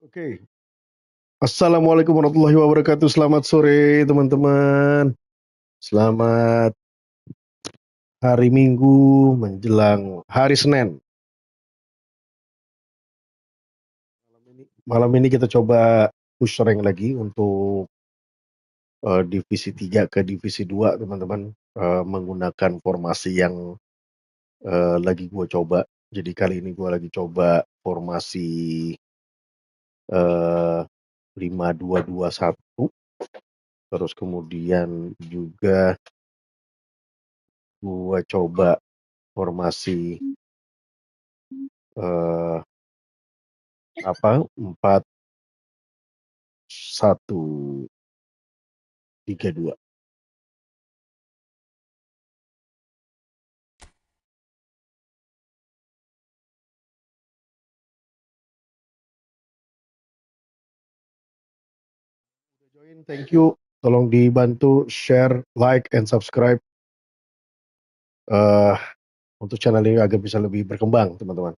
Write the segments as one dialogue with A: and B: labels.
A: Oke, Assalamualaikum warahmatullahi wabarakatuh. Selamat sore teman-teman. Selamat hari Minggu menjelang hari Senin. Malam ini kita coba push rank lagi untuk divisi 3 ke divisi 2 teman-teman. Menggunakan formasi yang lagi gue coba. Jadi kali ini gue lagi coba formasi 5-2-2-1. Terus kemudian juga gue coba formasi eh, 4-1-3-2. Join, thank you. Tolong dibantu share, like, and subscribe eh untuk channel ini agar bisa lebih berkembang, teman-teman.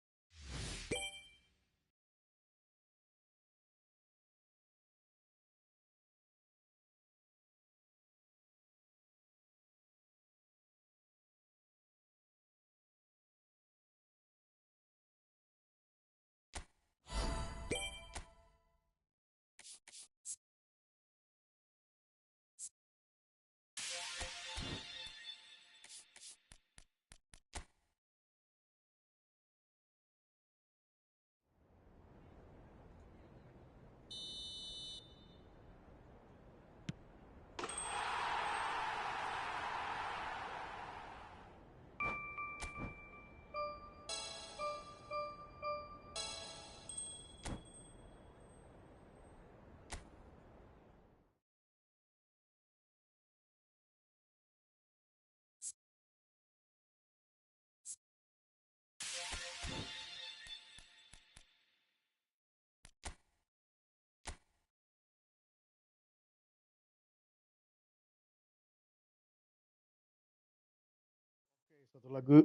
A: Satu lagu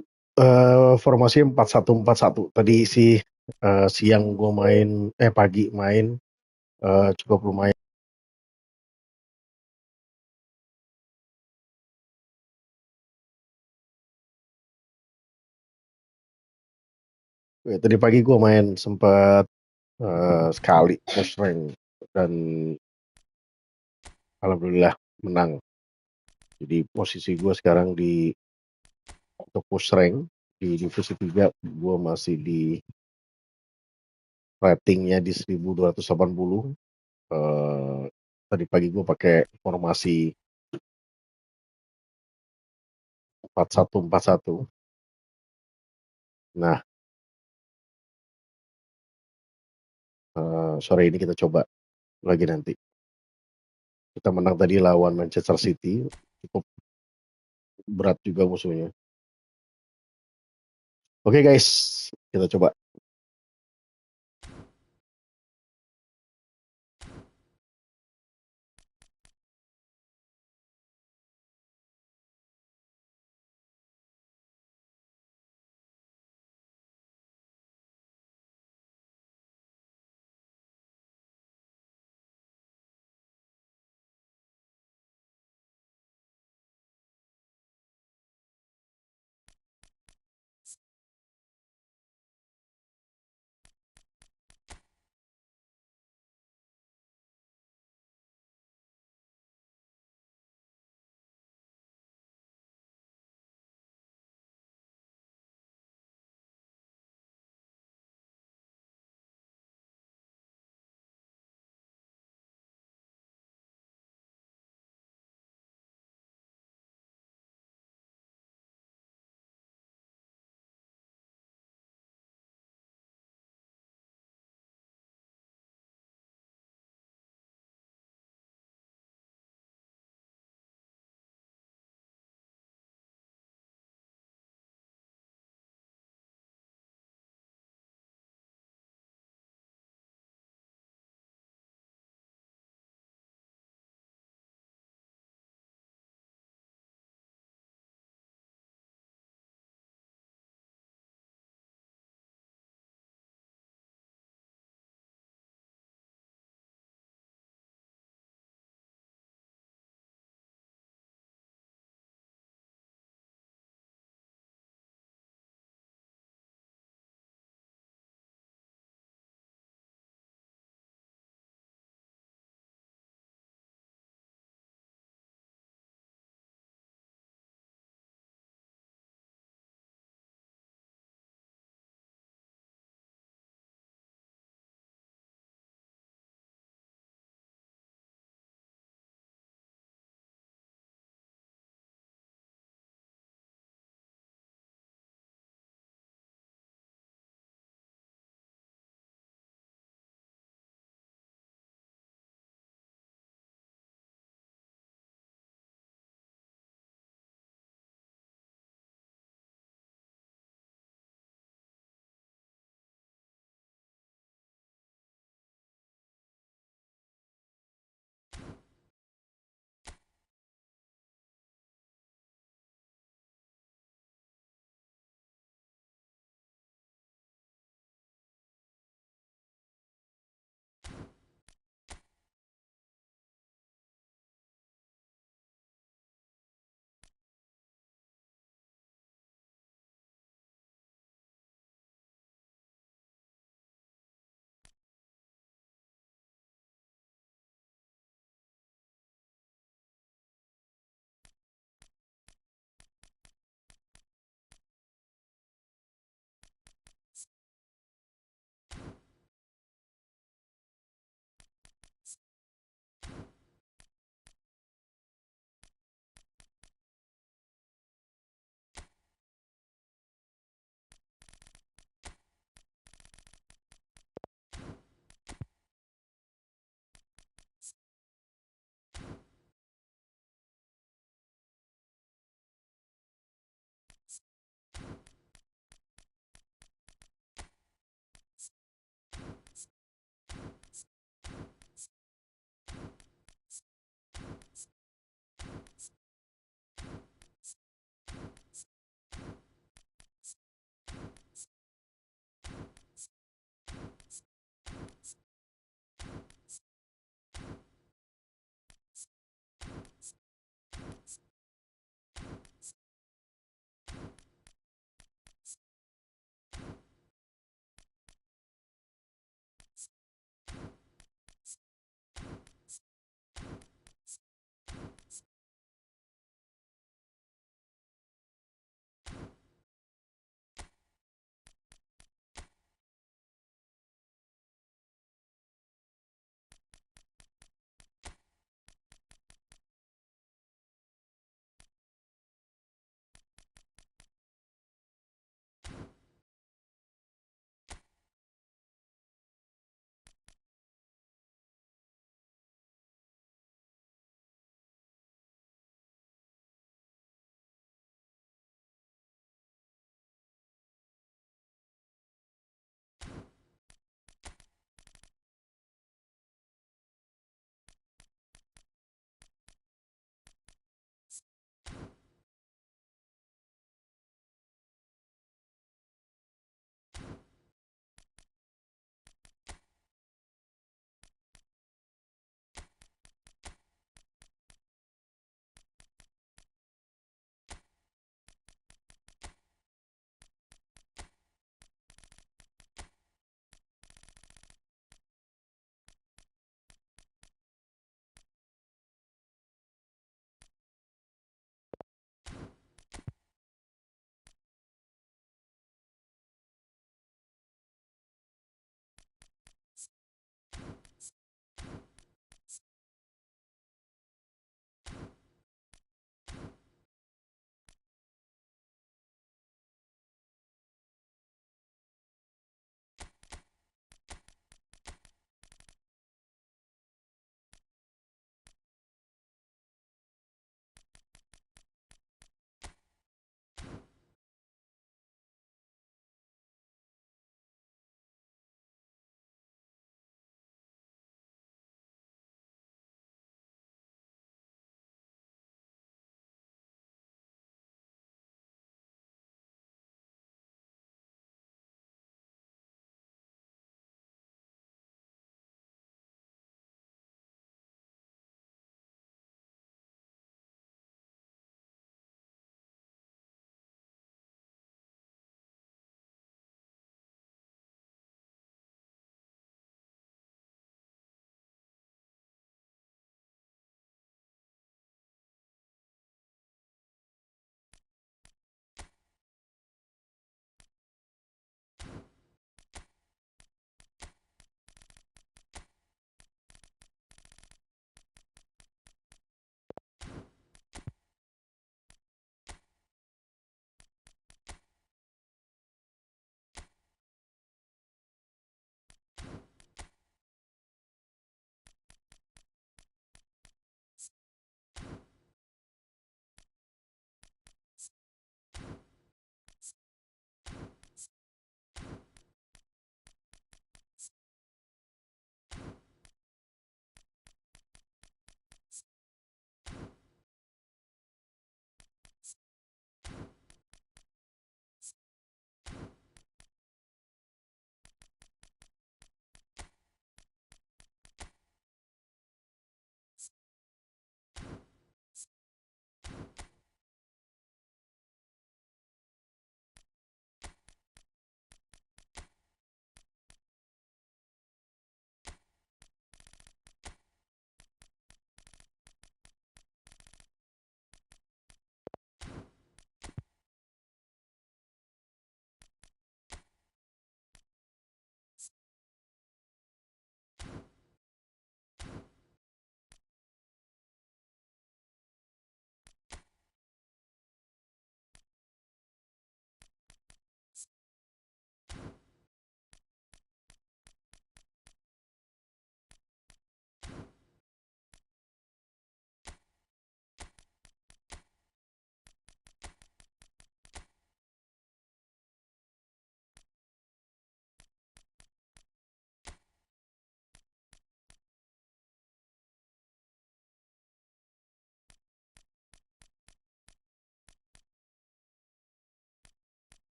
A: formasi 4-1-4-1. Tadi sih siang gue main, pagi main cukup lumayan. Tadi pagi gue main sempat sekali push rank dan alhamdulillah menang. Jadi posisi gue sekarang untuk push rank di divisi 3 gue masih di ratingnya di 1280. Tadi pagi gue pakai formasi 4-1-4-1. Nah, sore ini kita coba lagi nanti. Kita menang tadi lawan Manchester City, cukup berat juga musuhnya. Oke guys, kita coba.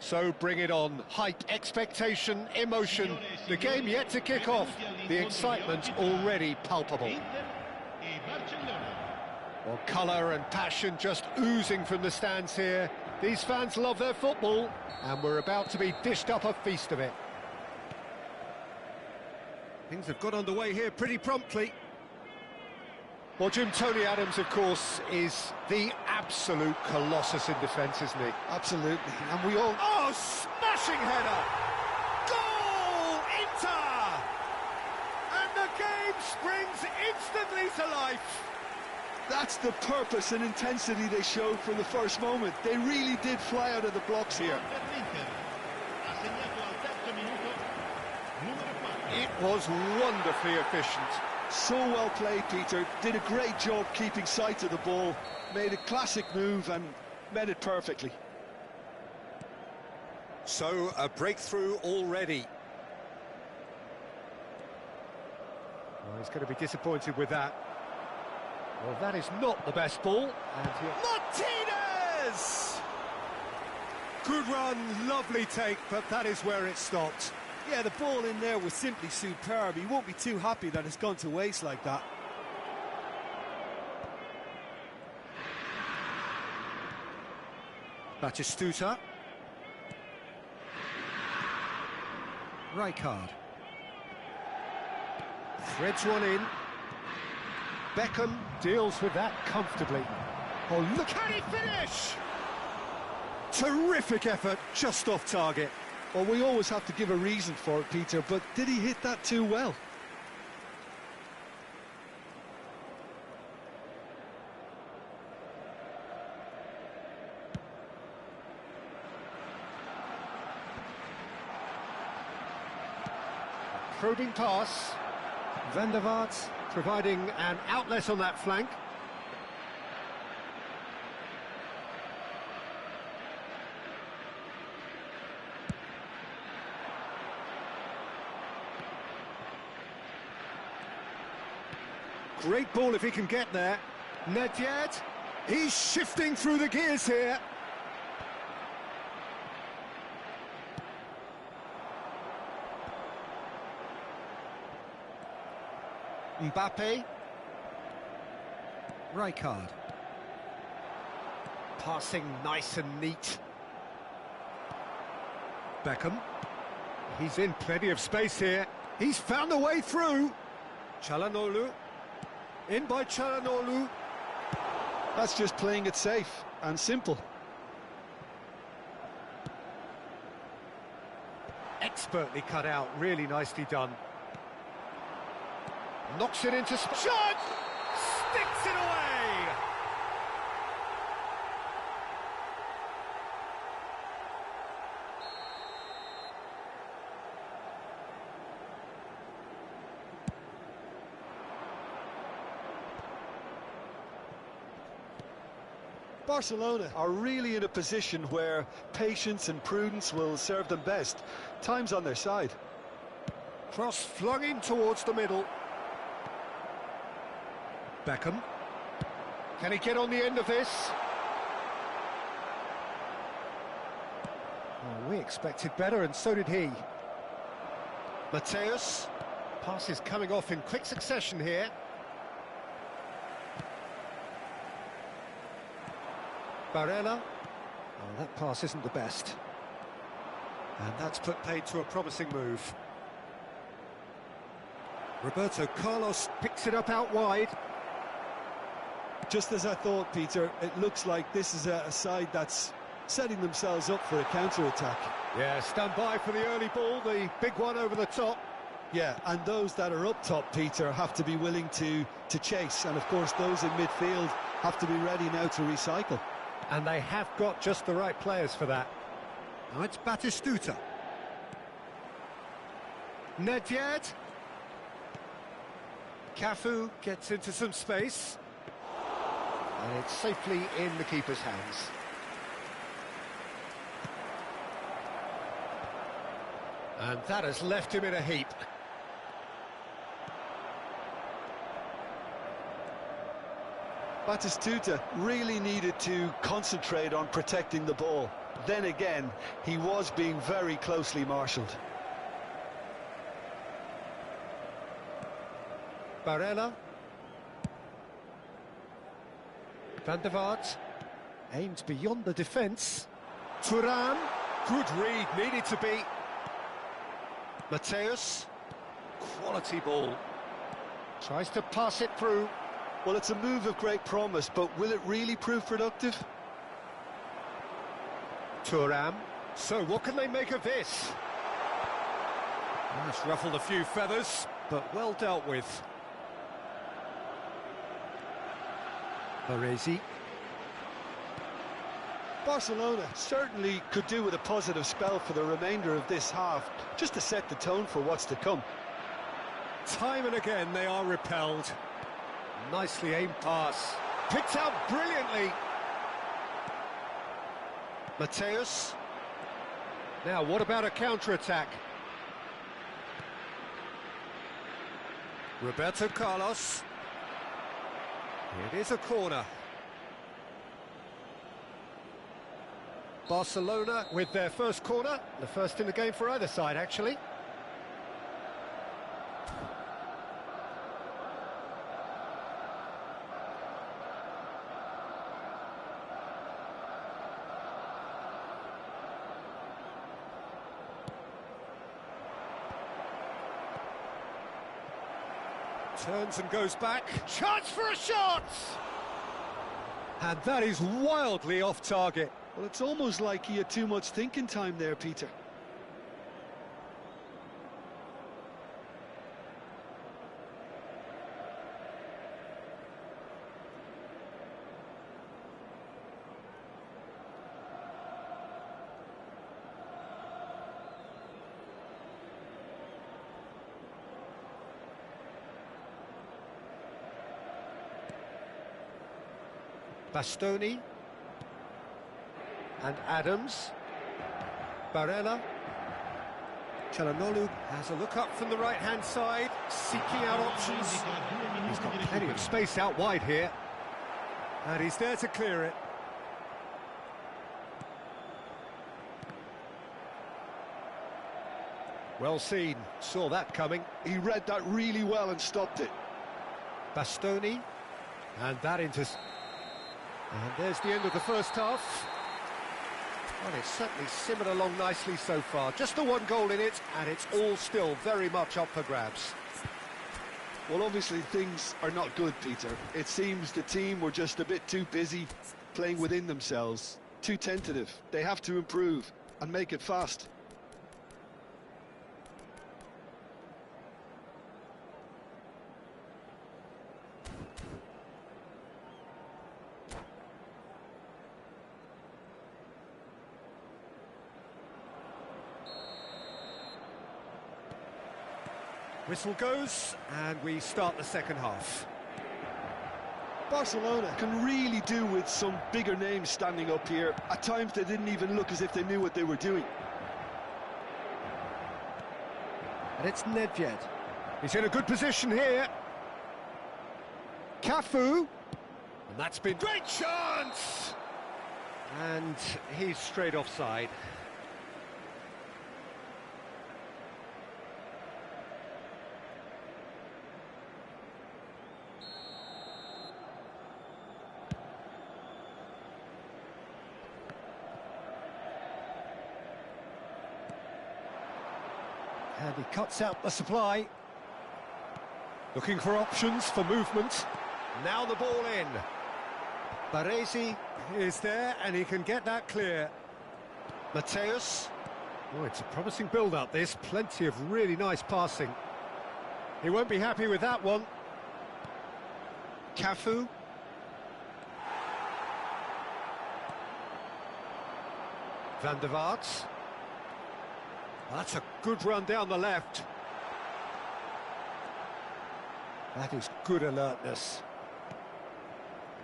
B: So bring it on. Hype, expectation, emotion. The game yet to kick off. The excitement already palpable. Well, colour and passion just oozing from the stands here. These fans love their football, and we're about to be dished up a feast of it. Things have got underway here pretty promptly. Well, Jim, Tony Adams, of course, is the absolute colossus in defence, isn't he?
C: Absolutely, and we all...
B: Oh, smashing header! Goal! Inter! And the game springs instantly to life.
C: That's the purpose and intensity they showed from the first moment. They really did fly out of the blocks here.
B: It was wonderfully efficient.
C: So well played, Peter. Did a great job keeping sight of the ball. Made a classic move and met it perfectly.
B: So, a breakthrough already. Well, he's going to be disappointed with that. Well, that is not the best ball. And Martinez! Good run, lovely take, but that is where it stopped.
C: Yeah, the ball in there was simply superb. He won't be too happy that it's gone to waste like that.
B: Batistuta. Rijkaard. Threads one in. Beckham deals with that comfortably. Oh, look, can he finish? Terrific effort, just off target.
C: Well, we always have to give a reason for it, Peter, but did he hit that too well?
B: Probing pass. Van der Vaart providing an outlet on that flank. Great ball if he can get there. Nedved, he's shifting through the gears here. Mbappe. Rijkaard. Passing nice and neat. Beckham. He's in plenty of space here. He's found a way through. Çalhanoğlu. In by Çalhanoğlu.
C: That's just playing it safe and simple.
B: Expertly cut out, really nicely done. Knocks it into... Shot! Sticks it away!
C: Barcelona are really in a position where patience and prudence will serve them best. Time's on their side.
B: Cross flung in towards the middle. Beckham. Can he get on the end of this? Well, we expected better, and so did he. Mateus. Passes coming off in quick succession here. Barella. Oh, that pass isn't the best. And that's put paid to a promising move. Roberto Carlos picks it up out wide.
C: Just as I thought, Peter, it looks like this is a side that's setting themselves up for a counter-attack.
B: Yeah, stand by for the early ball, the big one over the top.
C: Yeah, and those that are up top, Peter, have to be willing to chase. And, of course, those in midfield have to be ready now to recycle.
B: And they have got just the right players for that. Now it's Batistuta. Nedved. Cafu gets into some space. And it's safely in the keeper's hands. And that has left him in a heap.
C: Batistuta really needed to concentrate on protecting the ball. Then again, he was being very closely marshalled.
B: Barella. Van der Vaart. Aimed beyond the defence. Thuram. Good read, needed to be. Mateus. Quality ball. Tries to pass it through.
C: Well, it's a move of great promise, but will it really prove productive?
B: Thuram. So what can they make of this? That's ruffled a few feathers, but well dealt with. Baresi.
C: Barcelona certainly could do with a positive spell for the remainder of this half, just to set the tone for what's to come.
B: Time and again they are repelled. Nicely aimed pass. Picked out brilliantly. Mateus. Now, what about a counter-attack? Roberto Carlos. It is a corner. Barcelona with their first corner. The first in the game for either side, actually. Turns and goes back. Chance for a shot! And that is wildly off target.
C: Well, it's almost like he had too much thinking time there, Peter.
B: Bastoni. And Adams. Barella. Çalhanoğlu has a look up from the right-hand side, seeking out options. He's got plenty of space out wide here. And he's there to clear it. Well seen, saw that coming.
C: He read that really well and stopped it.
B: Bastoni. And that into... And there's the end of the first half. Well, it's certainly simmered along nicely so far. Just the one goal in it, and it's all still very much up for grabs.
C: Well, obviously things are not good, Peter. It seems the team were just a bit too busy playing within themselves, too tentative. They have to improve and make it fast.
B: Whistle goes, and we start the second half.
C: Barcelona can really do with some bigger names standing up here. At times they didn't even look as if they knew what they were doing.
B: And it's Nedved. He's in a good position here. Cafu. And that's been... Great chance! And he's straight offside. And he cuts out the supply. Looking for options for movement. Now the ball in. Baresi is there, and he can get that clear. Mateus. Oh, it's a promising build-up, this. Plenty of really nice passing. He won't be happy with that one. Cafu. Van der Vaart. That's a good run down the left. That is good alertness.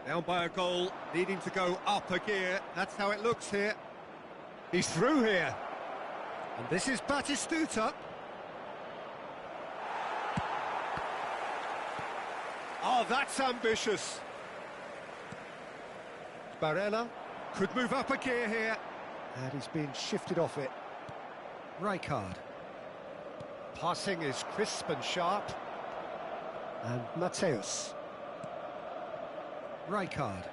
B: Down by a goal, needing to go up a gear. That's how it looks here. He's through here. And this is Batistuta. Oh, that's ambitious. Barella could move up a gear here. And he's being shifted off it. Rijkaard. Passing is crisp and sharp. And Mateus. Rijkaard.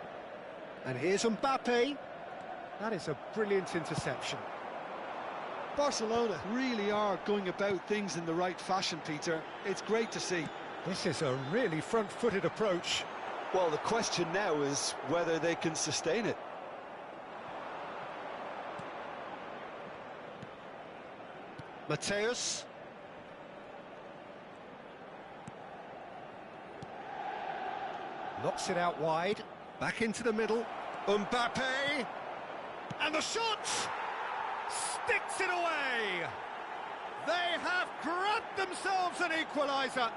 B: And here's Mbappe. That is a brilliant interception.
C: Barcelona really are going about things in the right fashion, Peter. It's great to see.
B: This is a really front-footed approach.
C: Well, the question now is whether they can sustain it.
B: Mateus. Knocks it out wide. Back into the middle. Mbappe. And the shot! Sticks it away! They have grabbed themselves an equaliser.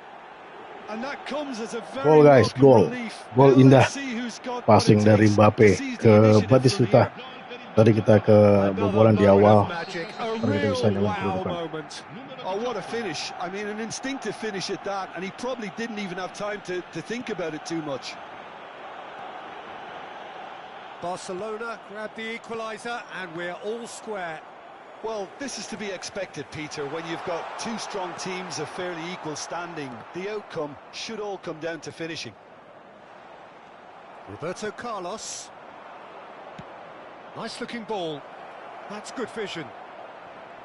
C: And that comes as a very
A: Gol guys,
C: welcome
A: gol.
C: relief.
A: Gol
C: Now
A: indah.
C: let's see who's got what
A: Passing
C: it
A: dari
C: takes
A: Mbappe
C: to seize the
A: ke
C: initiative from
A: Batistuta.
C: here.
A: Tadi kita kebobolan di
B: Another
A: awal.
B: moment of magic, a
A: Sekarang kita
B: real
A: bisa nyambung
B: wow
A: kedudukan.
B: moment.
C: Oh, what a finish. I mean, an instinctive finish at that, and he probably didn't even have time to think about it too much.
B: Barcelona grab the equaliser and we're all square.
C: Well, this is to be expected, Peter, when you've got two strong teams of fairly equal standing. The outcome should all come down to finishing.
B: Roberto Carlos. Nice looking ball. That's good vision.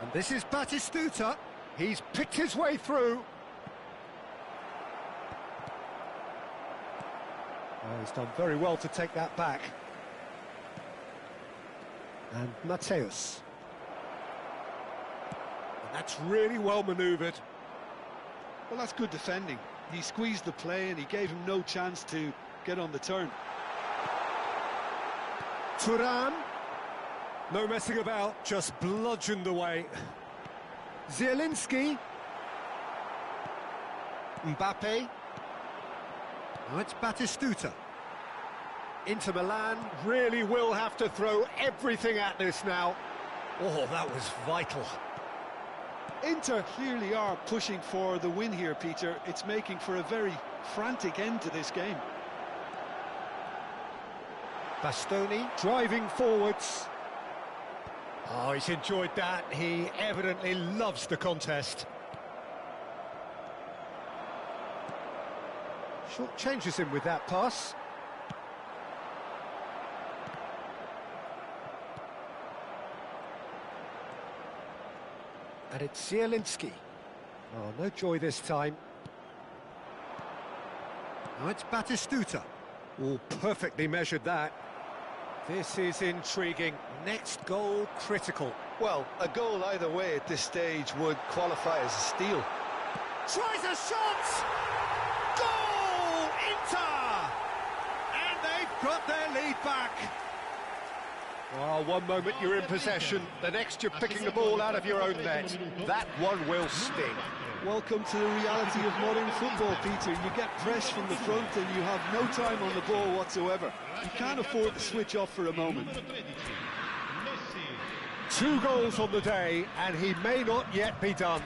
B: And this is Batistuta. He's picked his way through. Oh, he's done very well to take that back. And Mateus. And that's really well manoeuvred.
C: Well, that's good defending. He squeezed the play and he gave him no chance to get on the turn.
B: Thuram. No messing about, just bludgeoned away. Zielinski. Mbappe. Now it's Batistuta. Inter Milan really will have to throw everything at this now. Oh, that was vital.
C: Inter clearly are pushing for the win here, Peter. It's making for a very frantic end to this game.
B: Bastoni driving forwards. Oh, he's enjoyed that. He evidently loves the contest. Short changes him with that pass. And it's Zielinski. Oh, no joy this time. Now it's Batistuta. Oh, perfectly measured that. This is intriguing. Next goal critical.
C: Well, a goal either way at this stage would qualify as a steal.
B: Tries a shot! Goal! Inter! And they've got their lead back. Well, one moment you're in possession, the next you're picking the ball out of your own net. That one will sting.
C: Welcome to the reality of modern football, Peter. You get pressed from the front and you have no time on the ball whatsoever. You can't afford to switch off for a moment.
B: 2 goals on the day, and he may not yet be done.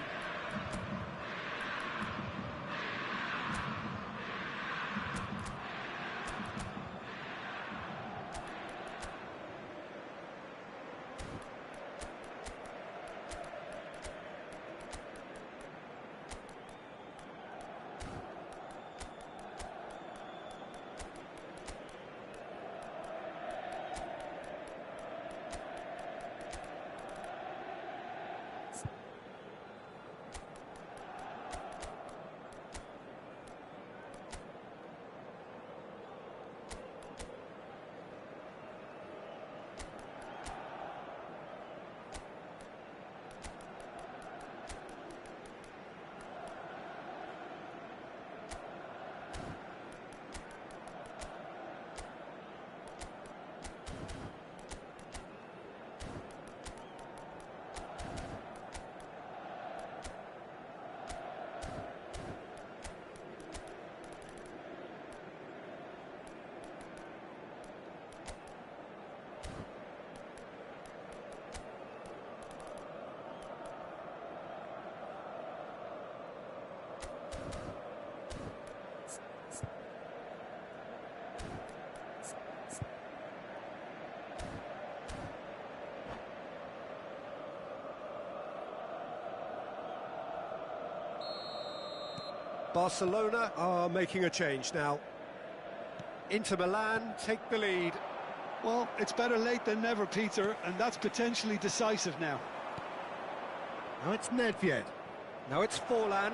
B: Barcelona are making a change now. Inter Milan take the lead.
C: Well, it's better late than never, Peter, and that's potentially decisive now.
B: Now it's Nedved. Now it's Forlan.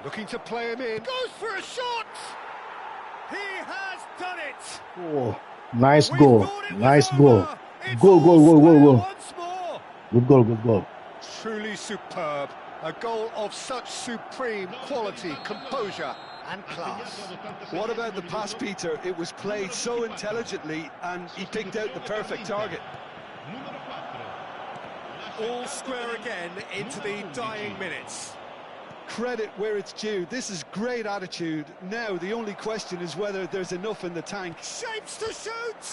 B: Looking to play him in. Goes for a shot! He has done it!
A: Oh, nice
B: We
A: goal.
B: thought it was
A: Nice goal.
B: over. It's
A: Goal,
B: all
A: goal, goal, goal,
B: square
A: goal.
B: once more.
A: Good goal, good goal.
B: Truly superb. A goal of such supreme quality, composure and class.
C: What about the pass, Peter? It was played so intelligently and he picked out the perfect target.
B: All square again into the dying minutes.
C: Credit where it's due. This is great attitude. Now the only question is whether there's enough in the tank.
B: Shapes to shoot!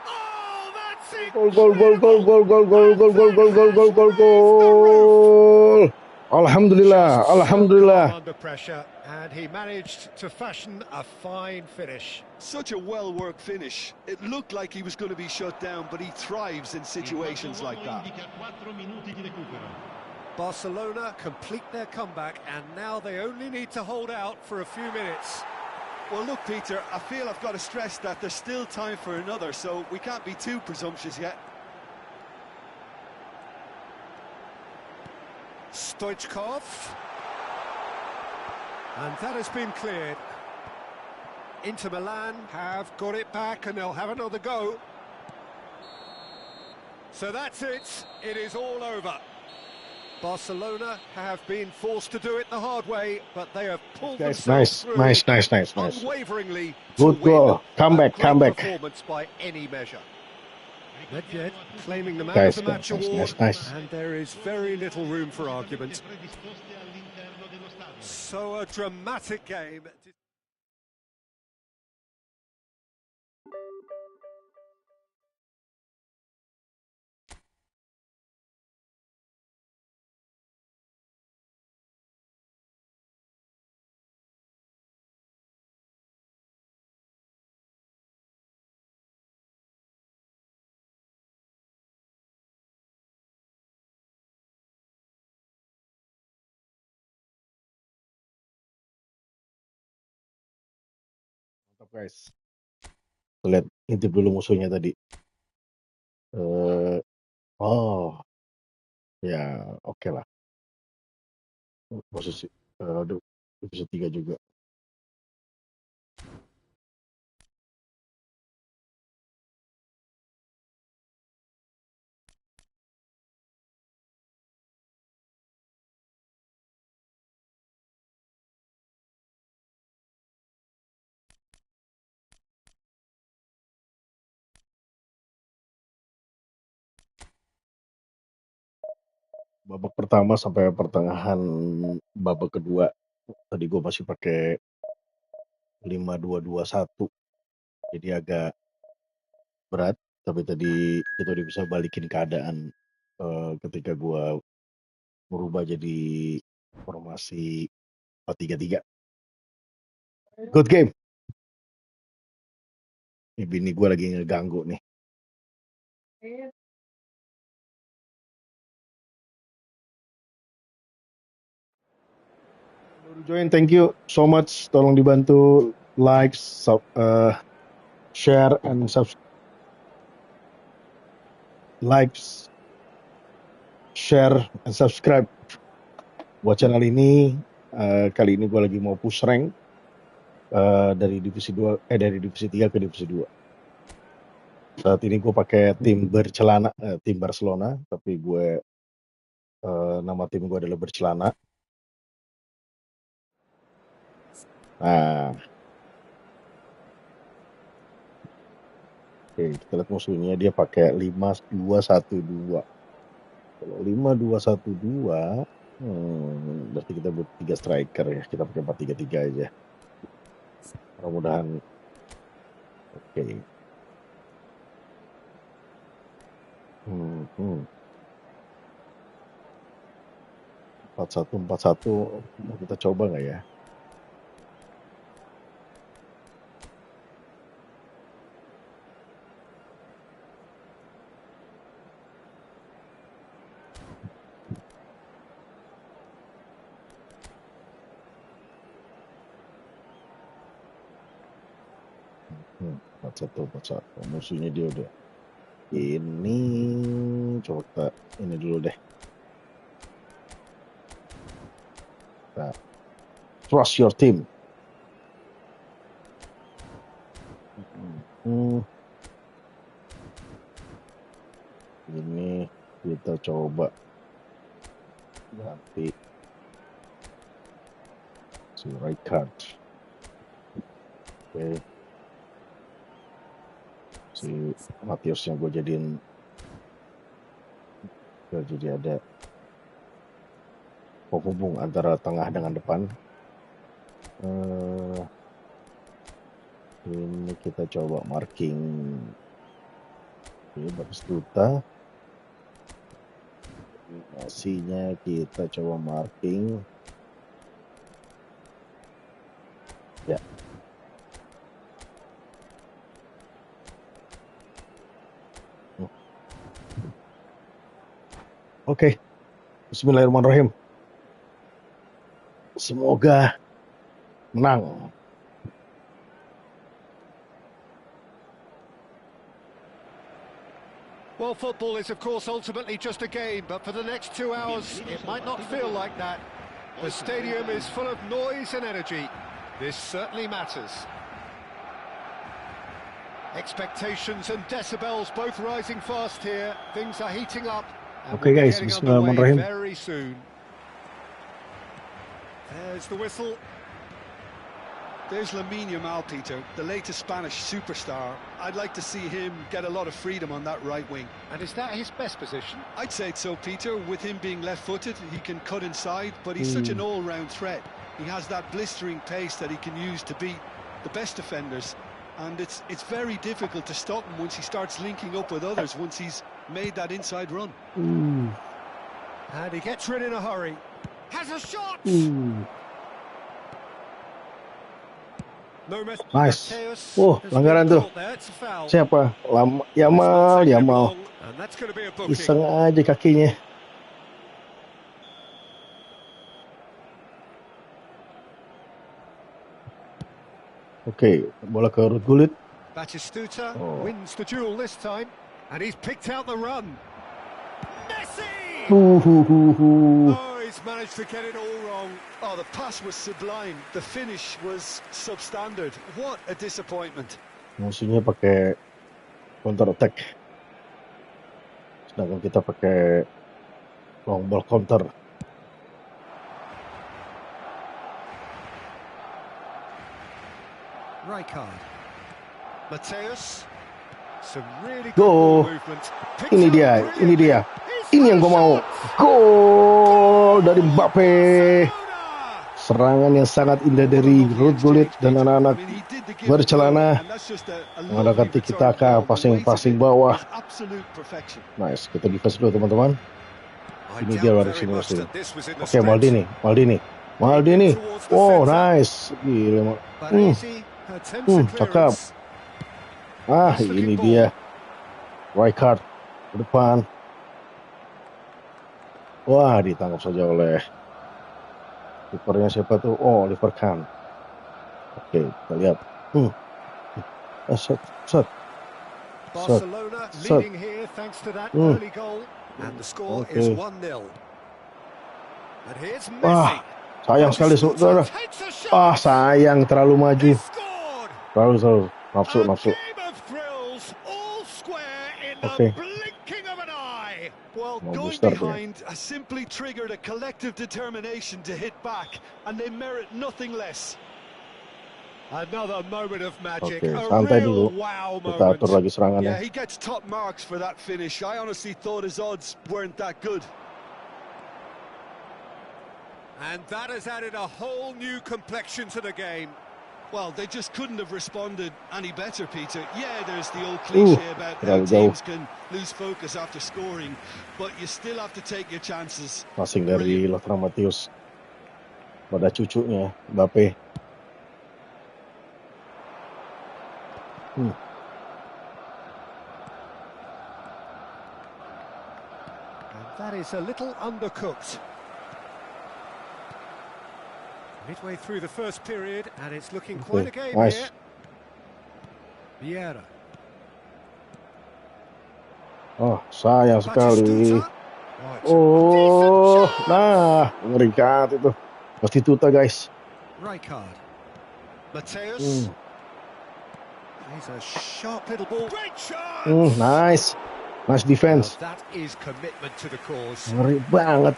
B: Oh, that's it!
A: Goal, goal, goal, goal, goal, goal, goal, goal, goal, goal, goal, goal, goal, goal. Alhamdulillah, Alhamdulillah.
B: Under pressure, and he managed to fashion a fine finish.
C: Such a well-worked finish. It looked like he was going to be shut down, but he thrives in situations like that.
B: Barcelona complete their comeback, and now they only need to hold out for a few minutes.
C: Well, look, Peter, I feel I've got to stress that there's still time for another, so we can't be too presumptuous yet.
B: Stoichkov. And that has been cleared. Inter Milan have got it back and they'll have another go. So that's it. It is all over. Barcelona have been forced to do it the hard way, but they have pulled themselves through
A: Nice.
B: unwaveringly
A: Good
B: to
A: goal.
B: win.
A: Come
B: A
A: back,
B: great
A: come back.
B: performance by any measure. Nedved claiming the man
A: Nice,
B: of the match
A: nice,
B: award,
A: nice.
B: and there is very little room for argument. So a dramatic game.
A: Mantap, guys. Lihat intip dulu musuhnya tadi. Oh, ya oke lah. Posisi, aduh, divisi 3 juga. Babak pertama sampai pertengahan babak kedua tadi gue masih pakai 5-2-2-1, jadi agak berat, tapi tadi kita udah bisa balikin keadaan ketika gue merubah jadi formasi 4-3-3. Good game. Ini bini gue lagi ngeganggu nih. Baru join, thank you so much. Tolong dibantu like, share, and subscribe buat channel ini. Kali ini gue lagi mau push rank dari divisi 3 ke divisi 2. Saat ini gue pakai tim Barcelona, tapi gue nama tim gue adalah bercelana. Nah, oke, kita lihat musuhnya, dia pakai 5-2-1-2. Kalau 5-2-1-2, berarti kita buat 3 striker ya. Kita pakai 4-3-3 aja. Mudah-mudahan oke. 4-1-4-1 mau kita coba nggak ya? 4-1. Musuhnya dia udah. Ini coba kita ini dulu deh. Nah, trust your team. Ini kita coba ganti si right card. Oke. Si Matiusnya gue jadiin jadi ada penghubung antara tengah dengan depan. Ini kita coba marking. Oke, bagus duta. Nasinya kita coba marking. Ya. Oke. Bismillahirrahmanirrahim. Semoga menang.
B: Well, football is, of course, ultimately just a game, but for the next 2 hours, it might not feel like that. The stadium is full of noise and energy. This certainly matters. Expectations and decibels both rising fast here. Things are heating up.
A: Okay, guys, bismillahirrahmanirrahim.
B: Very soon. There's the whistle.
C: There's Lamine Yamal, Peter, the latest Spanish superstar. I'd like to see him get a lot of freedom on that right wing.
B: And is that his best position?
C: I'd say so, Peter. With him being left-footed, he can cut inside, but he's such an all-round threat. He has that blistering pace that he can use to beat the best defenders. And it's very difficult to stop him once he starts linking up with others, once he's made that inside run.
B: And he gets rid in a hurry. Has a shot!
A: Nice. Pelanggaran tuh. Siapa? Yamal. Iseng aja kakinya. Oke, bola ke Gulit.
B: Batistuta wins the duel this time, and he's picked out the run. Messi! Oh, he's managed to get it all wrong.
C: Oh, the pass was sublime. The finish was substandard. What a disappointment.
A: Musuhnya pakai counter attack. Sedangkan kita pakai long ball counter.
B: Rijkaard. Mateus. Some really good
A: Go.
B: movement.
A: Ini dia. Ini yang gue mau. Gol dari Mbappe. Serangan yang sangat indah dari Gulit dan anak-anak bercelana mengadakan tiki-taka, passing bawah. Nice, kita defense dulu teman-teman. Ini dia lari sini. Oke, Maldini. Oh, nice. Gila. Cakep. Ini dia. Rijkaard ke depan. Wah, ditangkap saja oleh kipernya siapa tuh? Oh, Oliver Kahn. Oke, kita lihat. Set.
B: Barcelona leading here thanks to that early goal, and the score is 1-0. And here's Messi.
A: Sayang sekali saudara. Sayang terlalu maju. Terlalu nafsu.
C: Okay. Well, going behind has simply triggered a collective determination to hit back, and they merit nothing less.
B: Another moment of magic.
A: Okay, santai dulu. Kita atur lagi serangannya.
C: Yeah, he gets top marks for that finish. I honestly thought his odds weren't that good.
B: And that has added a whole new complexion to the game.
C: Well, they just couldn't have responded any better, Peter. Yeah, there's the old cliche about how teams can lose focus after scoring, but you still have to take your chances.
A: Passing dari Lothar Matthäus pada cucunya, Mbappe.
B: And that is a little undercooked. Midway through the first period, and it's looking quite a game
A: nice.
B: here. Vieira.
A: Oh, sayang sekali.
B: Oh,
A: Oh, nah, ngerikat itu. Prostituta, guys.
B: Rijkaard. Mateus. He's a sharp little ball. Great chance.
A: Nice. Nice defense.
B: Well, that is commitment to the cause.
A: Ngeri banget.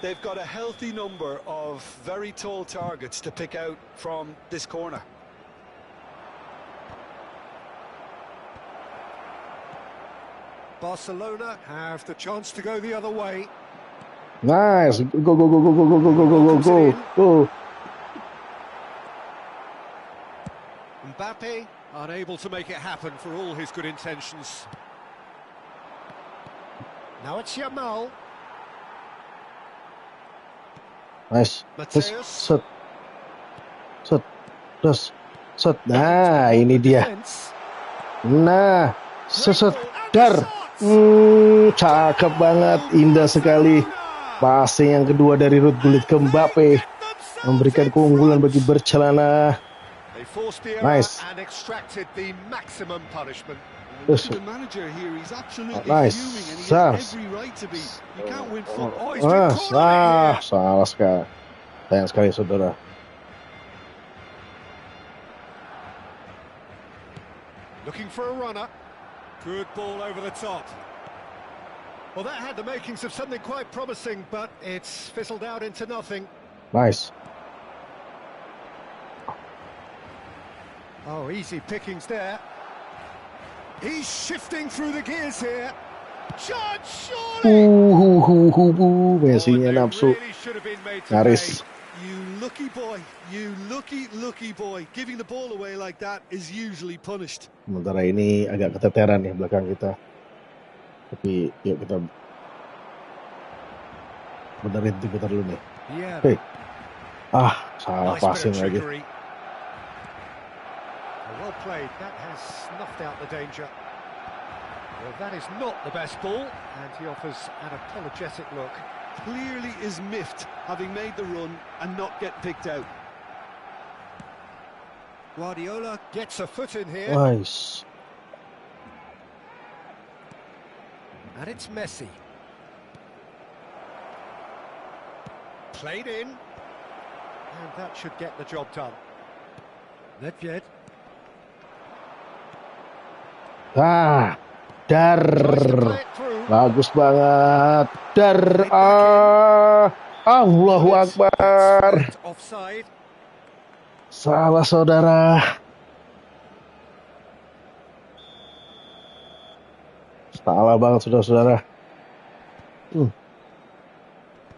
C: They've got a healthy number of very tall targets to pick out from this corner.
B: Barcelona have the chance to go the other way.
A: Nice. Go, go, go, go, go, go, go, go, go, go, go. Go.
B: Mbappe unable to make it happen for all his good intentions. Now it's Jamal.
A: Nice.
B: Mateus.
A: Set. Set. Terus. Set. Nah, ini dia. Nah. Seset. Dar. Cakep banget. Indah sekali. Passing yang kedua dari Ruud Gullit ke Mbappe. Memberikan keunggulan bagi Barcelona. Nice. Nice. Salah sekali. Sayang sekali, saudara.
B: Looking for a runner. Good ball over the top. Well, that had the makings of something quite promising, but it's fizzled out into nothing.
A: Nice.
B: Oh, easy pickings there. He's shifting through the gears here. Chance, surely.
A: Messi-nya nafsu. Nyaris.
C: You lucky boy. You lucky boy. Giving the ball away like that is usually punished.
A: Sementara ini agak keteteran ya belakang kita. Tapi yuk kita benerin putar dulu nih. Oke. Salah passing lagi.
B: Well played. That has snuffed out the danger. Well, that is not the best ball, and he offers an apologetic look.
C: Clearly is miffed, having made the run and not get picked out.
B: Guardiola gets a foot in here.
A: Nice.
B: And it's Messi. Played in. And that should get the job done. Nedved.
A: Dar. Bagus banget. Dar. Allahu Akbar.
B: Offside.
A: Salah, saudara. Salah banget, saudara-saudara.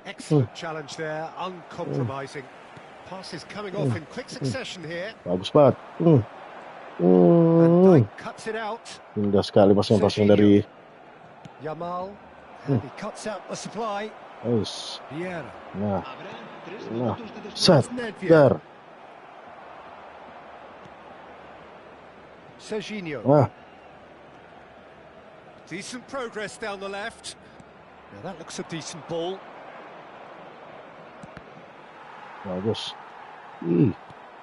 B: Excellent challenge there, uncompromising. Passes coming off in quick succession here.
A: Bagus banget.
B: And cuts it out.
A: Indah sekali passing dari
B: Jamal. And he cuts out the supply.
A: Nice.
B: Vieira.
A: Nah. Set. Dar.
B: Serginho. Decent progress down the left. Now that looks a decent ball.
A: Bagus.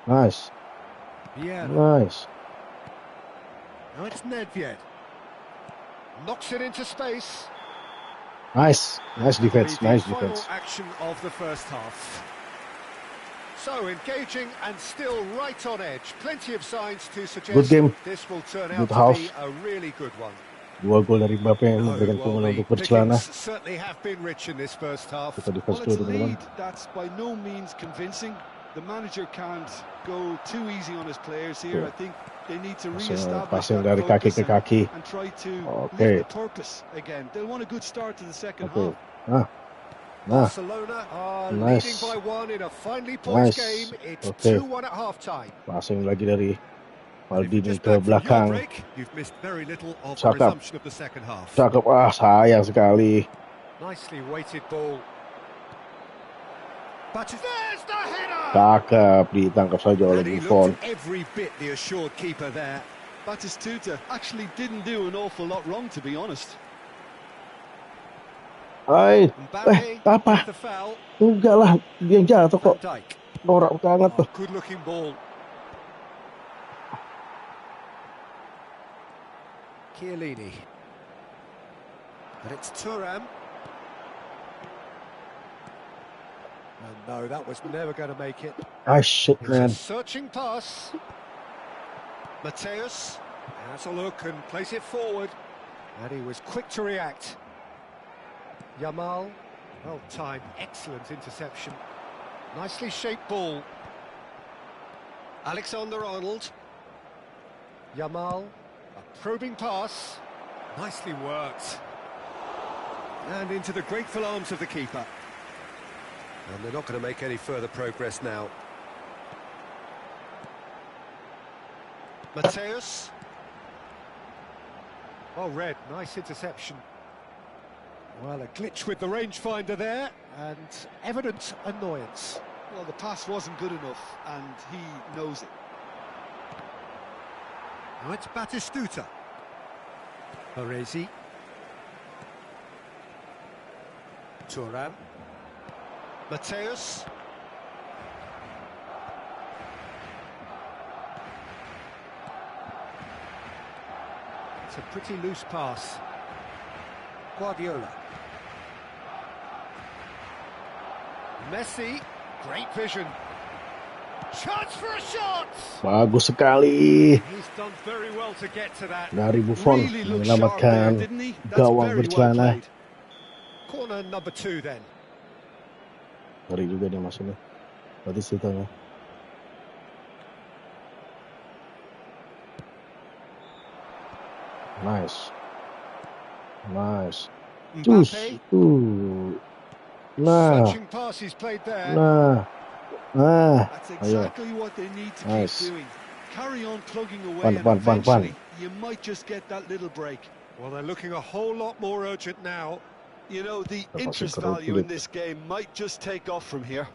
A: Nice.
B: Vieira.
A: Nice.
B: Now it's Nedved. Knocks it into space.
A: Nice. Nice defense. Nice defense.
B: Final action of the first half. So engaging and still right on edge. Plenty of signs to suggest
A: Good game.
B: this will turn out
A: Good
B: to be a really good one.
A: 2 gol dari Mbappe yang memberikan keunggulan untuk Barcelona.
B: Certainly have been rich in this first half.
A: Kita di
C: Well,
A: first
C: it's a
A: teman-teman.
C: lead that's by no means convincing. The manager can't go too easy on his players here. I think they need to re-establish
A: Passing
C: that
A: dari kaki
C: focus
A: ke kaki.
C: and try to
A: Okay.
C: lift the purpose again. They'll want a good start to the second
A: Oke.
C: half.
B: Barcelona are
A: Nice.
B: leading by 1 in a finely poised
A: Nice.
B: game. It's
A: Okay.
B: 2-1 at half-time.
A: Passing lagi dari Maldini
B: Just
A: ke
B: back from your
A: belakang.
B: break, you've missed very little of the
A: Cakep.
B: resumption of the second half.
A: Cakep. Sayang sekali.
B: Nicely weighted ball. But there's the header!
A: Cakep. Ditangkap saja oleh
B: And he
A: Buffon.
B: looked every bit the assured keeper there.
C: Batistuta actually didn't do an awful lot wrong, to be honest.
B: Mbappe
A: apa?
B: with the foul.
A: Enggak lah. Dia jatuh
B: Van
A: kok.
B: Dijk.
A: Norak banget tuh.
B: Good looking ball. Chiellini. And it's Thuram. And no, that was never going to make it.
A: Ah, shit,
B: It's
A: man.
B: a searching pass. Mateus has a look and plays it forward. And he was quick to react. Yamal, well timed, excellent interception. Nicely shaped ball. Alexander-Arnold. Yamal, a probing pass. Nicely worked. And into the grateful arms of the keeper. And they're not going to make any further progress now. Mateus. Oh, Red, nice interception. Well, a glitch with the rangefinder there, and evident annoyance.
C: Well, the pass wasn't good enough, and he knows it.
B: Now it's Batistuta. Baresi. Thuram. Mateus. It's a pretty loose pass. Guardiola. Messi. Great vision. Chance for a shot!
A: Bagus sekali.
B: He's done very well to get to that.
A: Dari Buffon
C: Really looked sharp there,
A: menyelamatkan
C: didn't he? That's
A: gawang
C: very well
A: bercelana.
C: played.
B: Corner number 2 then.
A: Dari juga nih maksudnya. Berarti ceritanya. Nice. Nice. Cus.
B: Mbappe.
A: Nah.
B: Searching pass he's played there.
A: Nah. Nah.
C: That's
A: Ayo.
C: exactly what they need to
A: Nice.
C: keep doing. Carry on plugging away,
A: Pan,
C: and
A: pan, pan, pan.
C: eventually you might just get that little break.
B: Well, they're looking a whole lot more urgent now.
C: You know, the
A: Dapat
C: interest
A: sekeru
C: value in
A: kulit.
C: this game might just take off from here.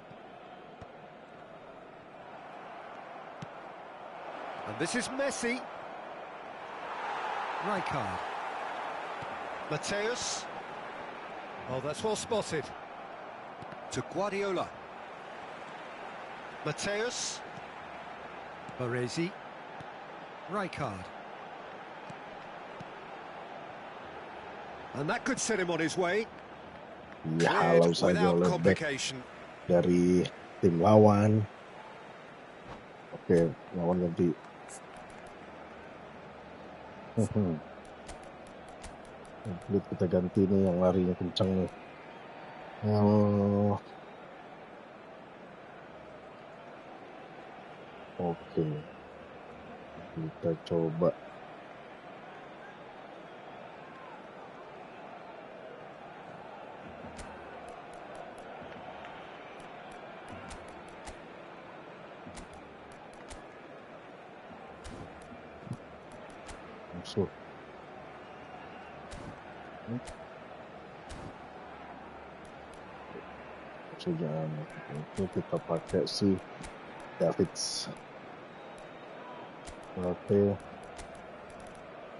B: And this is Messi. Rijkaard. Mateus. Oh, that's well spotted. To Guardiola. Mateus. Baresi. Rijkaard. And that could set him on his way.
A: Ya,
B: Cleared
A: halau saja
B: without
A: oleh back
B: complication.
A: dari tim lawan. Oke, lawan ganti. Komplit kita ganti nih yang larinya kencang nih. Oh. Oke. Kita coba. Musuh. Jangan itu kita pakai si DIVISI. Oke,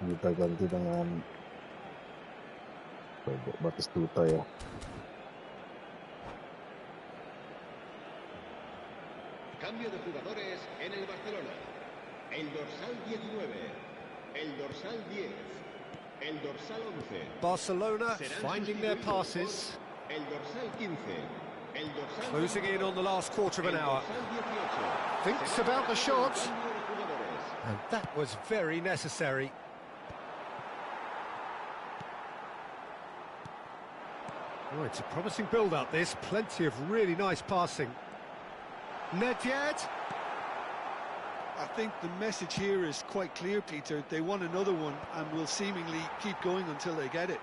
A: kita ganti dengan Batistuta ya.
D: Cambio de jugadores en el Barcelona. El dorsal 19, el dorsal 10, el dorsal 11.
B: Barcelona finding their passes.
D: El dorsal 15, el dorsal
B: Closing in on the last quarter of an hour.
D: dorsal 18.
B: Thinks about the shot.
D: Cambio de jugadores.
B: And that was very necessary. Oh, it's a promising build-up, this. Plenty of really nice passing. Nedved.
C: I think the message here is quite clear, Peter. They want another one and will seemingly keep going until they get it.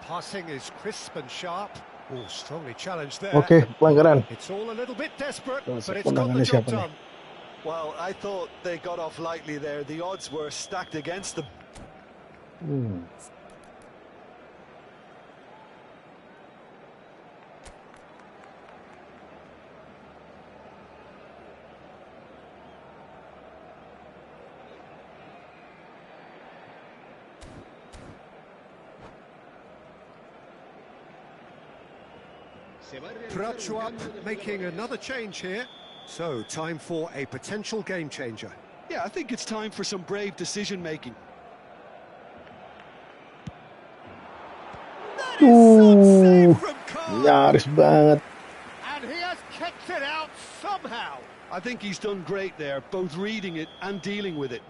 B: Passing is crisp and sharp. Oh, strongly challenged there.
A: Oke, pelanggaran.
B: It's all a little bit desperate,
A: Oh,
B: but it's got the
A: tendangannya
B: job
A: siapa nih?
B: done.
C: Well, I thought they got off lightly there. The odds were stacked against them.
D: Se va a realizar un
B: Prachuap
D: cambio de
B: making
D: jugadores.
B: another change here. So, time for a potential game changer.
C: Yeah, I think it's time for some brave decision-making.
B: That is some save from
A: Nyaris banget.
B: and he has kicked it out somehow.
C: I think he's done great there, both reading it and dealing with it.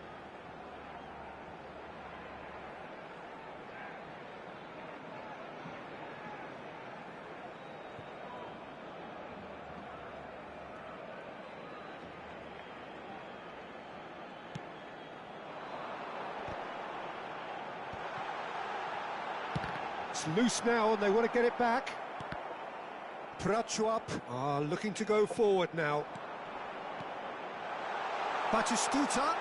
B: It's loose now and they want to get it back. Prachuap are looking to go forward now. Batistuta.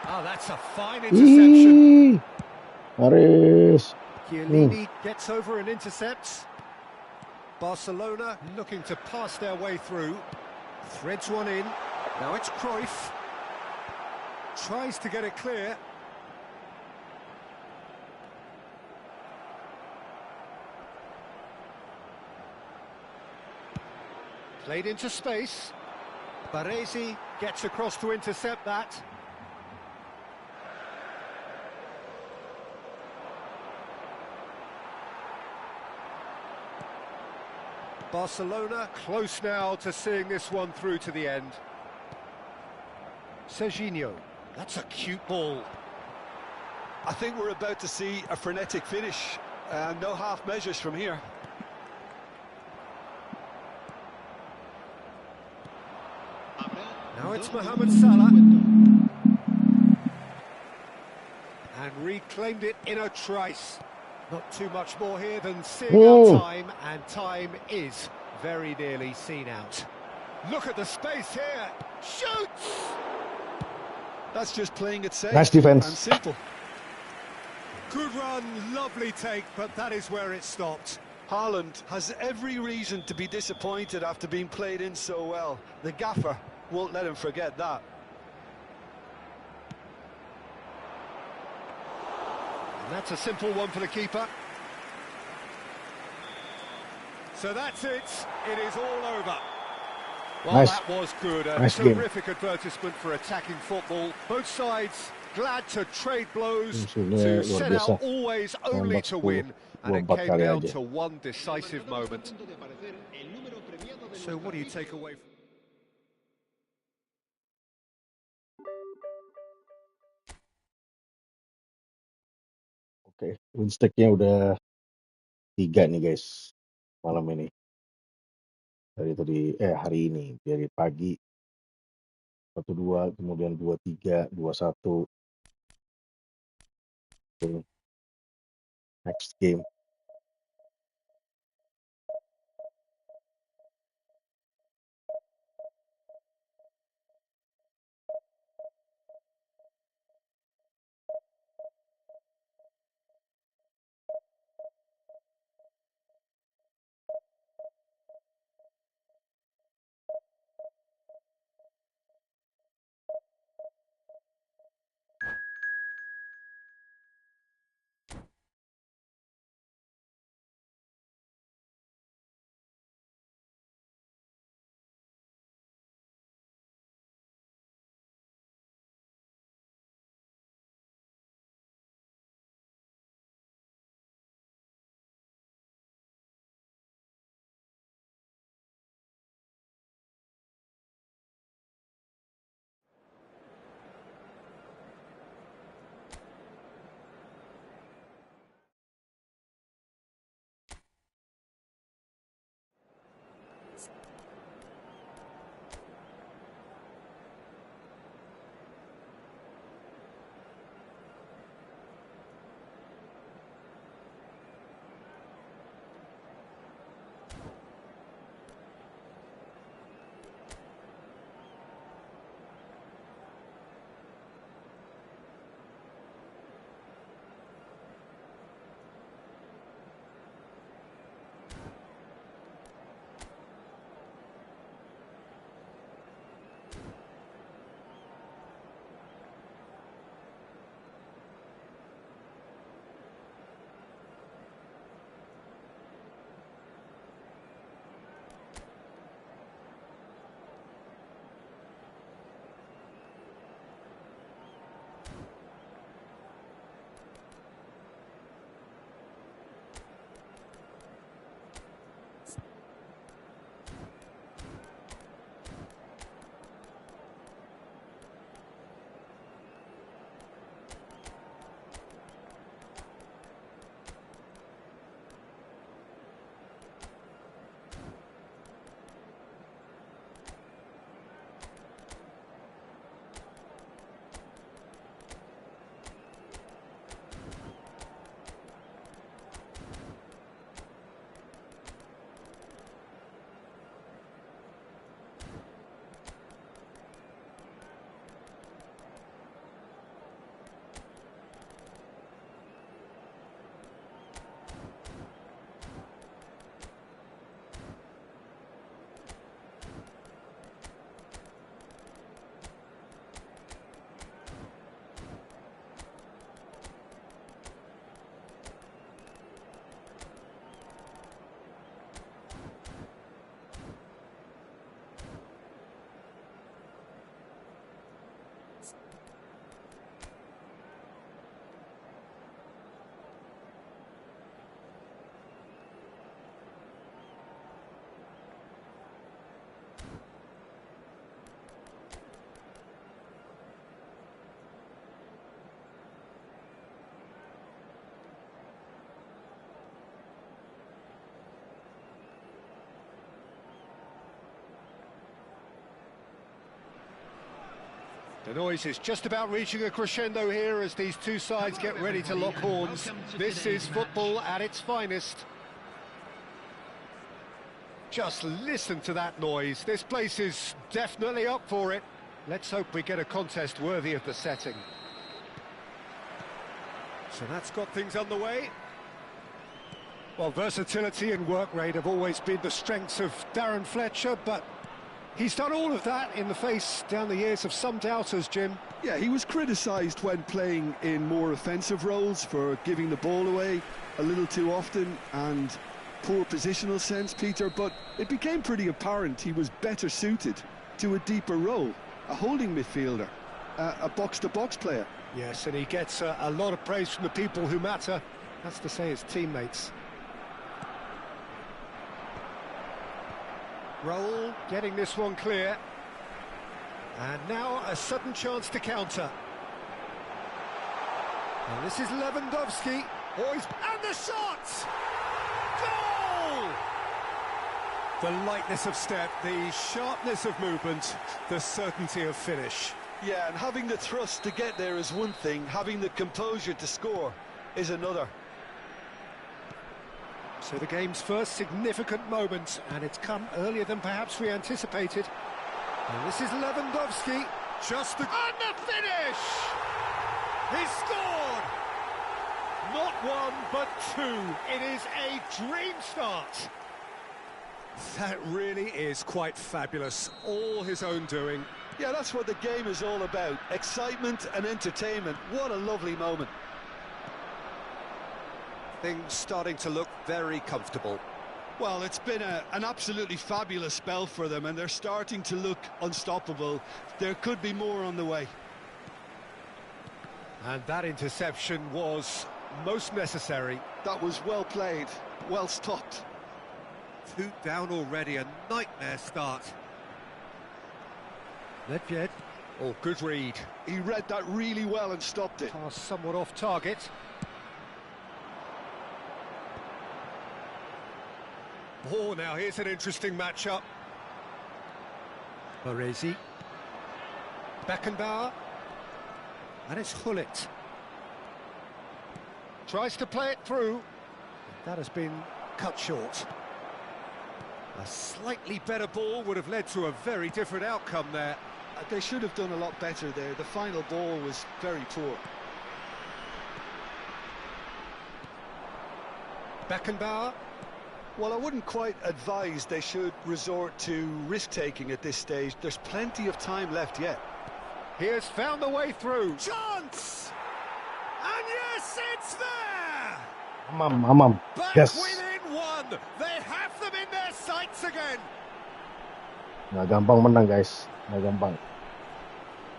B: Oh, that's a fine interception.
A: Nyaris.
B: Chiellini gets over and intercepts. Barcelona looking to pass their way through. Threads one in. Now it's Cruyff. Tries to get it clear. Played into space. Baresi gets across to intercept that. Barcelona close now to seeing this one through to the end. Serginho, that's a cute ball.
C: I think we're about to see a frenetic finish. No half measures from here.
B: Now it's Mohamed Salah. And reclaimed it in a trice. Not too much more here than seeing out time, and time is very nearly seen out. Look at the space here. Shoots!
C: That's just playing it safe.
A: Nice defense.
C: And simple.
B: Good run, lovely take, but that is where it stopped.
C: Haaland has every reason to be disappointed after being played in so well. The gaffer won't let him forget that.
B: And that's a simple one for the keeper. So that's it. It is all over. Well,
A: Nice.
B: that was good. A
A: Nice game.
B: terrific advertisement for attacking football. Both sides glad to trade blows,
A: Musuhnya
B: to
A: luar
B: set
A: biasa.
B: out always only
A: Nembak
B: to
A: 10,
B: win. And it
A: 24
B: came
A: kali
B: down
A: aja.
B: to one decisive moment. So what do you take away from...
A: Oke, win streak-nya udah 3 nih guys malam ini. Hari ini dari pagi 1-2, kemudian 2-3, 2-1. Oke, next game.
B: The noise is just about reaching a crescendo here as these two sides get ready to lock horns. This is football at its finest. Just listen to that noise. This place is definitely up for it. Let's hope we get a contest worthy of the setting. So that's got things underway. Well, versatility and work rate have always been the strengths of Darren Fletcher, but he's done all of that in the face down the years of some doubters, Jim.
C: Yeah, he was criticised when playing in more offensive roles for giving the ball away a little too often and poor positional sense, Peter, but it became pretty apparent he was better suited to a deeper role, a holding midfielder, a box-to-box player.
B: Yes, and he gets a lot of praise from the people who matter. That's to say his teammates. Raul getting this one clear. And now a sudden chance to counter. And this is Lewandowski. And the shot! Goal! The lightness of step, the sharpness of movement, the certainty of finish.
C: Yeah, and having the thrust to get there is one thing, having the composure to score is another.
B: So the game's first significant moment, and it's come earlier than perhaps we anticipated. And this is Lewandowski, and the finish! He scored! Not one, but two. It is a dream start. That really is quite fabulous, all his own doing.
C: Yeah, that's what the game is all about, excitement and entertainment. What a lovely moment.
B: Things starting to look very comfortable.
C: Well, it's been an absolutely fabulous spell for them, and they're starting to look unstoppable. There could be more on the way.
B: And that interception was most necessary.
C: That was well played, well stopped.
B: 2 down already, a nightmare start. Nedved. Oh, good read.
C: He read that really well and stopped it.
B: Pass somewhat off target. Oh, now here's an interesting matchup. Baresi. Beckenbauer. And it's Hullet. Tries to play it through. That has been cut short. A slightly better ball would have led to a very different outcome there.
C: They should have done a lot better there. The final ball was very poor.
B: Beckenbauer.
C: Well, I wouldn't quite advise they should resort to risk-taking at this stage. There's plenty of time left yet.
B: He has found the way through. Chance! And yes, it's there!
A: Amam.
B: Back
A: Yes.
B: within one. They have them in their sights again.
A: Nggak gampang menang, guys. Nggak gampang.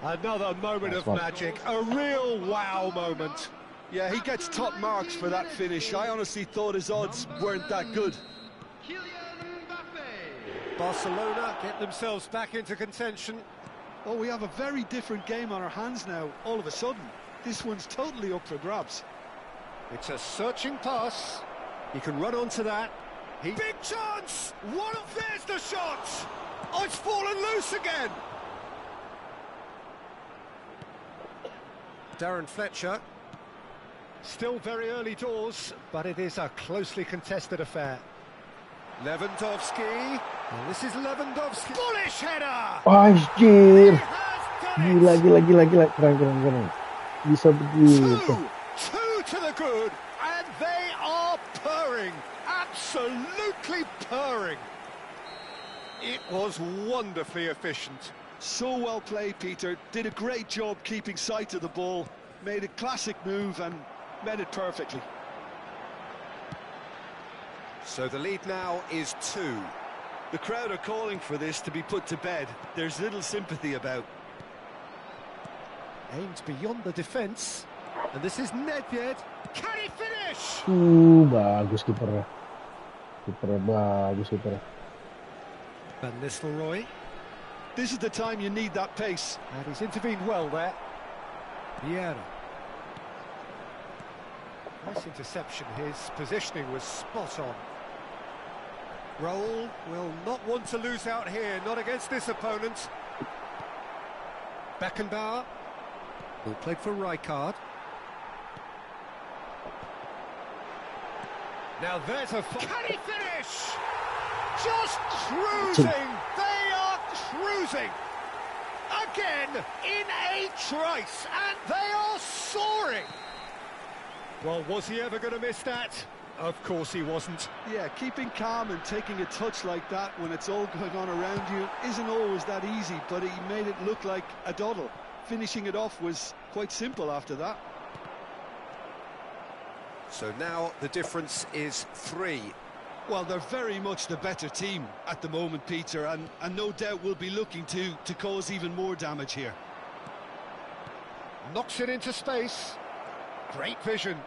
B: Another moment
A: Nice
B: of
A: one.
B: magic. A real wow moment.
C: Yeah, he gets top marks for that finish. I honestly thought his odds weren't that good.
B: Barcelona get themselves back into contention.
C: Oh, we have a very different game on our hands now, all of a sudden. This one's totally up for grabs.
B: It's a searching pass. He can run onto that. Big chance! There's the shot! Oh, it's fallen loose again! Darren Fletcher. Still very early doors, but it is a closely contested affair. Lewandowski. And this is Lewandowski. Bullish header!
A: Anjir.
B: He has done it!
A: Gila. Keren. Bisa begitu.
B: Two to the good, and they are purring. Absolutely purring. It was wonderfully efficient.
C: So well played, Peter. Did a great job keeping sight of the ball. Made a classic move and met it perfectly.
B: So the lead now is 2.
C: The crowd are calling for this to be put to bed. There's little sympathy about.
B: Aimed beyond the defence. And this is Nedved. Can he finish?
A: Bagus kipernya. Bagus.
B: Van Nistelrooy.
C: This is the time you need that pace.
B: And he's intervened well there. Vieira. Nice interception. His positioning was spot on. Raul will not want to lose out here, not against this opponent. Beckenbauer. Ball played for Rijkaard. Now there's a... Can he finish? Just cruising! They are cruising! Again, in a trice, and they are soaring! Well, was he ever going to miss that? Of course he wasn't.
C: Yeah, keeping calm and taking a touch like that when it's all going on around you isn't always that easy, but he made it look like a doddle. Finishing it off was quite simple after that.
B: So now the difference is 3.
C: Well, they're very much the better team at the moment, Peter, and no doubt will be looking to cause even more damage here.
B: Knocks it into space. Great vision.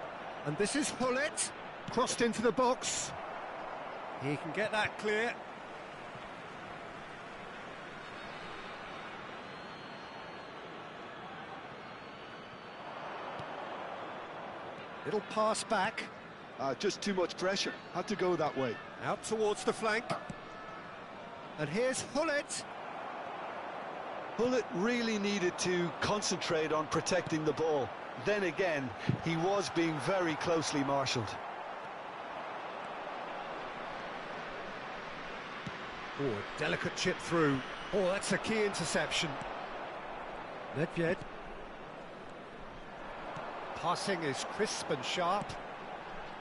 B: And this is Hullet. Crossed into the box. He can get that clear. Little pass back.
C: Just too much pressure. Had to go that way.
B: Out towards the flank. And here's Hullet.
C: Hullet really needed to concentrate on protecting the ball. Then again, he was being very closely marshalled.
B: Oh, a delicate chip through. Oh, that's a key interception. Nedved. Passing is crisp and sharp.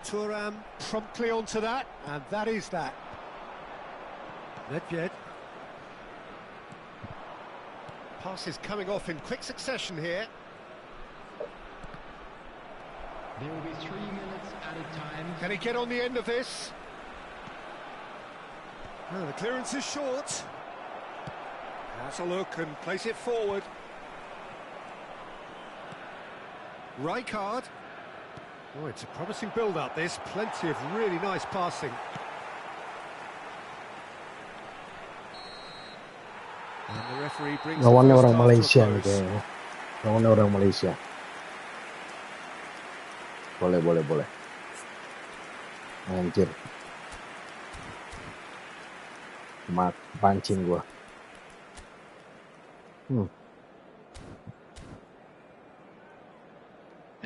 B: Thuram promptly onto that, and that is that. Nedved. Pass is coming off in quick succession here.
E: There will be 3 minutes at a time.
B: Can he get on the end of this? Oh, the clearance is short. Has a look and place it forward. Rijkaard. Oh, it's a promising build-up, this. Plenty of really nice passing. And the referee brings the
A: Lawannya
B: first
A: orang
B: half
A: Malaysia
B: to a
A: nih
B: close.
A: kayaknya. Lawannya orang Malaysia. Boleh. Anjir. Pancing gua.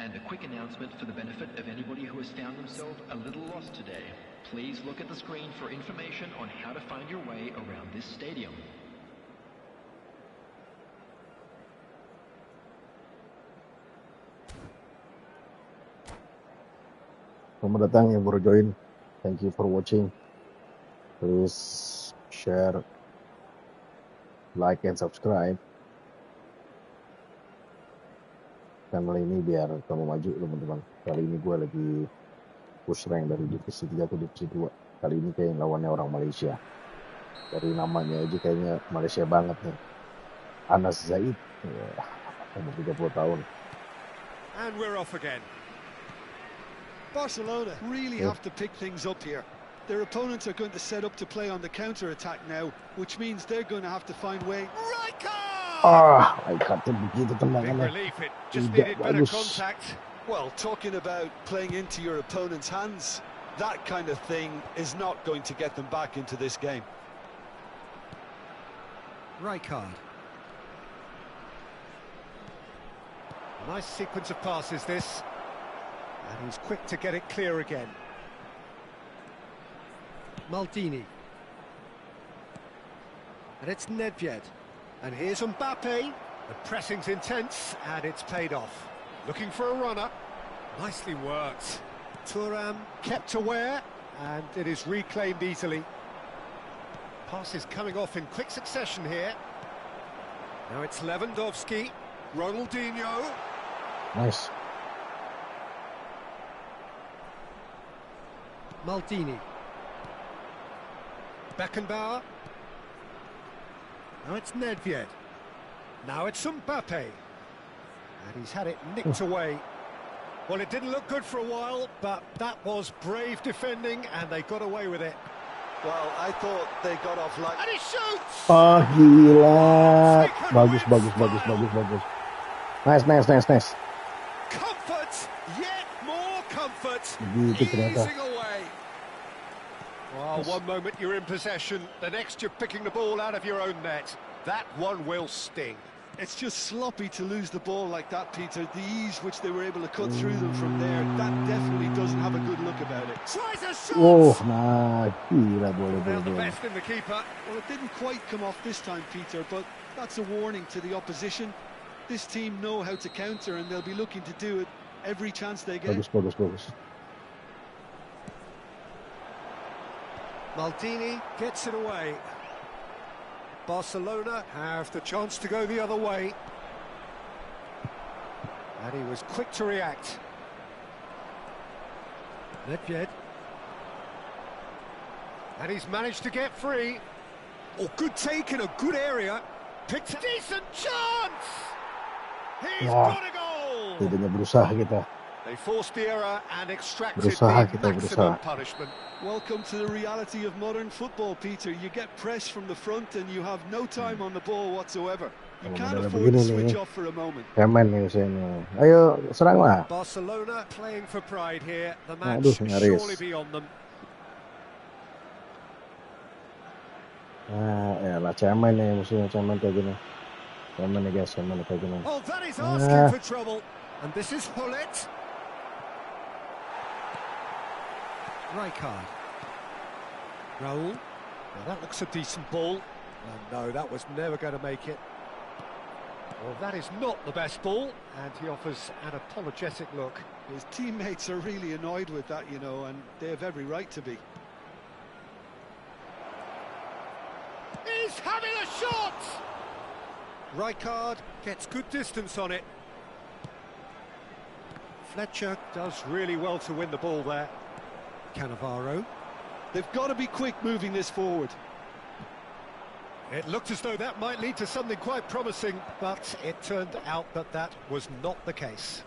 E: And a quick announcement for the benefit of anybody who has found themselves a little lost today. Please look at the screen for information on how to find your way around this stadium.
A: Selamat datang yang baru join. Thank you for watching. Please share, like, and subscribe channel ini biar kamu maju, teman-teman. Kali ini gue lagi push rank dari divisi 3 ke divisi 2. Kali ini kayak lawannya orang Malaysia. Dari namanya aja kayaknya Malaysia banget nih. Anas Zaid, umur 30 tahun.
B: And we're off again.
C: Barcelona really have to pick things up here. Their opponents are going to set up to play on the counter-attack now, which means they're going to have to find way.
B: Rijkaard!
A: Rijkaard begitu
B: Big
A: tendangannya.
B: relief, it just
A: Tidak
B: needed better
A: bagus.
B: contact.
C: Well, talking about playing into your opponent's hands, that kind of thing is not going to get them back into this game.
B: Rijkaard. Nice sequence of passes, this. And he's quick to get it clear again. Maldini. And it's Nedved. And here's Mbappe. The pressing's intense, and it's paid off. Looking for a runner. Nicely worked. Thuram kept aware, and it is reclaimed easily. Pass is coming off in quick succession here. Now it's Lewandowski. Ronaldinho.
A: Nice.
B: Maldini. Beckenbauer. Now it's Nedved. Now it's Mbappe. And he's had it nicked away. Well, it didn't look good for a while, but that was brave defending, and they got away with it.
C: Well, I thought they got off light.
B: And he shoots!
A: Gila. Bagus. Nice.
B: Comfort, yet more comfort.
A: Begitu ternyata.
B: Easing away. Well, one moment you're in possession, the next you're picking the ball out of your own net. That one will sting.
C: It's just sloppy to lose the ball like that, Peter. The ease which they were able to cut through them from there, that definitely doesn't have a good look about it.
B: Tries a shot!
A: Oh, nah, gila boleh
B: Found the
A: boleh.
B: best in the keeper.
C: Well, it didn't quite come off this time, Peter, but that's a warning to the opposition. This team know how to counter, and they'll be looking to do it every chance they get.
A: Bagus.
B: Maldini gets it away. Barcelona have the chance to go the other way. And he was quick to react. Nedved. And he's managed to get free. Oh, good take in a good area. Picked a decent chance! He's got a goal!
A: Tidak berusaha kita.
B: They forced the error and extracted
A: Berusaha
B: the
A: kita,
B: maximum
A: berusaha.
B: punishment.
C: Welcome to the reality of modern football, Peter. You get press from the front and you have no time on the ball whatsoever. You can't afford to switch off for a moment.
A: Jaman nih saya. Ayo seranglah.
B: Barcelona playing for pride here. The match
A: Aduh, nyaris.
B: surely beyond them.
A: Lah Jaman nih musuhnya, Jaman kayak gini. Jaman nih guys, Jaman kayak gini.
B: Oh, that is asking for trouble. And this is Hullet. Rijkaard. Raul. Now that looks a decent ball. Oh, no, that was never going to make it. Well, that is not the best ball, and he offers an apologetic look.
C: His teammates are really annoyed with that, you know, and they have every right to be.
B: He's having a shot! Rijkaard gets good distance on it. Fletcher does really well to win the ball there. Cannavaro.
C: They've got to be quick moving this forward.
B: It looked as though that might lead to something quite promising, but it turned out that that was not the case.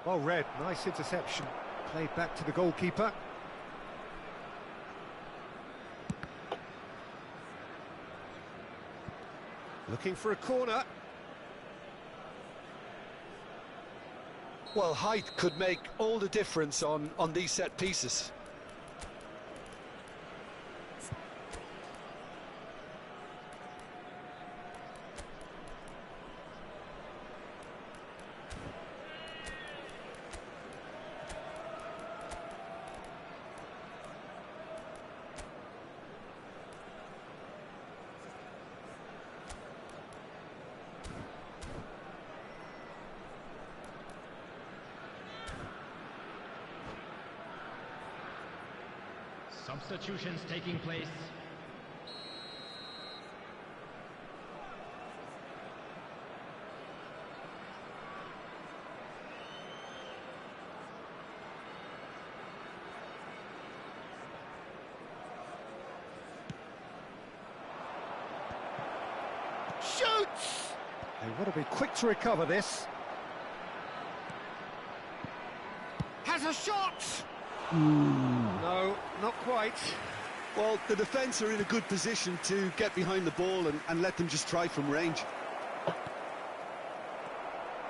B: Well read, nice interception. Played back to the goalkeeper. Looking for a corner.
C: Well, height could make all the difference on these set pieces.
E: Substitutions taking place.
B: Shoots! They want to be quick to recover this. Has a shot! No, not quite.
C: Well, the defence are in a good position to get behind the ball and let them just try from range.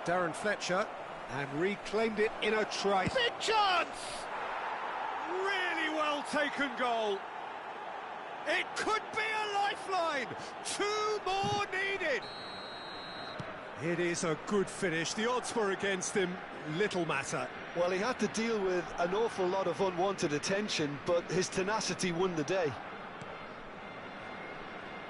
B: Darren Fletcher, and reclaimed it in a try. Big chance! Really well taken goal. It could be a lifeline. 2 more needed. It is a good finish. The odds were against him. Little matter.
C: Well, he had to deal with an awful lot of unwanted attention, but his tenacity won the day.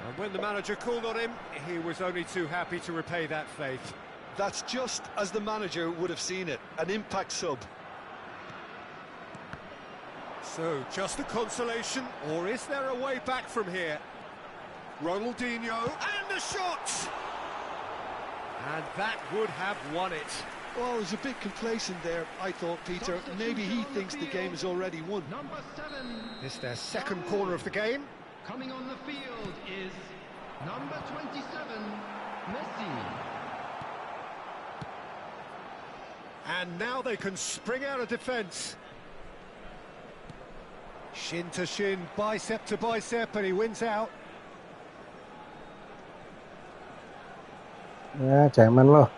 B: And when the manager called on him, he was only too happy to repay that faith.
C: That's just as the manager would have seen it, an impact sub.
B: So, just a consolation, or is there a way back from here? Ronaldinho, and the shot! And that would have won it.
C: Well, he was a bit complacent there, I thought, Peter. Maybe he thinks the game is already won.
E: Number 7.
B: This is their second corner of the game.
E: Coming on the field is number 27, Messi.
B: And now they can spring out of defence. Shin to shin, bicep to bicep, and he wins out.
A: Jaman loh.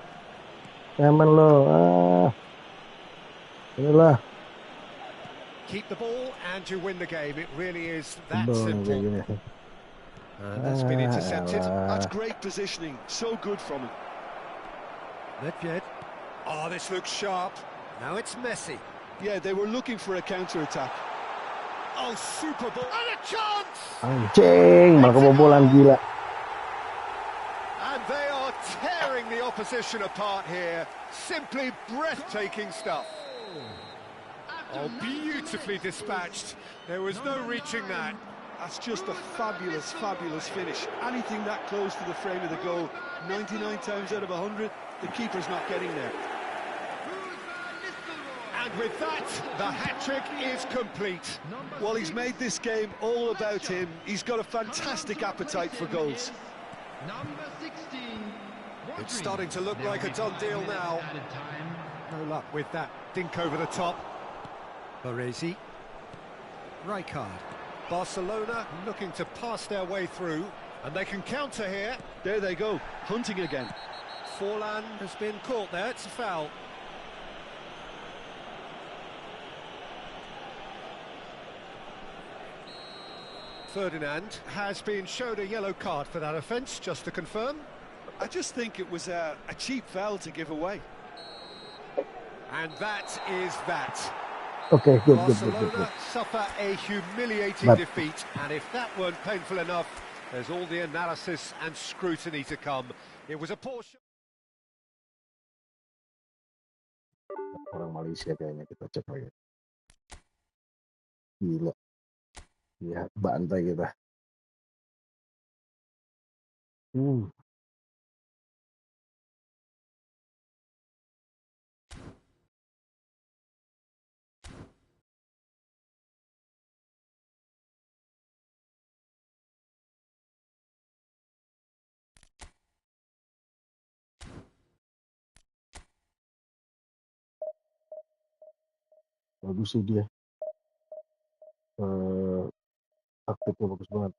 A: Jaman loh. Inilah.
B: Keep the ball and you win the game. It really is that
A: Bola
B: simple.
A: kayak gini.
B: That's been intercepted.
C: That's great positioning, so good from him.
B: Nedved. Oh, this looks sharp. Now it's Messi.
C: Yeah, they were looking for a counter-attack.
B: Oh, super ball. And a chance!
A: Anjing, malah kebobolan gila.
B: And they are tearing the opposition apart here. Simply breathtaking stuff. Oh, beautifully dispatched. There was no reaching that.
C: That's just a fabulous, fabulous finish. Anything that close to the frame of the goal, 99 times out of 100, the keeper's not getting there.
B: And with that, the hat-trick is complete.
C: Well, he's made this game all about him. He's got a fantastic appetite for goals.
B: It's starting to look like a done deal now. No luck with that dink over the top. Baresi. Rijkaard. Barcelona looking to pass their way through, and they can counter here.
C: There they go, hunting again.
B: Forlan has been caught there, it's a foul. Ferdinand has been showed a yellow card for that offence, just to confirm.
C: I just think it was a cheap foul to give away.
B: And that is that.
A: Okay, good.
B: Barcelona suffer a humiliating defeat, and if that weren't painful enough, there's all the analysis and scrutiny to come. It was a poor shot.
A: Orang Malaysia kayaknya kita cek lagi. Gila. Lihat bantai kita. Bagus sih dia. Aktifnya bagus banget.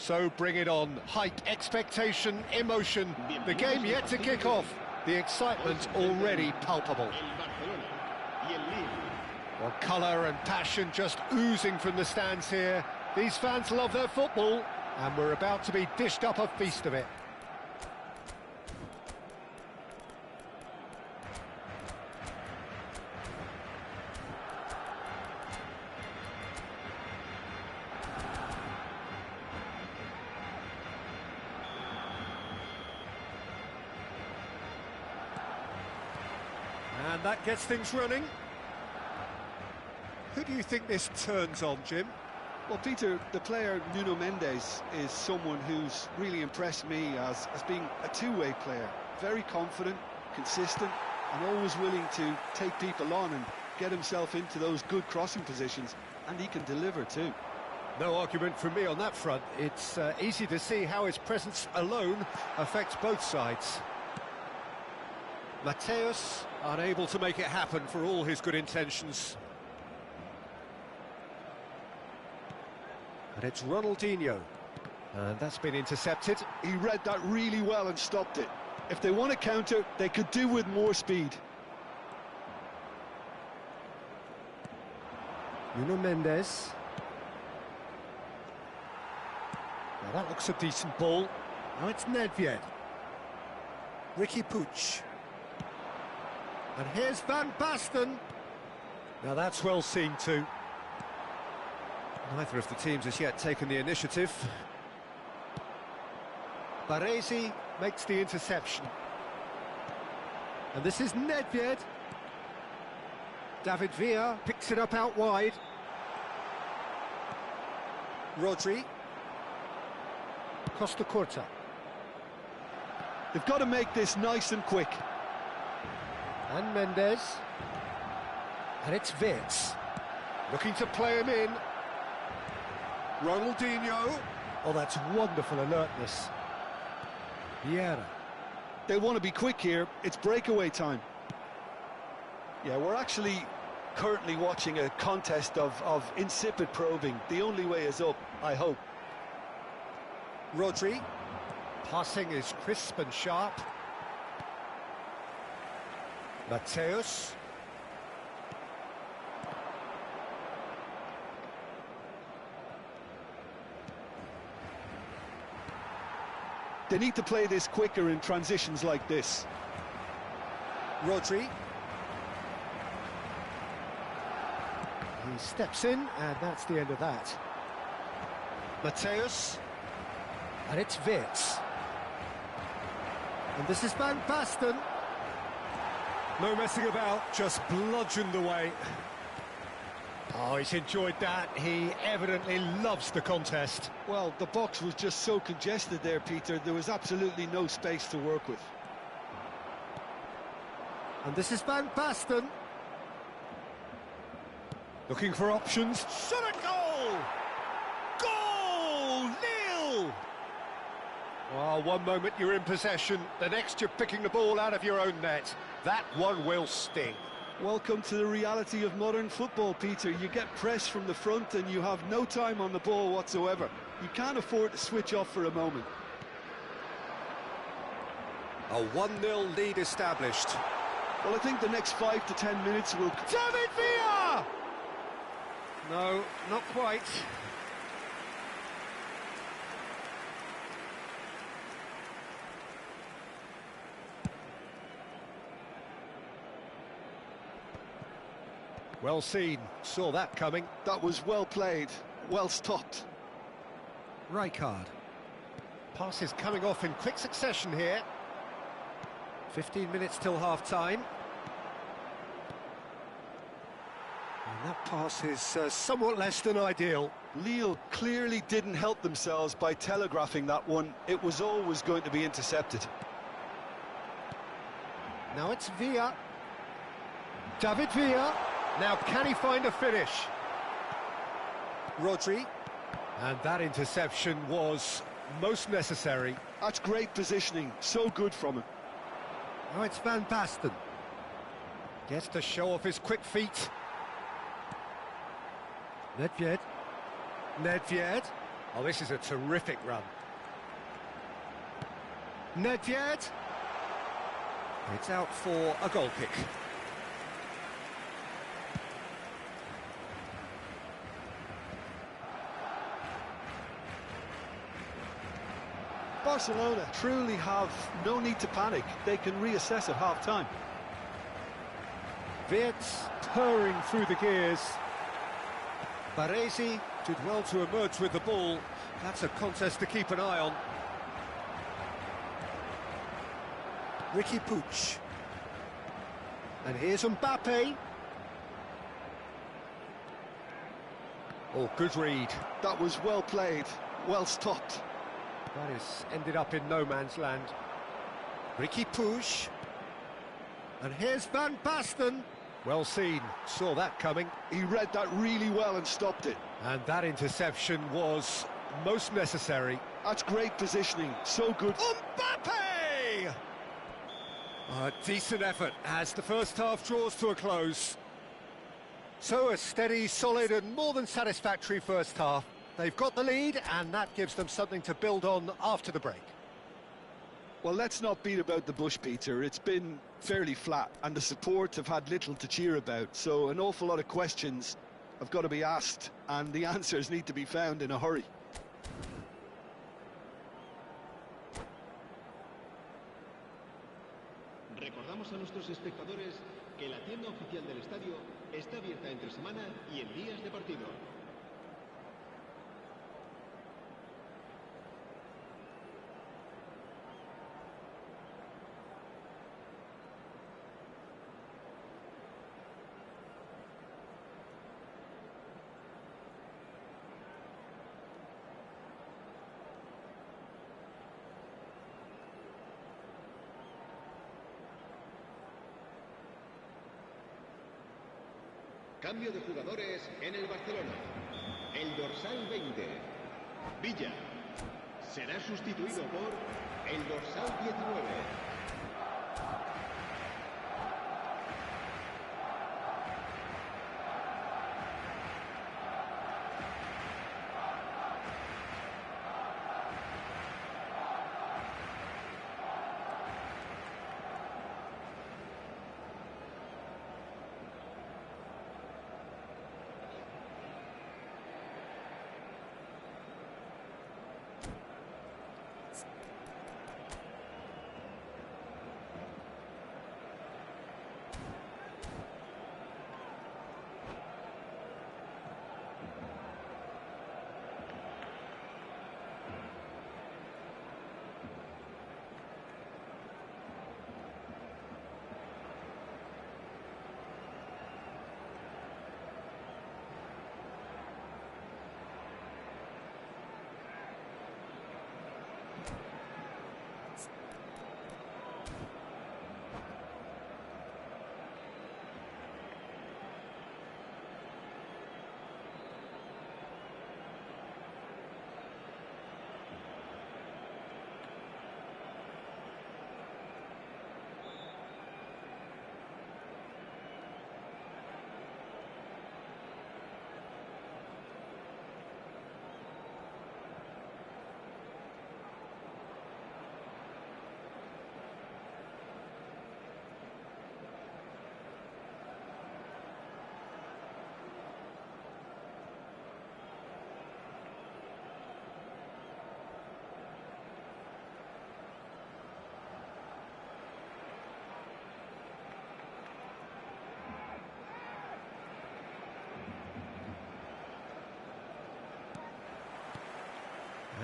B: So bring it on. Hype, expectation, emotion. The game yet to kick off. The excitement already palpable. Well, colour and passion just oozing from the stands here. These fans love their football, and we're about to be dished up a feast of it. And that gets things running. Who do you think this turns on, Jim?
C: Well, Peter, the player Nuno Mendes is someone who's really impressed me as being a two-way player. Very confident, consistent, and always willing to take people on and get himself into those good crossing positions, and he can deliver too.
B: No argument from me on that front. It's easy to see how his presence alone affects both sides. Mateus unable to make it happen for all his good intentions. And it's Ronaldinho. And that's been intercepted.
C: He read that really well and stopped it. If they want to counter, they could do with more speed.
B: Nuno Mendes. Now that looks a decent ball. Now it's Nedved. Ricky Puig. And here's Van Basten. Now that's well seen too. Neither of the teams has yet taken the initiative. Baresi makes the interception. And this is Nedved. David Villa picks it up out wide. Rodri. Costa Curta.
C: They've got to make this nice and quick.
B: And Mendes. And it's Wirtz. Looking to play him in. Ronaldinho. Oh, that's wonderful alertness. Vieira.
C: They want to be quick here. It's breakaway time. Yeah, we're actually currently watching a contest of insipid probing. The only way is up, I hope.
B: Rodri. Passing is crisp and sharp. Mateus.
C: They need to play this quicker in transitions like this.
B: Rodri. He steps in, and that's the end of that. Mateus. And it's Wirtz. And this is Van Basten. No messing about, just bludgeoned away. Oh, he's enjoyed that. He evidently loves the contest.
C: Well, the box was just so congested there, Peter. There was absolutely no space to work with.
B: And this is Van Basten. Looking for options. Shot a goal! Goal! Nil! Well, one moment you're in possession, the next you're picking the ball out of your own net. That one will sting.
C: Welcome to the reality of modern football, Peter. You get pressed from the front and you have no time on the ball whatsoever. You can't afford to switch off for a moment.
B: A 1-0 lead established.
C: Well, I think the next 5 to 10 minutes will...
B: David Villa! No, not quite. Well seen, saw that coming.
C: That was well played, well stopped.
B: Rijkaard. Passes coming off in quick succession here. 15 minutes till half-time. And that pass is somewhat less than ideal.
C: Lille clearly didn't help themselves by telegraphing that one. It was always going to be intercepted.
B: Now it's Villa. David Villa. Now can he find a finish? Rodri. And that interception was most necessary.
C: That's great positioning, so good from him.
B: Now it's Van Basten. Gets to show off his quick feet. Nedved. Nedved. Oh, this is a terrific run. Nedved. It's out for a goal kick.
C: Barcelona truly have no need to panic. They can reassess at half-time.
B: Wirtz purring through the gears. Baresi did well to emerge with the ball. That's a contest to keep an eye on. Ricky Puig. And here's Mbappe. Oh, good read.
C: That was well played, well stopped.
B: That has ended up in no man's land. Ricky Puig. And here's Van Basten. Well seen, saw that coming.
C: He read that really well and stopped it.
B: And that interception was most necessary.
C: That's great positioning, so good.
B: Mbappe! A decent effort as the first half draws to a close. So a steady, solid and more than satisfactory first half. They've got the lead and that gives them something to build on after the break.
C: Well, let's not beat about the bush, Peter. It's been fairly flat and the support have had little to cheer about. So an awful lot of questions have got to be asked and the answers need to be found in a hurry.
D: Recordamos a nuestros espectadores que la tienda oficial del estadio está abierta entre semana y en días de partido. Cambio de jugadores en el Barcelona. El dorsal 20, Villa, será sustituido por el dorsal 19.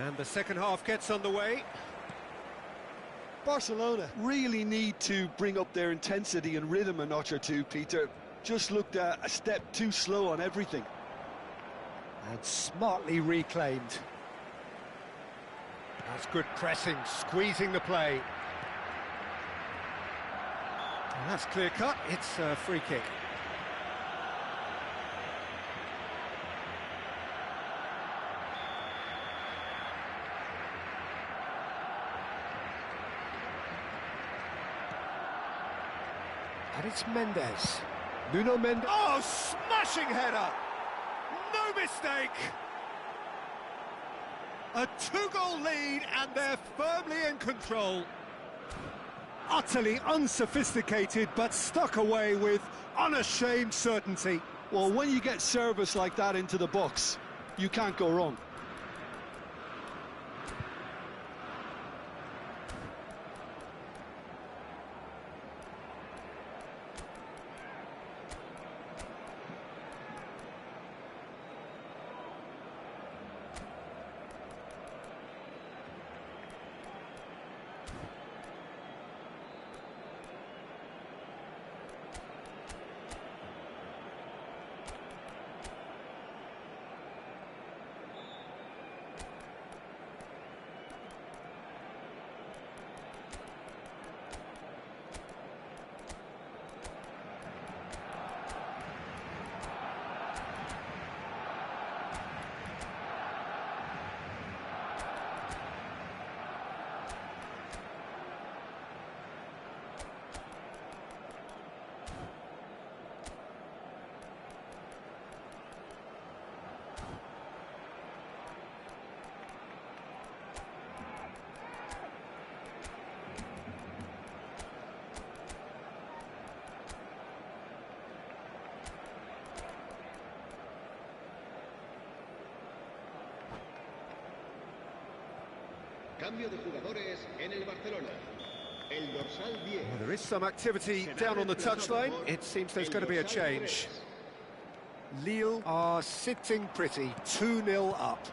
B: And the second half gets underway.
C: Barcelona really need to bring up their intensity and rhythm a notch or two, Peter. Just looked a step too slow on everything.
B: And smartly reclaimed. That's good pressing, squeezing the play. And that's clear cut, it's a free kick. And it's Mendes. Nuno Mendes. Oh, smashing header! No mistake! A two-goal lead, and they're firmly in control. Utterly unsophisticated, but stuck away with unashamed certainty.
C: Well, when you get service like that into the box, you can't go wrong.
D: Cambio de jugadores en el Barcelona. El dorsal 10.
B: Well, there is some activity down on the touchline. It seems there's going to be a change. Lille are sitting pretty, 2-0 up.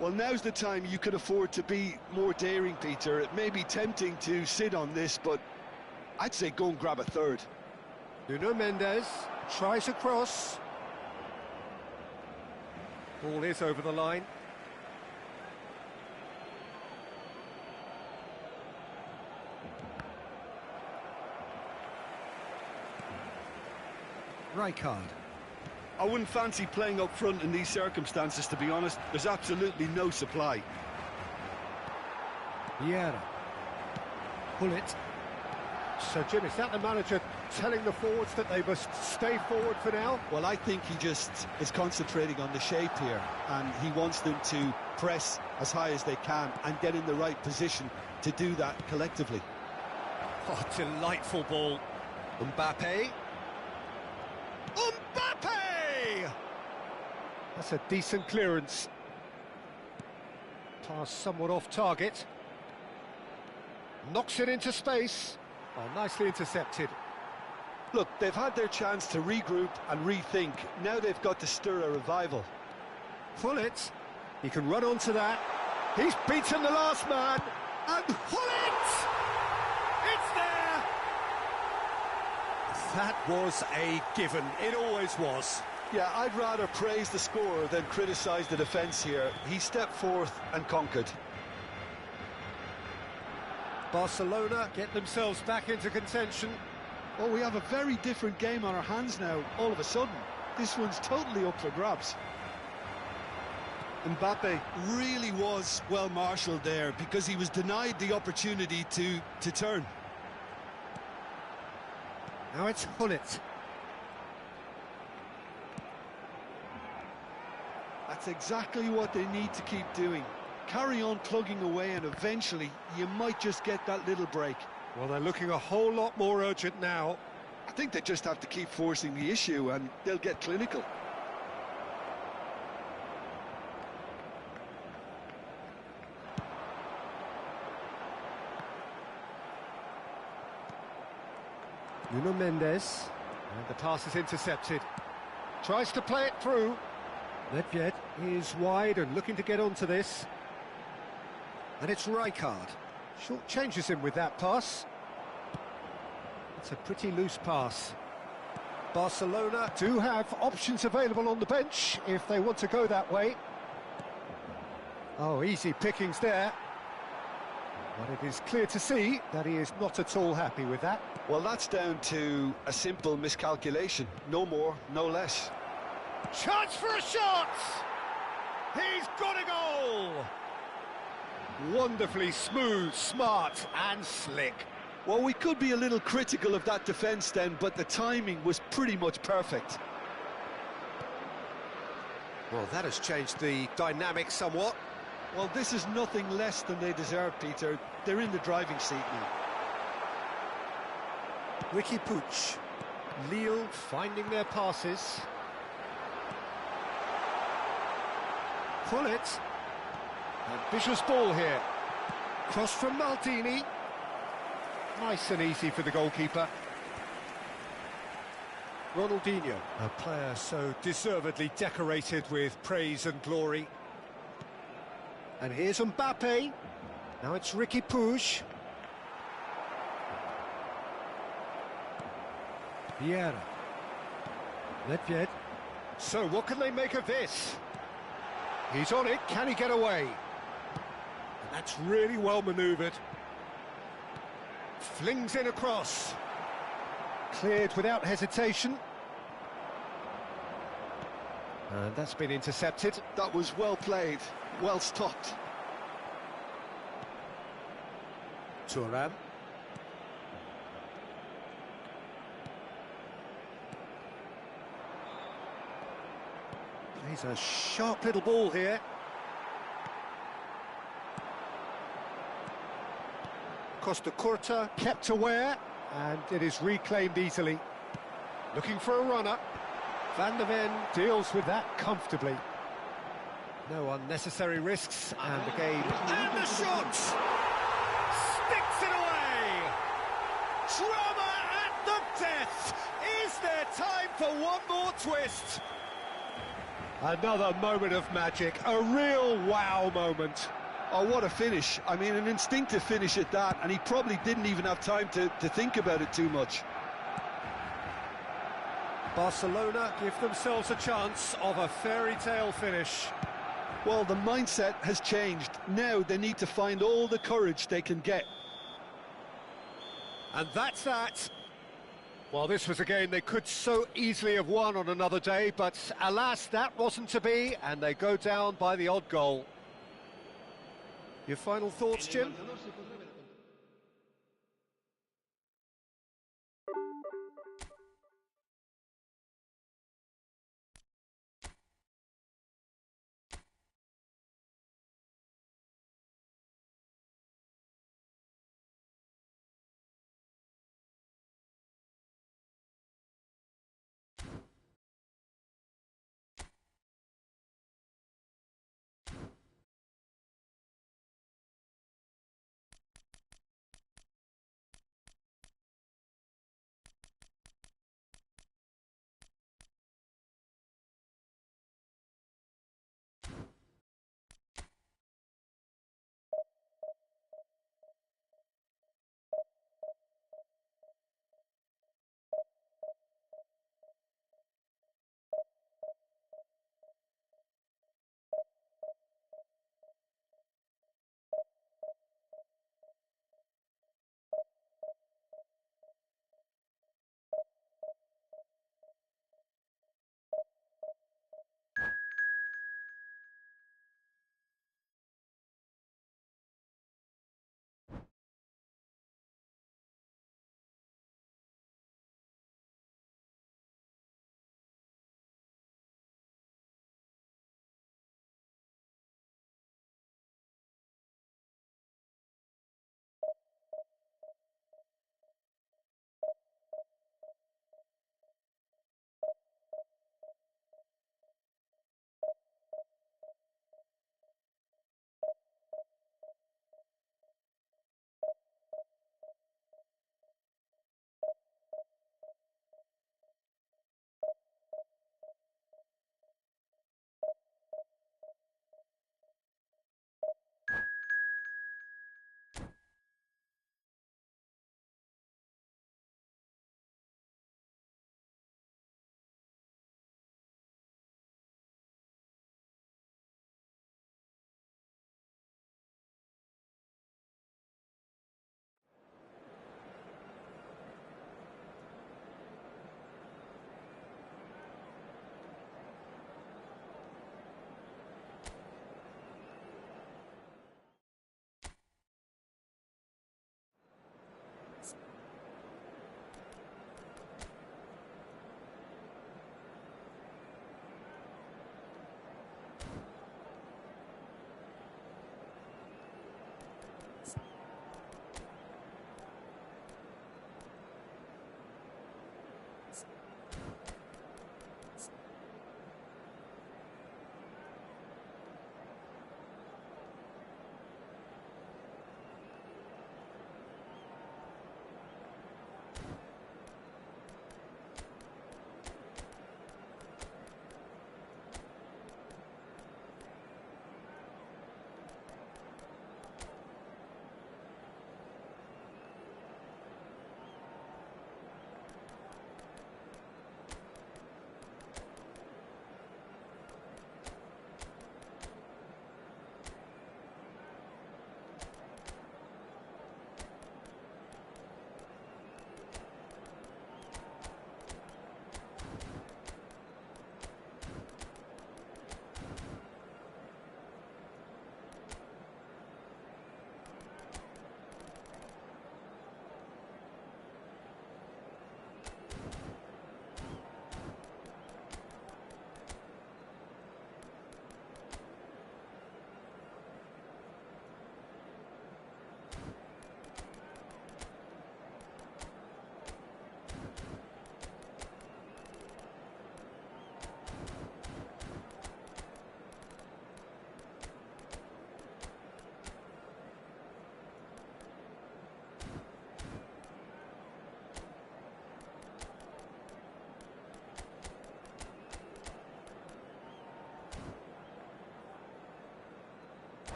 C: Well, now's the time you could afford to be more daring, Peter. It may be tempting to sit on this, but I'd say go and grab a third.
B: Nuno Mendes tries a cross. Ball is over the line. Rijkaard.
C: I wouldn't fancy playing up front in these circumstances, to be honest. There's absolutely no supply.
B: Vieira. Pull it. So, Jim, is that the manager telling the forwards that they must stay forward for now?
C: Well, I think he just is concentrating on the shape here, and he wants them to press as high as they can and get in the right position to do that collectively.
B: Oh, delightful ball. Mbappe. Mbappe! That's a decent clearance. Pass somewhat off target. Knocks it into space. Oh, nicely intercepted.
C: Look, they've had their chance to regroup and rethink. Now they've got to stir a revival.
B: Pull it. He can run onto that. He's beaten the last man. And pull it! It's there! That was a given. It always was.
C: Yeah, I'd rather praise the scorer than criticise the defence here. He stepped forth and conquered.
B: Barcelona get themselves back into contention.
C: Oh, we have a very different game on our hands now, all of a sudden. This one's totally up for grabs. Mbappe really was well marshalled there because he was denied the opportunity to turn.
B: Now it's Hullet.
C: That's exactly what they need to keep doing. Carry on plugging away and eventually you might just get that little break.
B: Well, they're looking a whole lot more urgent now.
C: I think they just have to keep forcing the issue and they'll get clinical.
B: Nuno Mendes. And the pass is intercepted. Tries to play it through. Nedved is wide and looking to get onto this. And it's Rijkaard. Short changes him with that pass. It's a pretty loose pass. Barcelona do have options available on the bench if they want to go that way. Oh, easy pickings there. But it is clear to see that he is not at all happy with that.
C: Well, that's down to a simple miscalculation. No more, no less.
B: Chance for a shot! He's got a goal! Wonderfully smooth, smart and slick.
C: Well, we could be a little critical of that defence then, but the timing was pretty much perfect.
B: Well, that has changed the dynamic somewhat.
C: Well, this is nothing less than they deserve, Peter. They're in the driving seat now.
B: Ricky Puig. Lille finding their passes. Pull it. Ambitious ball here. Cross from Maldini. Nice and easy for the goalkeeper. Ronaldinho, a player so deservedly decorated with praise and glory. And here's Mbappe. Now it's Ricky Puig. Vieira. Ledvied. So what can they make of this? He's on it, can he get away? And that's really well manoeuvred. Flings in across. Cleared without hesitation. And that's been intercepted.
C: That was well played, well stopped.
B: Thuram. Plays a sharp little ball here. Costa Curta kept aware, and it is reclaimed easily. Looking for a runner. Van der Ven deals with that comfortably. No unnecessary risks, and the game... And the shot! Sticks it away! Drama at the death! Is there time for one more twist? Another moment of magic, a real wow moment.
C: Oh, what a finish. I mean, an instinctive finish at that, and he probably didn't even have time to think about it too much.
B: Barcelona give themselves a chance of a fairy tale finish.
C: Well, the mindset has changed. Now they need to find all the courage they can get.
B: And that's that. Well, this was a game they could so easily have won on another day, but alas, that wasn't to be, and they go down by the odd goal. Your final thoughts, Jim?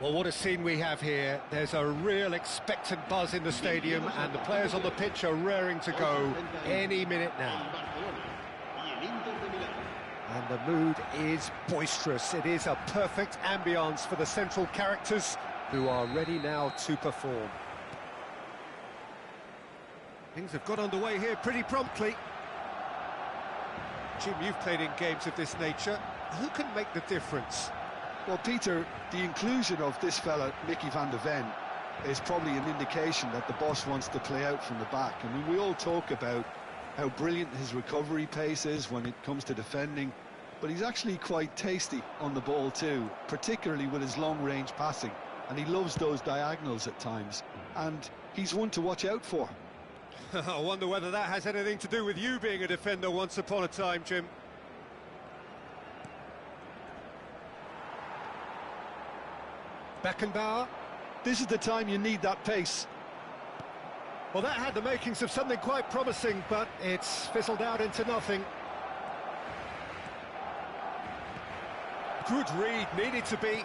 B: Well, what a scene we have here. There's a real expectant buzz in the stadium, and the players on the pitch are raring to go any minute now. And the mood is boisterous. It is a perfect ambience for the central characters who are ready now to perform. Things have got underway here pretty promptly. Jim, you've played in games of this nature. Who can make the difference?
C: Well, Peter, the inclusion of this fella, Mickey van de Ven, is probably an indication that the boss wants to play out from the back. I mean, we all talk about how brilliant his recovery pace is when it comes to defending, but he's actually quite tasty on the ball too, particularly with his long-range passing, and he loves those diagonals at times, and he's one to watch out for.
B: I wonder whether that has anything to do with you being a defender once upon a time, Jim. Beckenbauer.
C: This is the time you need that pace.
B: Well, that had the makings of something quite promising, but it's fizzled out into nothing. Good read, needed to be.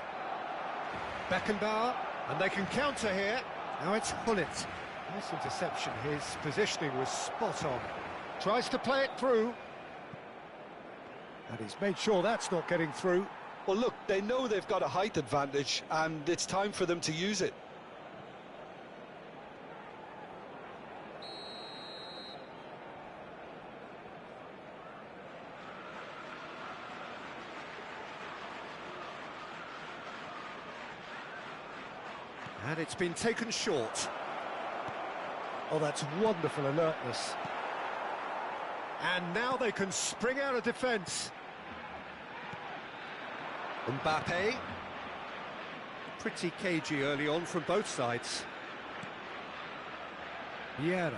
B: Beckenbauer, and they can counter here. Now it's Hullet. Nice interception, his positioning was spot on. Tries to play it through. And he's made sure that's not getting through.
C: Well, look, they know they've got a height advantage, and it's time for them to use it.
B: And it's been taken short. Oh, that's wonderful alertness. And now they can spring out of defence. Mbappe. Pretty cagey early on from both sides. Vieira.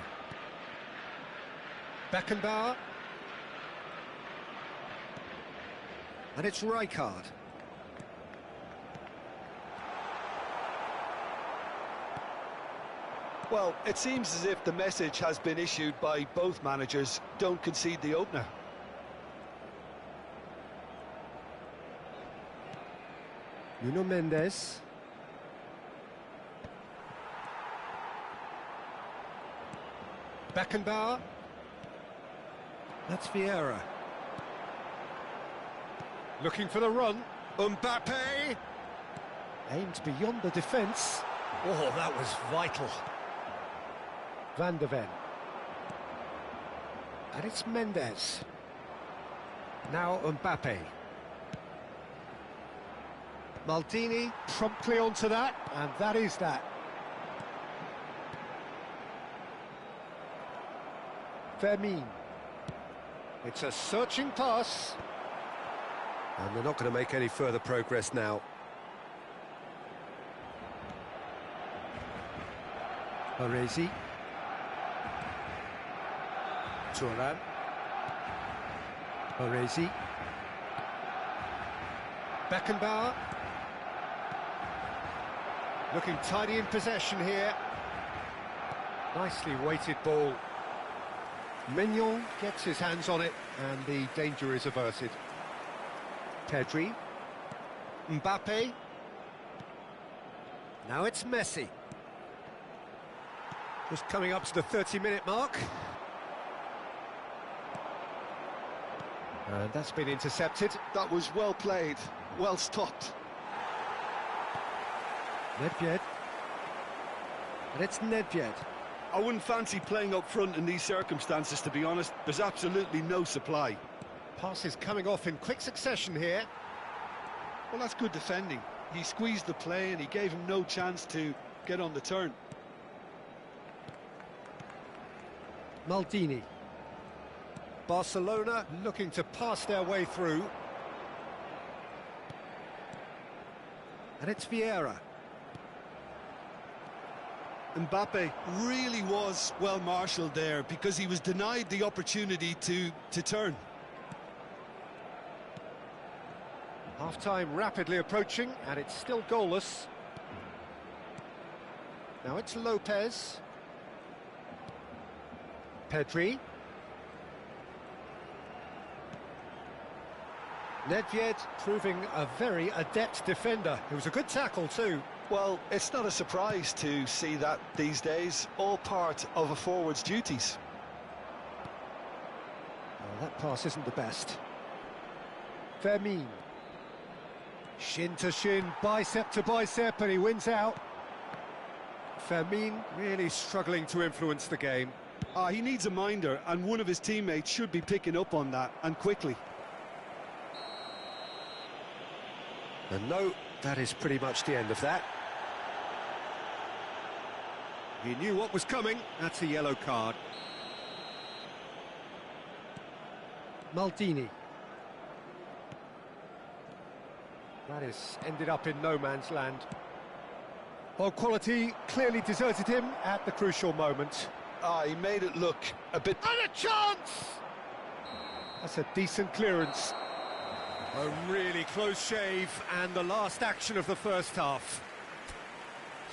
B: Beckenbauer. And it's Rijkaard.
C: Well, it seems as if the message has been issued by both managers: don't concede the opener.
B: Nuno Mendes. Beckenbauer. That's Vieira. Looking for the run. Mbappe. Aimed beyond the defence. Oh, that was vital. Van de Ven. And it's Mendes. Now Mbappe. Maldini promptly onto that, and that is that. Fermin. It's a searching pass. And they're not going to make any further progress now. Baresi. Turan. Baresi. Beckenbauer. Looking tidy in possession here. Nicely weighted ball. Mignon gets his hands on it, and the danger is averted. Pedri. Mbappe. Now it's Messi. Just coming up to the 30-minute mark. And that's been intercepted.
C: That was well played, well stopped.
B: Nedved. And it's Nedved.
C: I wouldn't fancy playing up front in these circumstances, to be honest. There's absolutely no supply.
B: Passes coming off in quick succession here.
C: Well, that's good defending. He squeezed the play and he gave him no chance to get on the turn.
B: Maldini. Barcelona looking to pass their way through. And it's Vieira.
C: Mbappe really was well marshalled there because he was denied the opportunity to turn.
B: Half-time rapidly approaching, and it's still goalless. Now it's Lopez. Pedri. Nedved proving a very adept defender. It was a good tackle too.
C: Well, it's not a surprise to see that these days, all part of a forward's duties.
B: Oh, that pass isn't the best. Fermin. Shin to shin, bicep to bicep, and he wins out. Fermin really struggling to influence the game.
C: He needs a minder, and one of his teammates should be picking up on that, and quickly.
B: And no, that is pretty much the end of that. He knew what was coming. That's a yellow card. Maldini. That is ended up in no man's land. Well, quality clearly deserted him at the crucial moment.
C: He made it look a bit...
B: And a chance! That's a decent clearance. A really close shave, and the last action of the first half.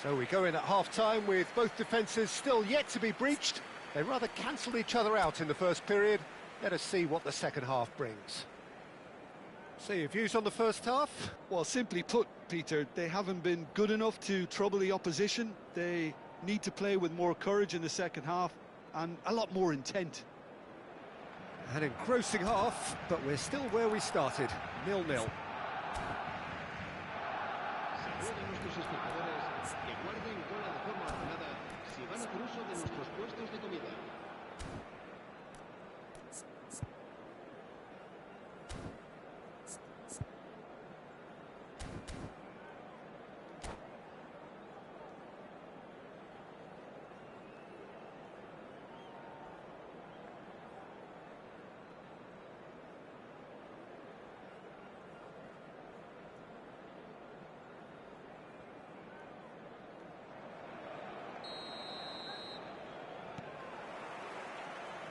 B: So we go in at half-time with both defences still yet to be breached. They rather cancelled each other out in the first period. Let us see what the second half brings. So your views on the first half?
C: Well, simply put, Peter, they haven't been good enough to trouble the opposition. They need to play with more courage in the second half and a lot more intent.
B: An engrossing half, but we're still where we started, 0-0.
D: Saludan nuestros espectadores que guarden cola de forma ordenada si van a hacer uso de nuestros puestos de comida.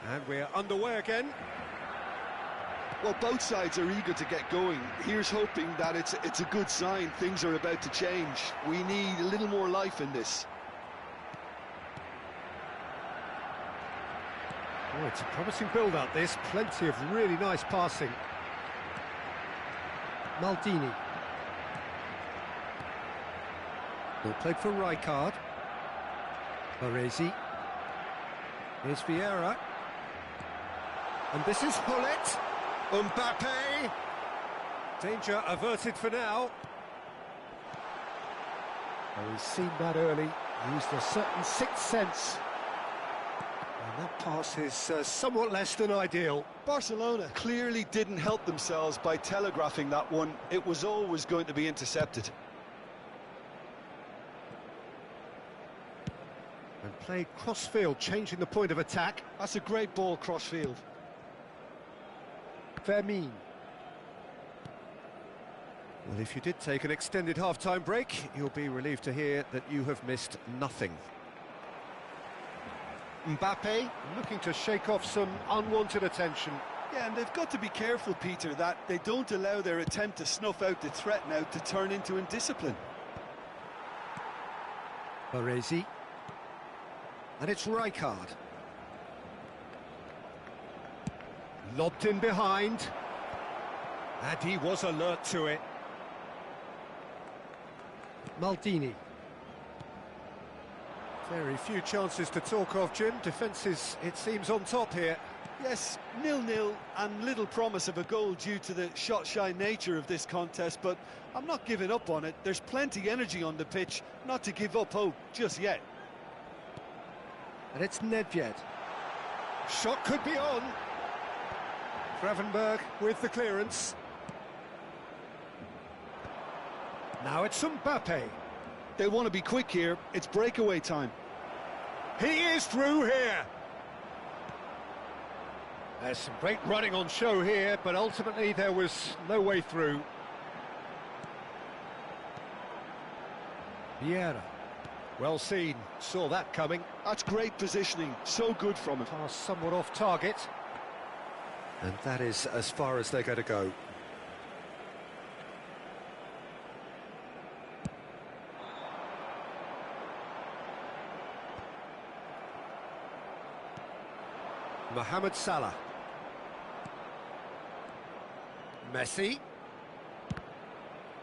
B: And we're underway again.
C: Well, both sides are eager to get going. Here's hoping that it's a good sign. Things are about to change. We need a little more life in this.
B: Oh, it's a promising build-up, this. Plenty of really nice passing. Maldini. Ball played for Rijkaard. Baresi. Here's Vieira. And this is Hullet. Mbappe. Danger averted for now. Oh, he's seen that early. Used a certain sixth sense. And that pass is somewhat less than ideal.
C: Barcelona clearly didn't help themselves by telegraphing that one. It was always going to be intercepted.
B: And played cross-field, changing the point of attack.
C: That's a great ball cross-field.
B: Fermin. Well, if you did take an extended half-time break, you'll be relieved to hear that you have missed nothing. Mbappe looking to shake off some unwanted attention.
C: Yeah, and they've got to be careful, Peter, that they don't allow their attempt to snuff out the threat now to turn into indiscipline.
B: Baresi. And it's Rijkaard. Lobbed in behind. And he was alert to it. Maldini. Very few chances to talk of, Jim. Defence is, it seems, on top here.
C: Yes, 0-0 and little promise of a goal due to the shot-shy nature of this contest, but I'm not giving up on it. There's plenty energy on the pitch, not to give up hope just yet.
B: And it's Nedved. Shot could be on. Gravenberg with the clearance. Now it's Mbappe.
C: They want to be quick here. It's breakaway time.
B: He is through here. There's some great running on show here, but ultimately there was no way through. Vieira. Well seen. Saw that coming.
C: That's great positioning. So good from him.
B: Pass somewhat off target. And that is as far as they're going to go. Mohamed Salah. Messi.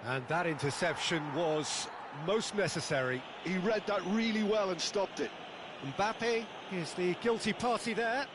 B: And that interception was most necessary.
C: He read that really well and stopped it.
B: Mbappe is the guilty party there.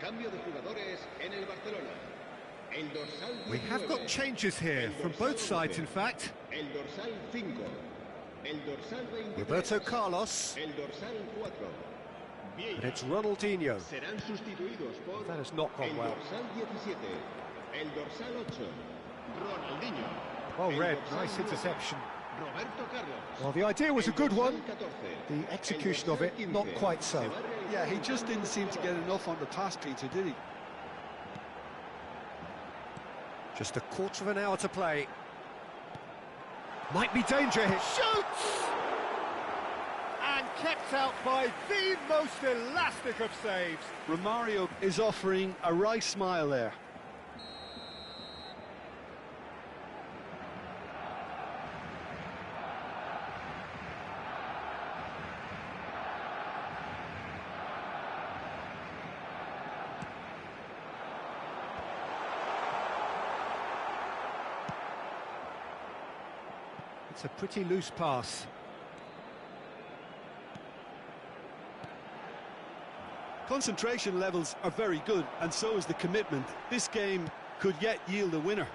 D: Cambio de jugadores en el Barcelona. El dorsal 19,
B: We have got changes here from both sides, in fact.
D: El dorsal 5. El dorsal 23.
B: Roberto Carlos.
D: El dorsal 4.
B: And it's Ronaldinho.
D: Serán sustituidos por
B: That has not gone
D: el
B: well.
D: dorsal 17. El dorsal 8. Ronaldinho.
B: Well
D: El
B: read,
D: dorsal
B: nice
D: 9,
B: interception.
D: Roberto Carlos.
B: Well, the idea was a good
D: El dorsal
B: one.
D: 14.
B: The execution
D: El
B: of it,
D: dorsal
B: not
D: 15.
B: quite so.
D: Se va a realizar
C: Yeah, he just didn't seem to get enough on the pass, Peter, did he?
B: Just a quarter of an hour to play. Might be danger here. Shoots! And kept out by the most elastic of saves.
C: Romario is offering a wry smile there.
B: It's a pretty loose pass.
C: Concentration levels are very good, and so is the commitment. This game could yet yield a winner.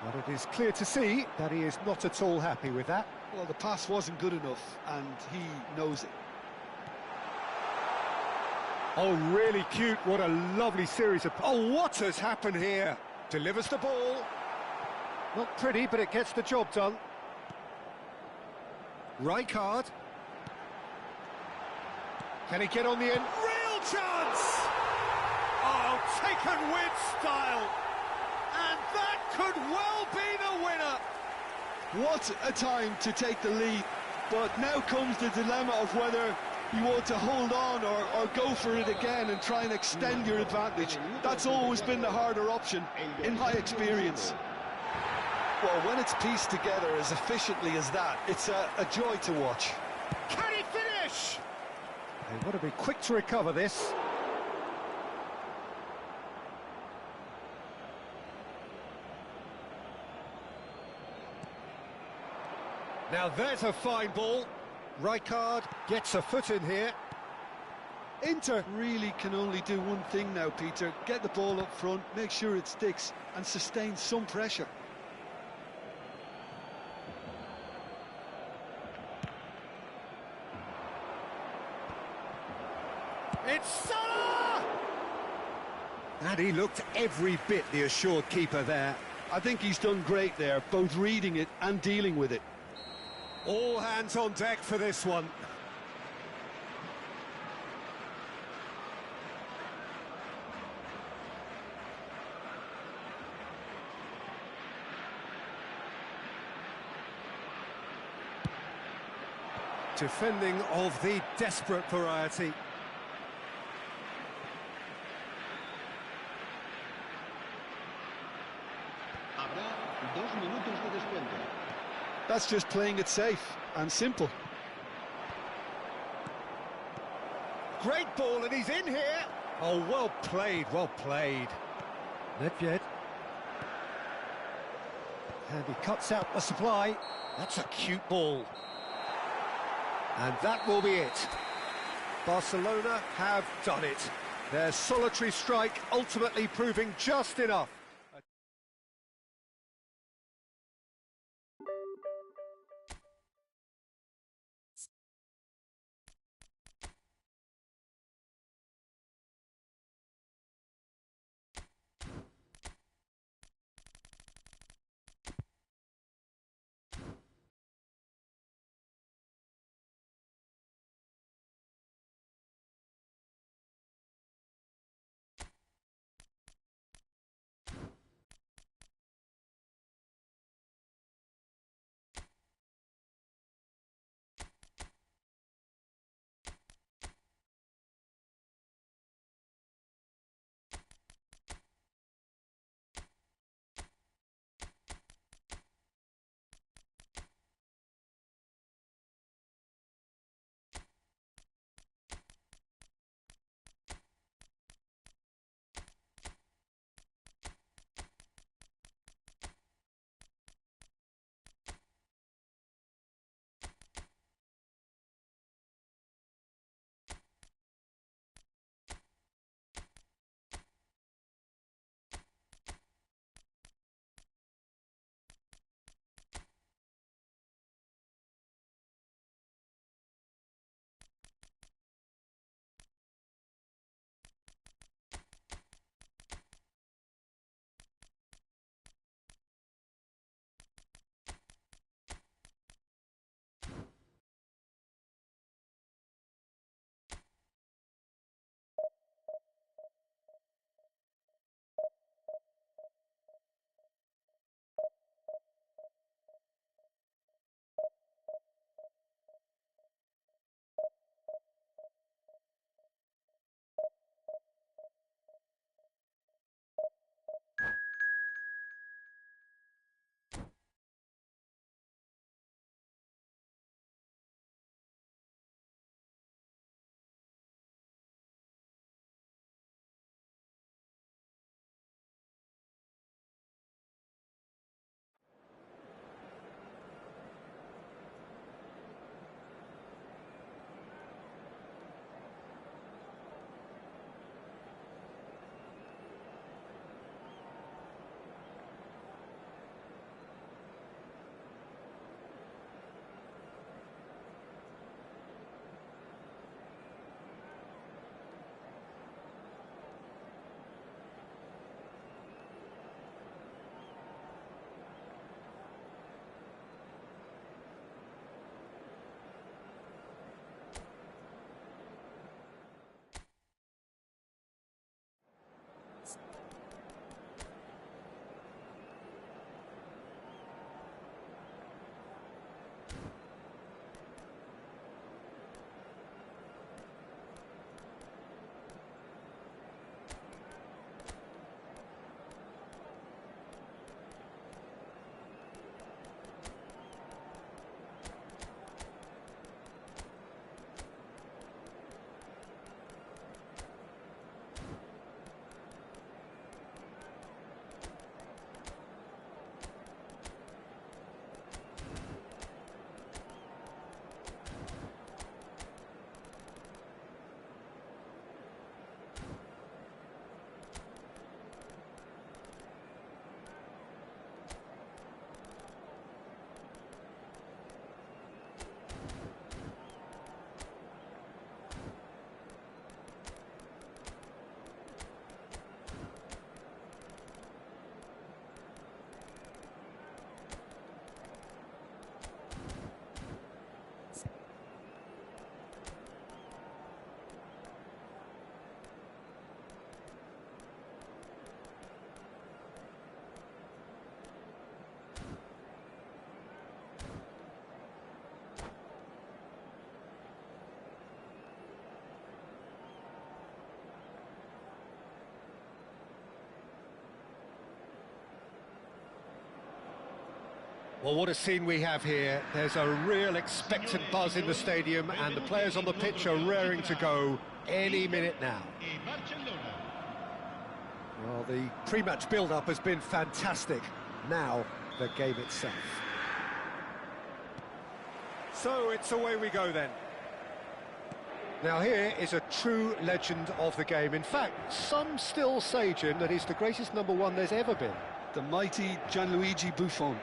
B: But it is clear to see that he is not at all happy with that.
C: Well, the pass wasn't good enough, and he knows it.
B: Oh, really cute. What a lovely series of... Oh, what has happened here? Delivers the ball. Not pretty, but it gets the job done. Rijkaard. Can he get on the end? Real chance! Oh, taken with style. And that could well be the winner.
C: What a time to take the lead, but now comes the dilemma of whether you want to hold on or go for it again and try and extend your advantage. That's always been the harder option, in my experience. Well, when it's pieced together as efficiently as that, it's a joy to watch.
B: Can he finish? They've got to be quick to recover this. Now there's a fine ball. Rijkaard gets a foot in here. Inter.
C: Really can only do one thing now, Peter. Get the ball up front, make sure it sticks, and sustain some pressure.
B: It's Salah! And he looked every bit the assured keeper there.
C: I think he's done great there, both reading it and dealing with it.
B: All hands on deck for this one. Defending of the desperate variety.
D: Habrá 2 minutos de descuento.
C: That's just playing it safe and simple.
B: Great ball, and he's in here. Oh, well played, well played. Nedved. And he cuts out the supply. That's a cute ball. And that will be it. Barcelona have done it. Their solitary strike ultimately proving just enough. Well, what a scene we have here. There's a real expectant buzz in the stadium, and the players on the pitch are raring to go any minute now. Well, the pre-match build-up has been fantastic. Now, the game itself. So, it's away we go then. Now here is a true legend of the game. In fact, some still say, Jim, that he's the greatest number one there's ever been.
C: The mighty Gianluigi Buffon.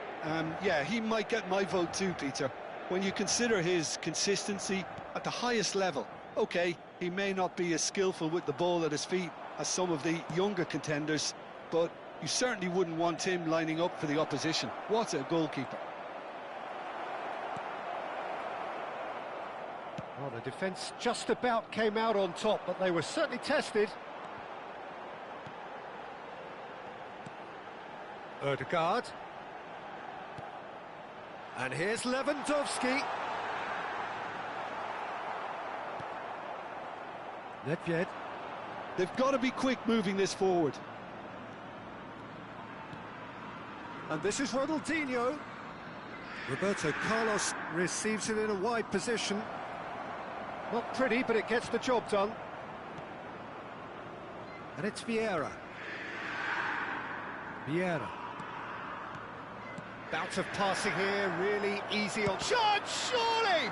C: Yeah, he might get my vote too, Peter. When you consider his consistency at the highest level, okay, he may not be as skillful with the ball at his feet as some of the younger contenders, but you certainly wouldn't want him lining up for the opposition. What a goalkeeper.
B: Well, the defence just about came out on top, but they were certainly tested. Ødegaard. And here's Lewandowski. Nedved.
C: They've got to be quick moving this forward.
B: And this is Ronaldinho. Roberto Carlos receives it in a wide position. Not pretty, but it gets the job done. And it's Vieira. Vieira. Bout of passing here, really easy on shot, surely!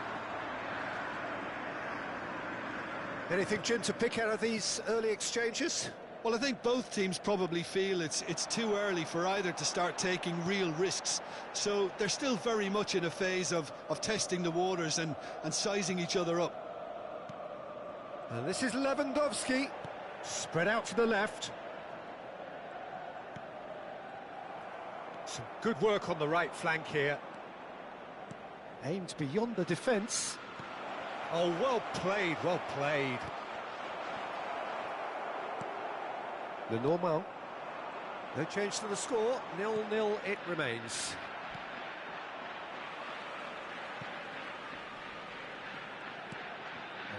B: Anything, Jim, to pick out of these early exchanges?
C: Well, I think both teams probably feel it's too early for either to start taking real risks. So they're still very much in a phase of testing the waters and sizing each other up.
B: And this is Lewandowski, spread out to the left. Some good work on the right flank here. Aimed beyond the defence. Oh, well played, well played. Lenormand. No change to the score, 0-0 it remains.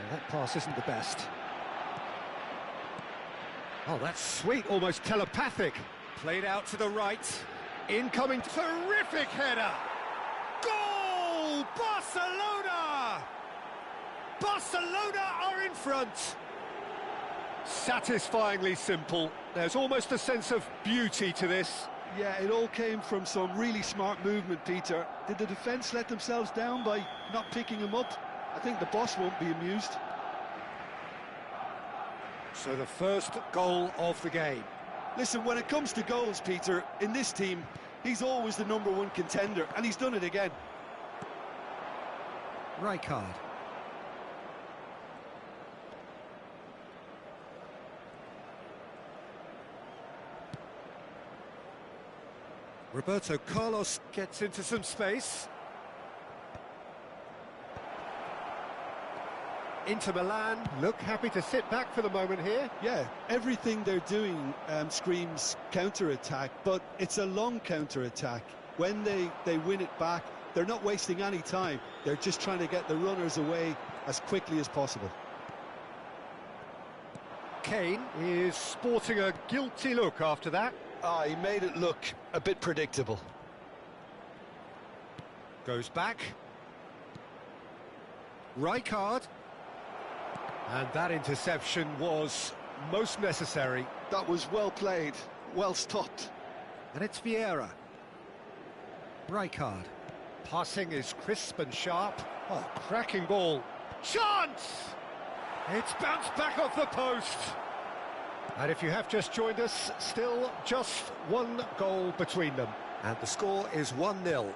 B: That pass isn't the best. Oh, that's sweet, almost telepathic. Played out to the right. Incoming, terrific header! Goal! Barcelona! Barcelona are in front! Satisfyingly simple. There's almost a sense of beauty to this.
C: Yeah, it all came from some really smart movement, Peter. Did the defence let themselves down by not picking him up? I think the boss won't be amused.
B: So the first goal of the game.
C: Listen, when it comes to goals, Peter, in this team, he's always the #1 contender, and he's done it again.
B: Rijkaard. Roberto Carlos gets into some space. Inter Milan look happy to sit back for the moment here.
C: Yeah, everything they're doing screams counter-attack, but it's a long counter-attack. When they win it back, they're not wasting any time. They're just trying to get the runners away as quickly as possible.
B: Kane is sporting a guilty look after that.
C: He made it look a bit predictable.
B: Goes back. Rijkaard. And that interception was most necessary.
C: That was well played, well stopped.
B: And it's Vieira. Rijkaard. Passing is crisp and sharp. Oh, cracking ball. Chance! It's bounced back off the post. And if you have just joined us, still just one goal between them. And the score is 1-0.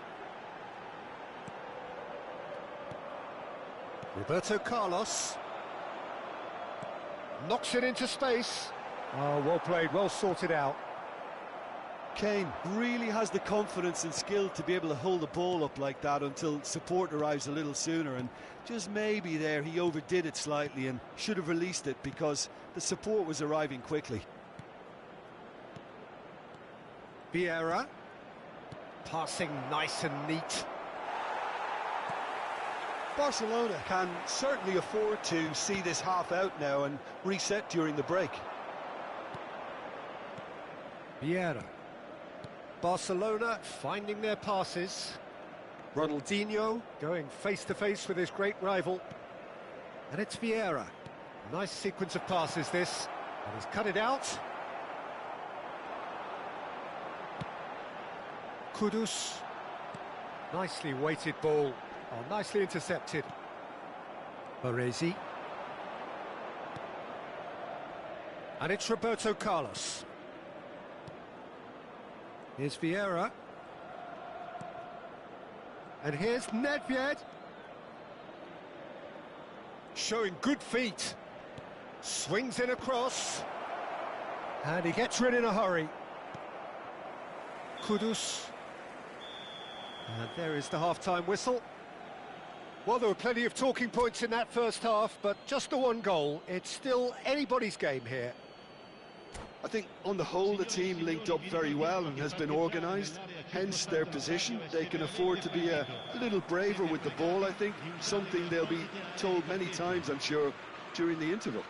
B: Roberto Carlos. Knocks it into space. Oh, well played, well sorted out.
C: Kane really has the confidence and skill to be able to hold the ball up like that until support arrives a little sooner, and just maybe there he overdid it slightly and should have released it because the support was arriving quickly.
B: Vieira. Passing nice and neat.
C: Barcelona can certainly afford to see this half out now and reset during the break.
B: Vieira. Barcelona finding their passes. Ronaldinho going face-to-face with his great rival. And it's Vieira. Nice sequence of passes this. And he's cut it out. Kudus. Nicely weighted ball. Oh, nicely intercepted. Baresi. And it's Roberto Carlos. Here's Vieira. And here's Nedved. Showing good feet. Swings in across. And he gets rid in a hurry. Kudus. And there is the half-time whistle. Well, there were plenty of talking points in that first half, but just the one goal. It's still anybody's game here.
C: I think on the whole the team linked up very well and has been organised, hence their position. They can afford to be a little braver with the ball, I think, something they'll be told many times, I'm sure, during the interval.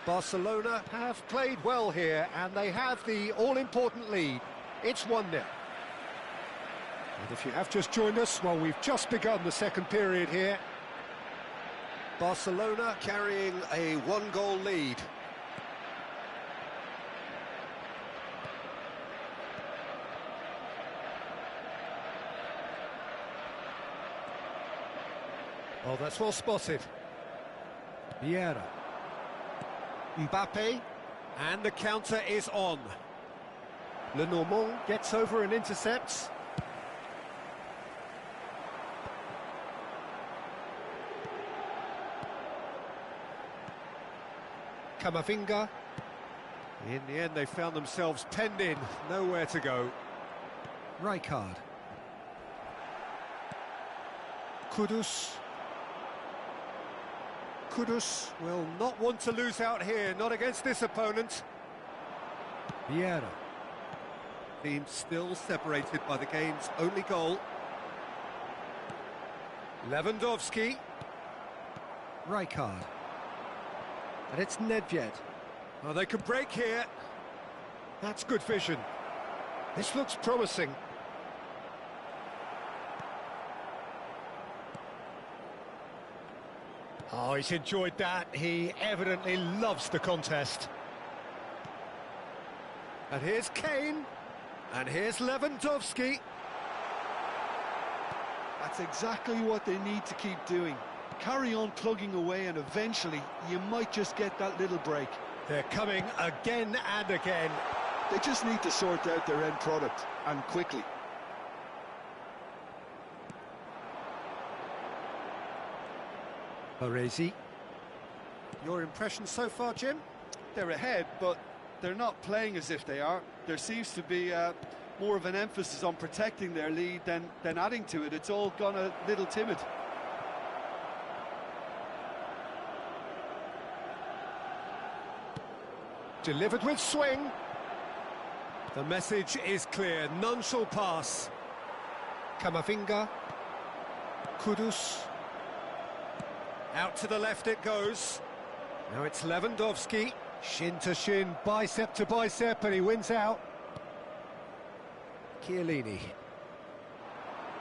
B: Barcelona have played well here and they have the all-important lead. It's 1-0. And if you have just joined us, well, we've just begun the second period here. Barcelona carrying a one-goal lead. Oh, that's well spotted. Vieira. Mbappe. And the counter is on. Lenormand gets over and intercepts. Camavinga. In the end, they found themselves penned in, nowhere to go. Rijkaard. Kudus. Kudus will not want to lose out here, not against this opponent. Vieira. Team still separated by the game's only goal. Lewandowski. Rijkaard. And it's Nedved. Oh, they could break here. That's good vision. This looks promising. Oh, he's enjoyed that. He evidently loves the contest. And here's Kane. And here's Lewandowski.
C: That's exactly what they need to keep doing. Carry on plugging away and eventually you might just get that little break.
B: They're coming again and again.
C: They just need to sort out their end product, and quickly.
B: Baresi. Your impression so far, Jim?
C: They're ahead, but they're not playing as if they are. There seems to be more of an emphasis on protecting their lead than adding to it. It's all gone a little timid.
B: Delivered with swing. The message is clear, none shall pass. Camavinga. Kudus. Out to the left it goes. Now it's Lewandowski. Shin to shin, bicep to bicep, and he wins out. Chiellini.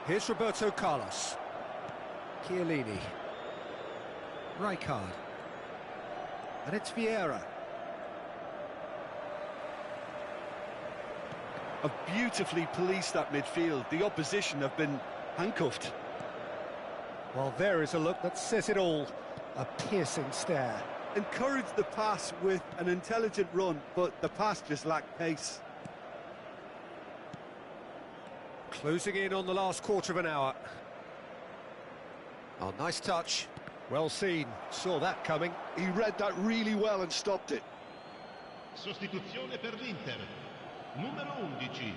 B: Here's Roberto Carlos. Chiellini. Rijkaard. And it's Vieira.
C: Have beautifully policed that midfield. The opposition have been handcuffed.
B: Well, there is a look that says it all. A piercing stare.
C: Encouraged the pass with an intelligent run, but the pass just lacked pace.
B: Closing in on the last quarter of an hour. Oh, nice touch. Well seen. Saw that coming.
C: He read that really well and stopped it.
D: Sostituzione per l'Inter. Numero 11.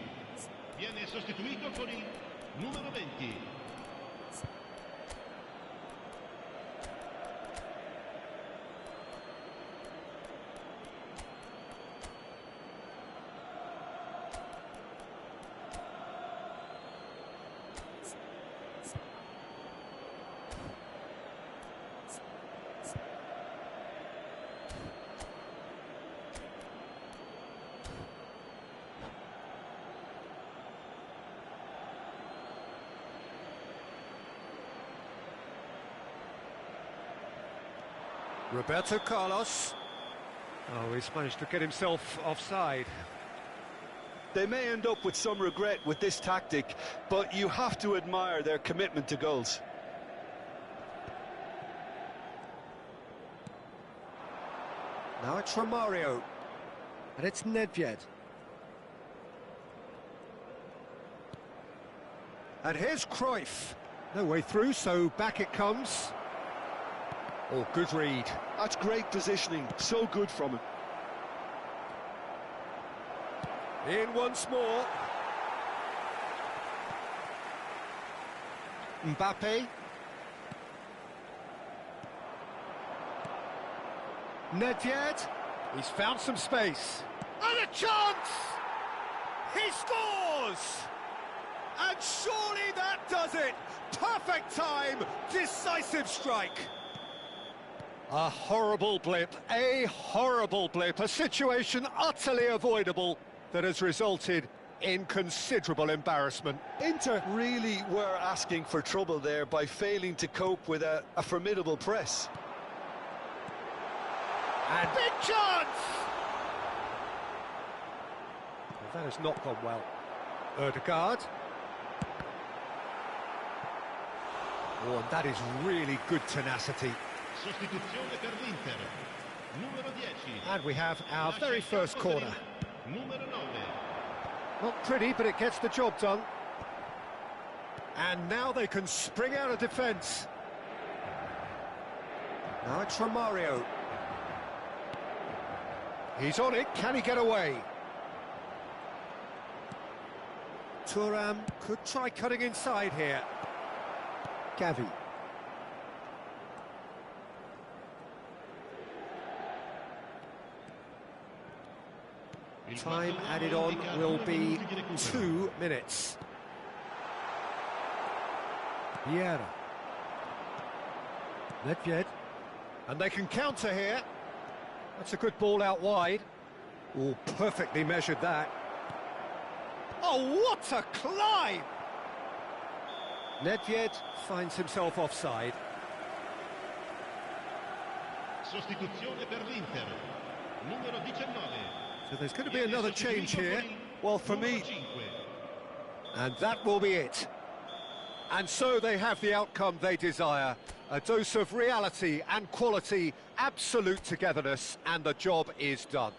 D: Viene sostituito con il numero 20.
B: Roberto Carlos. Oh, he's managed to get himself offside.
C: They may end up with some regret with this tactic, but you have to admire their commitment to goals.
B: Now it's Romario. And it's Nedved. And here's Cruyff. No way through, so back it comes. Oh, good read.
C: That's great positioning, so good from him.
B: In once more. Mbappe. Nedved. He's found some space. And a chance! He scores! And surely that does it! Perfect time, decisive strike. A horrible blip, a situation utterly avoidable that has resulted in considerable embarrassment.
C: Inter really were asking for trouble there by failing to cope with a formidable press.
B: And big chance! Well, that has not gone well. Ødegaard. Oh, and that is really good tenacity.
D: Sostituzione per l'Inter. Numero 10.
B: And we have our very first corner.
D: Numero 9.
B: Not pretty, but it gets the job done. And now they can spring out of defence. Now it's Romario. He's on it, can he get away? Thuram could try cutting inside here. Gavi. Time added on will be 2 minutes. Vieira. Nedved. And they can counter here. That's a good ball out wide. Oh, perfectly measured that. Oh, what a climb! Nedved finds himself offside.
D: Sostituzione per l'Inter. Numero 19.
B: So there's going to be another change here.
C: Well, for me...
B: And that will be it. And so they have the outcome they desire. A dose of reality and quality, absolute togetherness, and the job is done.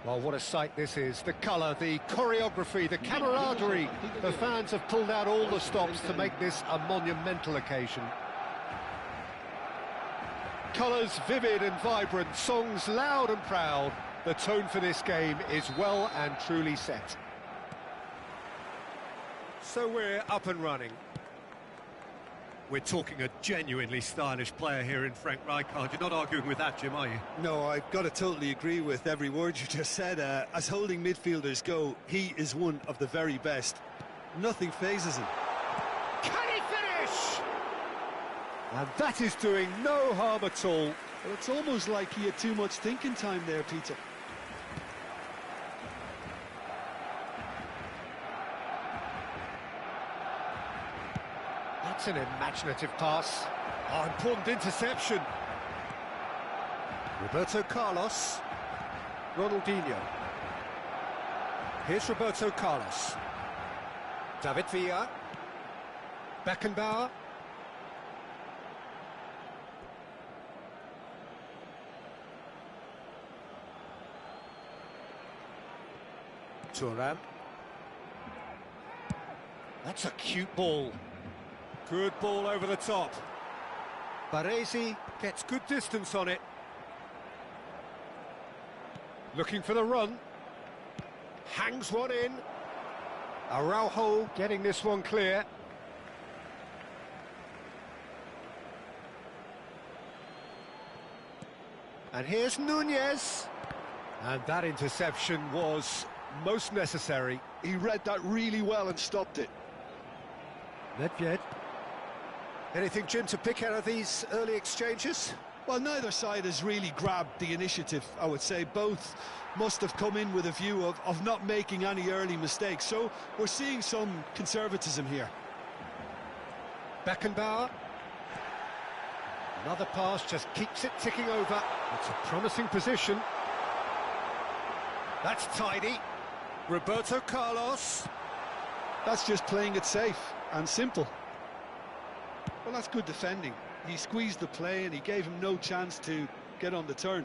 B: Well, what a sight this is. The colour, the choreography, the camaraderie. The fans have pulled out all the stops to make this a monumental occasion. Colours vivid and vibrant, songs loud and proud. The tone for this game is well and truly set. So we're up and running. We're talking a genuinely stylish player here in Frank Rijkaard. You're not arguing with that, Jim, are you?
C: No, I've got to totally agree with every word you just said. As holding midfielders go, he is one of the very best. Nothing phases him.
B: Can he finish? And that is doing no harm at all.
C: Well, it's almost like he had too much thinking time there, Peter.
B: That's an imaginative pass. Oh, important interception. Roberto Carlos. Ronaldinho. Here's Roberto Carlos. David Villa. Beckenbauer. Thuram. That's a cute ball. Good ball over the top. Baresi gets good distance on it. Looking for the run. Hangs one in. Araujo getting this one clear. And here's Nunez. And that interception was most necessary.
C: He read that really well and stopped it.
B: Nedved. Anything, Jim, to pick out of these early exchanges?
C: Well, neither side has really grabbed the initiative, I would say. Both must have come in with a view of not making any early mistakes. So we're seeing some conservatism here.
B: Beckenbauer. Another pass just keeps it ticking over. It's a promising position. That's tidy. Roberto Carlos.
C: That's just playing it safe and simple. Well, that's good defending. He squeezed the play and he gave him no chance to get on the turn.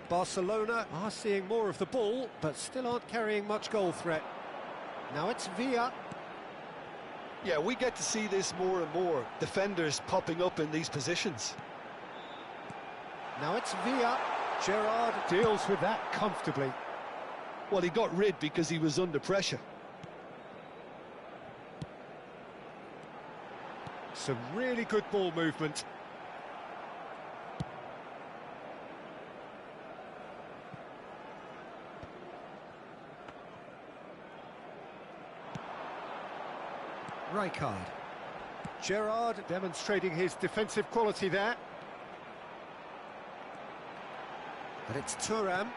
B: Barcelona are seeing more of the ball, but still aren't carrying much goal threat. Now it's Villa.
C: Yeah, we get to see this more and more. Defenders popping up in these positions.
B: Now it's Villa. Gerrard deals with that comfortably.
C: Well, he got rid because he was under pressure.
B: Some really good ball movement. Rijkaard. Gerrard demonstrating his defensive quality there. But it's Thuram.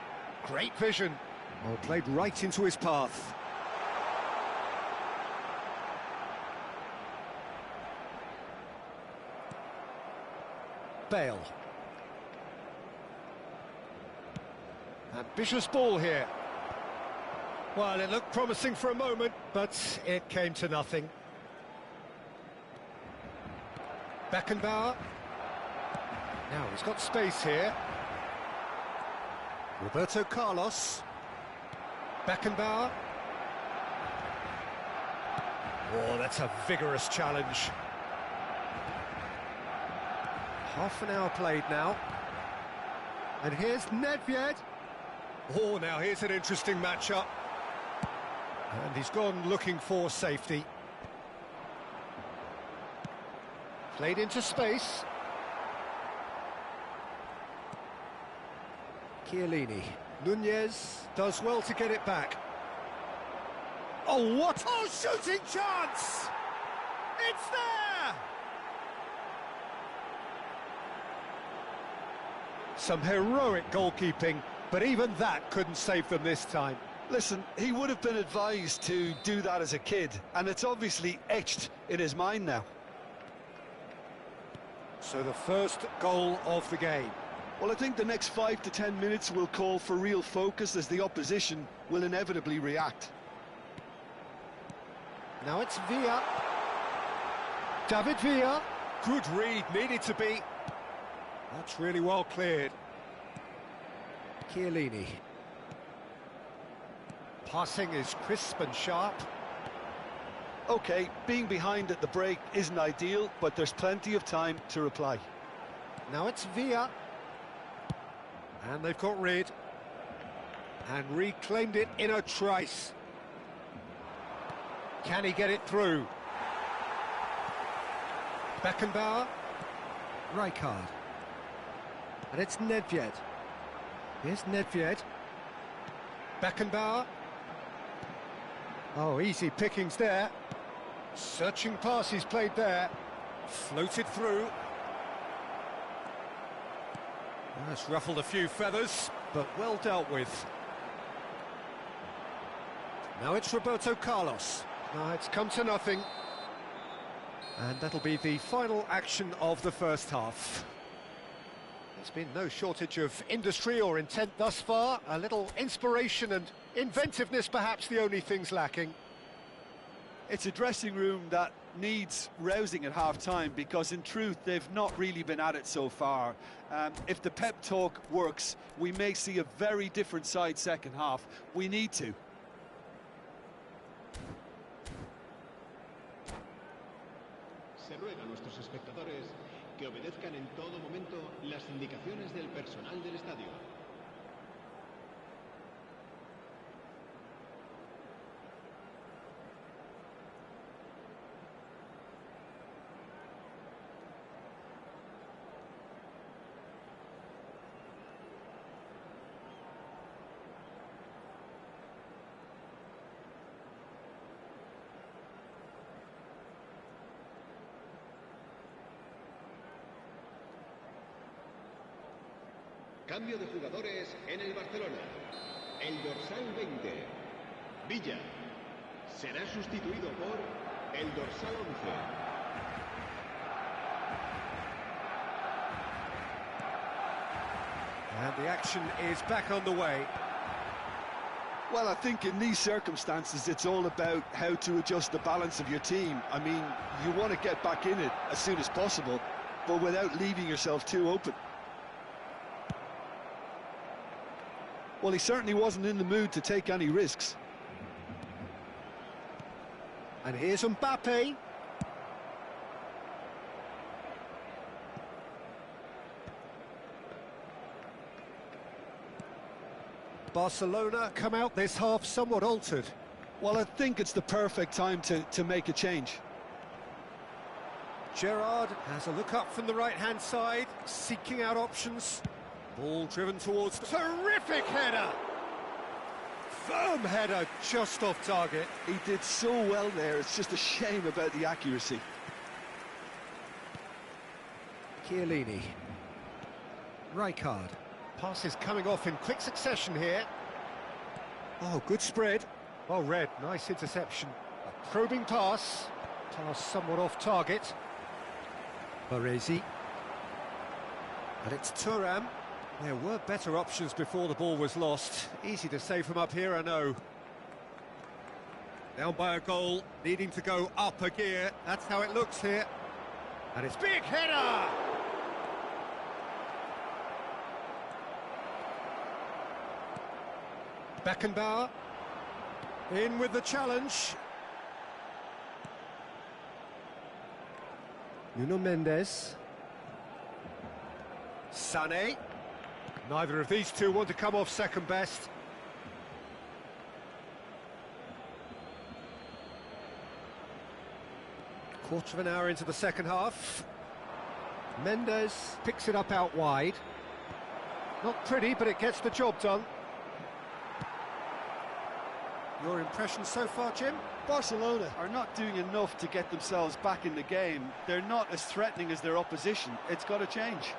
B: Great vision. Well, played right into his path. Bale. Ambitious ball here. Well, it looked promising for a moment, but it came to nothing. Beckenbauer. Now he's got space here. Roberto Carlos. Beckenbauer. Oh, that's a vigorous challenge. Half an hour played now. And here's Nedved. Oh, now here's an interesting matchup. And he's gone looking for safety. Played into space. Chiellini. Nunez does well to get it back. Oh, what? Oh, shooting chance! It's there! Some heroic goalkeeping, but even that couldn't save them this time.
C: Listen, he would have been advised to do that as a kid, and it's obviously etched in his mind now.
B: So the first goal of the game.
C: Well, I think the next 5 to 10 minutes will call for real focus as the opposition will inevitably react.
B: Now it's Villa. David Villa. Good read, needed to be. That's really well cleared. Chiellini. Passing is crisp and sharp.
C: Okay, being behind at the break isn't ideal, but there's plenty of time to reply.
B: Now it's Villa. And they've got rid. And reclaimed it in a trice. Can he get it through? Beckenbauer. Rijkaard. And it's Nedved. Here's Nedved. Beckenbauer. Oh, easy pickings there. Searching pass he's played there. Floated through. That's ruffled a few feathers, but well dealt with. Now it's Roberto Carlos. Now it's come to nothing. And that'll be the final action of the first half. There's been no shortage of industry or intent thus far. A little inspiration and inventiveness, perhaps the only things lacking.
C: It's a dressing room that needs rousing at half-time because, in truth, they've not really been at it so far. If the pep talk works, we may see a very different side second half. We need to.
D: Se ruega a nuestros espectadores que obedezcan en todo momento las indicaciones del personal del estadio. Cambio de jugadores en el Barcelona. El dorsal 20, Villa, será sustituido por el dorsal 11.
B: And the action is back underway.
C: Well, I think in these circumstances, it's all about how to adjust the balance of your team. I mean, you want to get back in it as soon as possible, but without leaving yourself too open. Well, he certainly wasn't in the mood to take any risks.
B: And here's Mbappe. Barcelona come out this half somewhat altered.
C: Well, I think it's the perfect time to make a change.
B: Gerrard has a look up from the right-hand side, seeking out options. Ball driven towards... Terrific header! Firm header, just off target.
C: He did so well there, it's just a shame about the accuracy.
B: Chiellini. Rijkaard. Passes coming off in quick succession here. Oh, good spread. Oh, Red, nice interception. A probing pass. Pass somewhat off target. Baresi. And it's Thuram. There were better options before the ball was lost. Easy to save from up here, I know. Down by a goal, needing to go up a gear. That's how it looks here. And it's big header! Beckenbauer. In with the challenge. Nuno Mendes. Sané. Neither of these two want to come off second best. Quarter of an hour into the second half. Mendes picks it up out wide. Not pretty, but it gets the job done. Your impression so far, Jim?
C: Barcelona are not doing enough to get themselves back in the game. They're not as threatening as their opposition. It's got to change.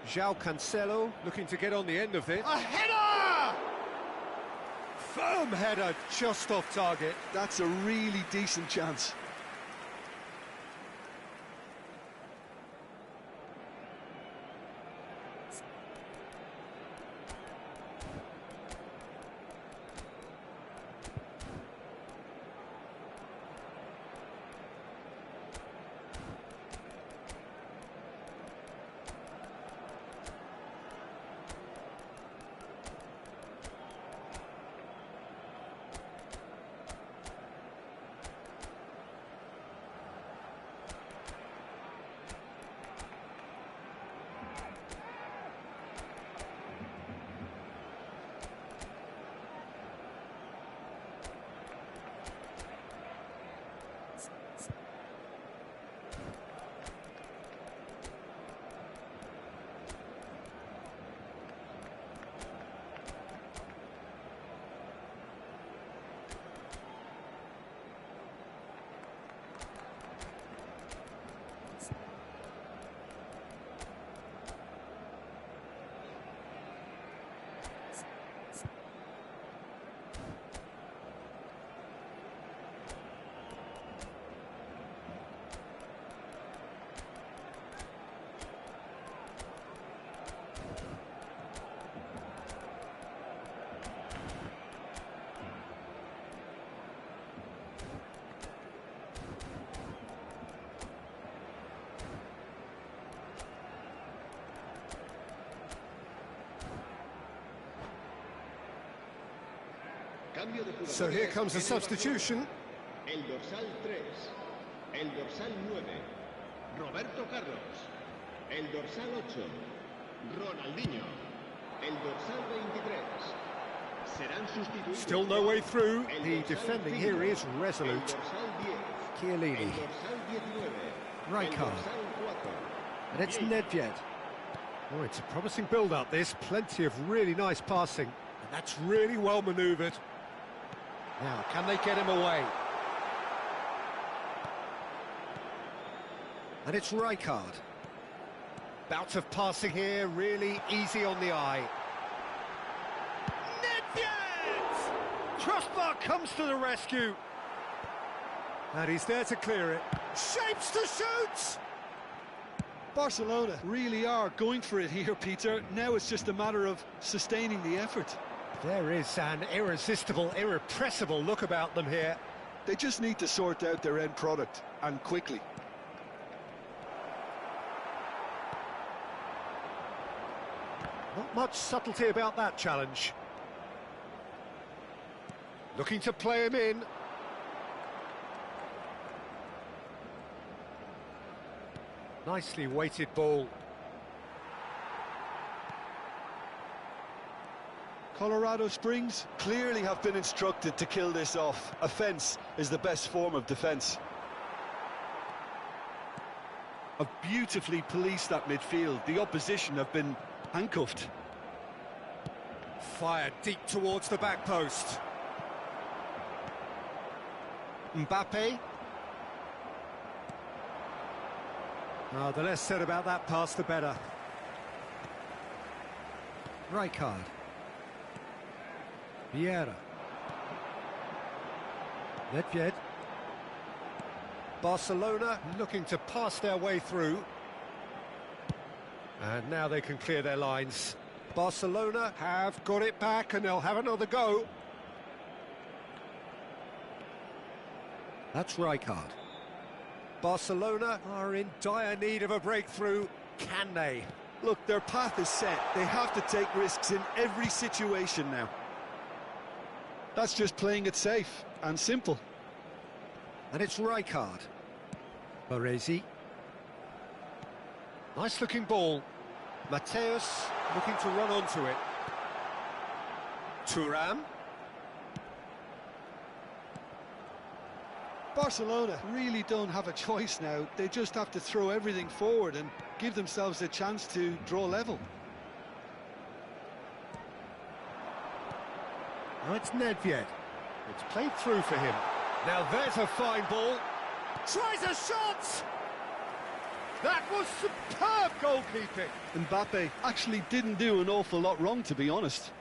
B: João Cancelo looking to get on the end of it. A header! Firm header, just off target.
C: That's a really decent chance.
D: Cambio de jugadores.
B: So here comes a substitution.
D: El dorsal 3, el dorsal 9, Roberto Carlos. El dorsal 8, Ronaldinho. El dorsal 23. Serán sustituidos.
B: Still no way through. The defending here is
D: El
B: resolute.
D: dorsal 10.
B: Chiellini.
D: El dorsal 19.
B: Right
D: El
B: card.
D: dorsal 4.
B: And it's Nedved. Oh, it's a promising build-up, this. Plenty of really nice passing. And that's really well manoeuvred. Now, can they get him away? And it's Rijkaard. Bout of passing here, really easy on the eye. Nedved! Crossbar comes to the rescue. And he's there to clear it. Shapes to shoot!
C: Barcelona really are going for it here, Peter. Now it's just a matter of sustaining the effort.
B: There is an irresistible, irrepressible look about them here.
C: They just need to sort out their end product, and quickly.
B: Not much subtlety about that challenge. Looking to play him in. Nicely weighted ball.
C: Colorado Springs clearly have been instructed to kill this off. Offence is the best form of defence. Have beautifully policed that midfield. The opposition have been handcuffed.
B: Fired deep towards the back post. Mbappe. Oh, the less said about that pass, the better. Rijkaard. Vieira. Nedved. Barcelona looking to pass their way through. And now they can clear their lines. Barcelona have got it back and they'll have another go. That's Rijkaard. Barcelona are in dire need of a breakthrough. Can they?
C: Look, their path is set. They have to take risks in every situation now. That's just playing it safe and simple.
B: And it's Rijkaard. Baresi. Nice looking ball. Mateus looking to run onto it. Thuram.
C: Barcelona really don't have a choice now. They just have to throw everything forward and give themselves a chance to draw level.
B: Now it's Nedved. It's played through for him. Now there's a fine ball. Tries a shot! That was superb goalkeeping.
C: Mbappe actually didn't do an awful lot wrong, to be honest.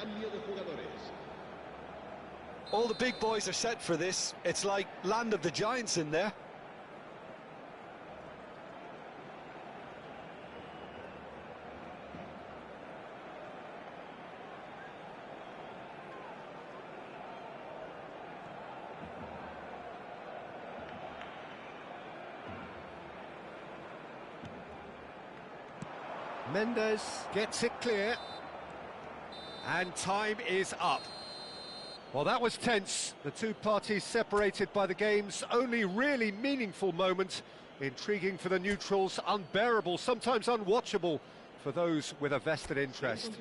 D: Cambio de jugadores.
C: All the big boys are set for this. It's like land of the giants in there.
B: Mendes gets it clear. And time is up. Well, that was tense. The two parties separated by the game's only really meaningful moment. Intriguing for the neutrals, unbearable, sometimes unwatchable for those with a vested interest.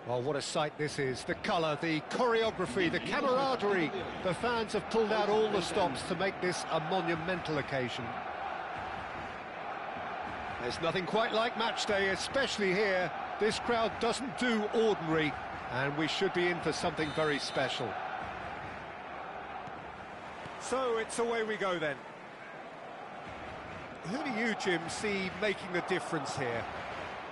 B: Well, what a sight this is. The colour, the choreography, the camaraderie. The fans have pulled out all the stops to make this a monumental occasion. There's nothing quite like match day, especially here. This crowd doesn't do ordinary, and we should be in for something very special. So it's away we go then. Who do you, Jim, see making the difference here?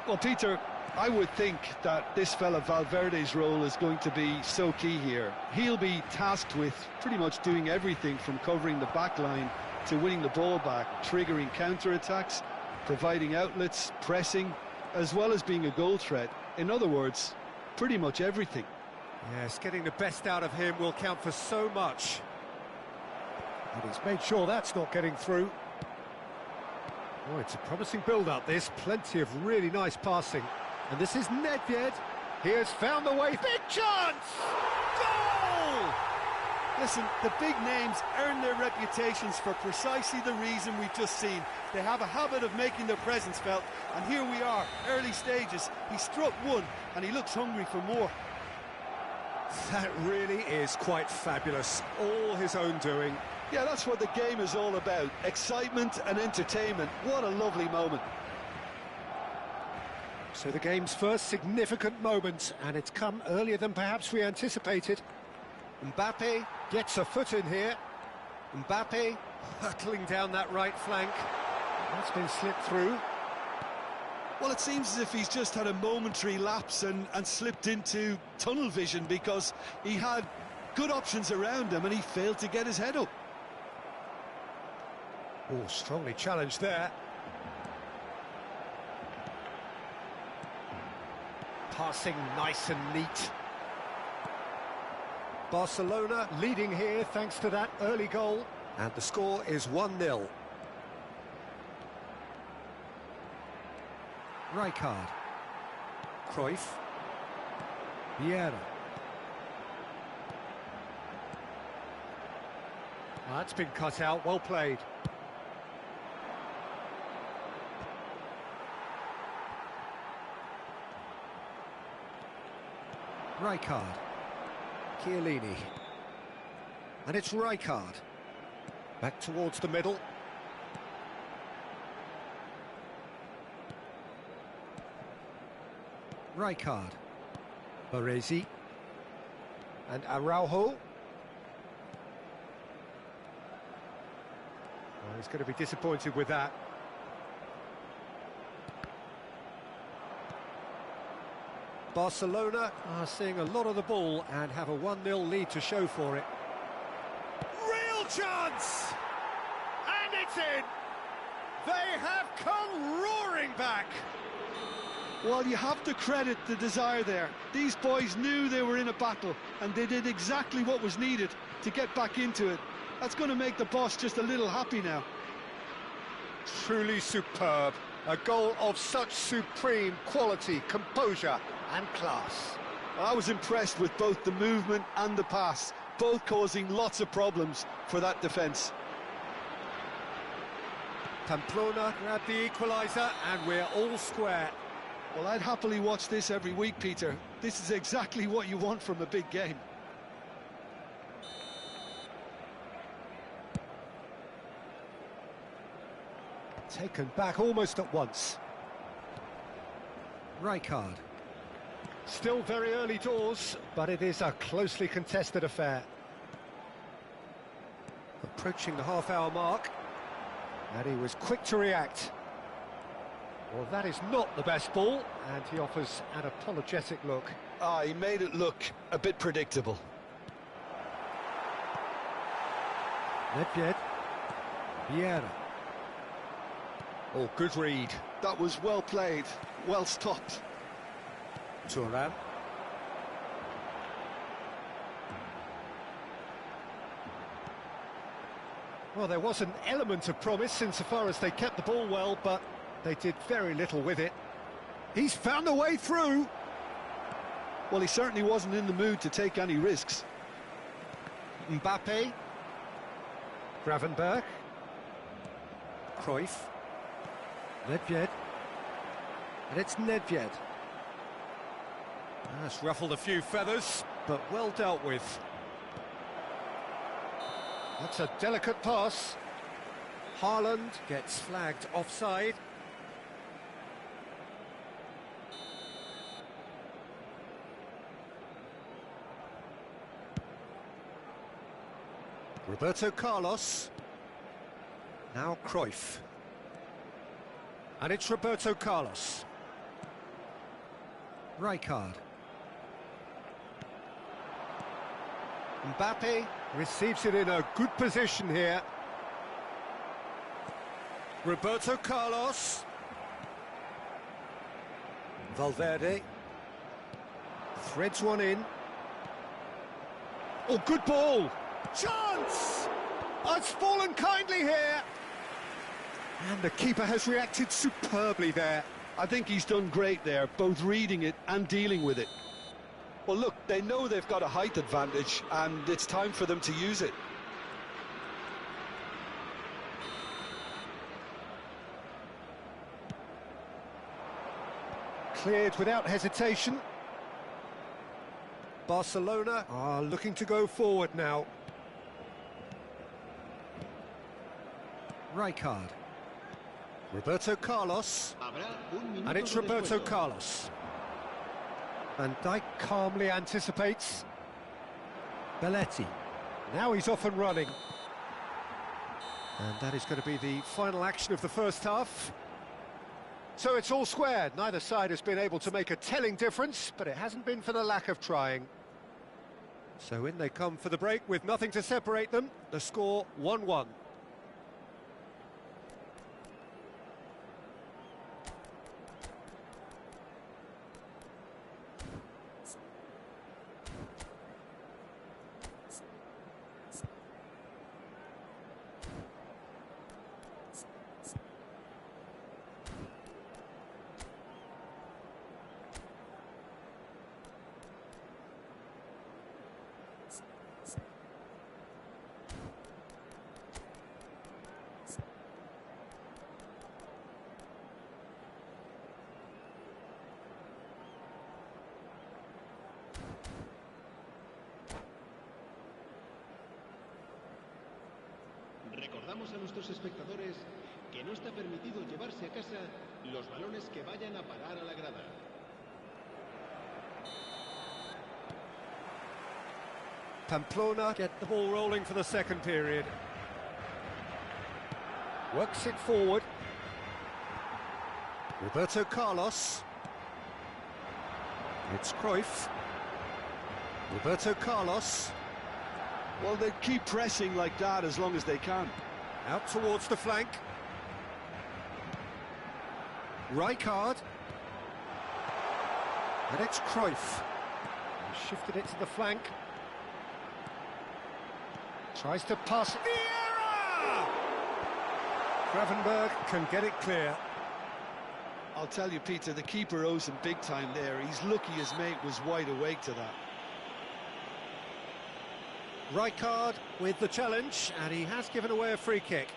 C: Well, Peter, I would think that this fella Valverde's role is going to be so key here. He'll be tasked with pretty much doing everything from covering the back line to winning the ball back, triggering counter-attacks, providing outlets, pressing, as well as being a goal threat. In other words, pretty much everything.
B: Yes, getting the best out of him will count for so much. But he's made sure that's not getting through. Oh, it's a promising build-up, this. Plenty of really nice passing. And this is Nedved. He has found the way. Big chance! Goal!
C: Listen, the big names earn their reputations for precisely the reason we've just seen. They have a habit of making their presence felt, and here we are, early stages. He struck one, and he looks hungry for more.
B: That really is quite fabulous, all his own doing.
C: Yeah, that's what the game is all about, excitement and entertainment. What a lovely moment.
B: So the game's first significant moment, and it's come earlier than perhaps we anticipated. Mbappe gets a foot in here. Mbappe hurtling down that right flank. That's been slipped through.
C: Well, it seems as if he's just had a momentary lapse and slipped into tunnel vision, because he had good options around him and he failed to get his head up.
B: Oh, strongly challenged there. Passing nice and neat. Barcelona leading here thanks to that early goal, and the score is 1-0. Rijkaard. Cruyff. Vieira. That's been cut out, well played. Rijkaard. Chiellini. And it's Rijkaard. Back towards the middle. Rijkaard. Baresi. And Araujo. Well, he's going to be disappointed with that. Barcelona are seeing a lot of the ball and have a 1-0 lead to show for it. Real chance! And it's in! They have come roaring back!
C: Well, you have to credit the desire there. These boys knew they were in a battle, and they did exactly what was needed to get back into it. That's going to make the boss just a little happy now.
B: Truly superb. A goal of such supreme quality, composure and class.
C: I was impressed with both the movement and the pass, both causing lots of problems for that defence.
B: Pamplona grabbed the equaliser and we're all square.
C: Well, I'd happily watch this every week, Peter. This is exactly what you want from a big game.
B: Taken back almost at once. Rijkaard. Still very early doors, but it is a closely contested affair. Approaching the half-hour mark, and he was quick to react. Well, that is not the best ball, and he offers an apologetic look.
C: He made it look a bit predictable.
B: Nedved. Vieira. Oh, good read.
C: That was well played, well stopped.
B: Thuram. Well, there was an element of promise insofar as they kept the ball well, but they did very little with it. He's found a way through.
C: Well, he certainly wasn't in the mood to take any risks.
B: Mbappe. Gravenberch. Cruyff. Nedved. And it's Nedved. That's ruffled a few feathers, but well dealt with. That's a delicate pass. Haaland gets flagged offside. Roberto Carlos. Now Cruyff. And it's Roberto Carlos. Rijkaard. Mbappe receives it in a good position here. Roberto Carlos. Valverde. Threads one in. Oh, good ball. Chance! It's fallen kindly here. And the keeper has reacted superbly there.
C: I think he's done great there, both reading it and dealing with it. Well, look, they know they've got a height advantage, and it's time for them to use it.
B: Cleared without hesitation. Barcelona are looking to go forward now. Rijkaard. Roberto Carlos. And it's Roberto Carlos. Van Dijk calmly anticipates. Belletti. Now he's off and running. And that is going to be the final action of the first half. So it's all squared. Neither side has been able to make a telling difference, but it hasn't been for the lack of trying. So in they come for the break with nothing to separate them. The score 1-1.
D: Recordamos a nuestros espectadores que no está permitido llevarse a casa los balones que vayan a parar a la grada.
B: Pamplona get the ball rolling for the second period. Works it forward. Roberto Carlos. It's Cruyff. Roberto Carlos.
C: Well, they keep pressing like that as long as they can.
B: Out towards the flank. Rijkaard. And it's Cruyff. He shifted it to the flank. Tries to pass. Vieira! Gravenberg can get it clear.
C: I'll tell you, Peter, the keeper owes him big time there. He's lucky his mate was wide awake to that.
B: Rijkaard with the challenge, and he has given away a free kick.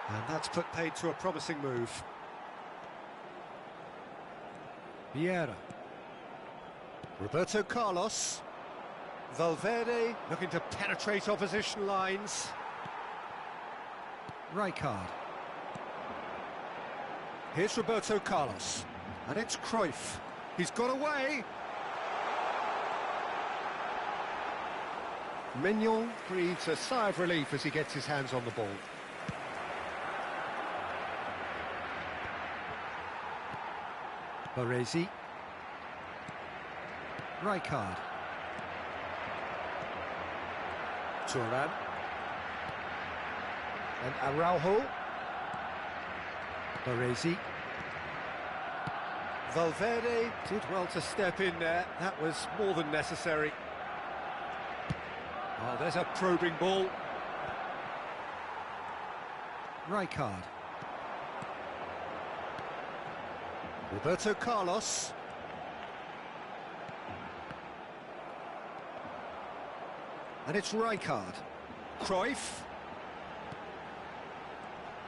B: And that's put paid to a promising move. Vieira. Roberto Carlos. Valverde looking to penetrate opposition lines. Rijkaard. Here's Roberto Carlos. And it's Cruyff. He's got away. Mignon breathes a sigh of relief as he gets his hands on the ball. Baresi. Rijkaard. Turan. And Araujo. Baresi. Valverde did well to step in there. That was more than necessary. Oh, there's a probing ball. Rijkaard. Roberto Carlos. And it's Rijkaard. Cruyff.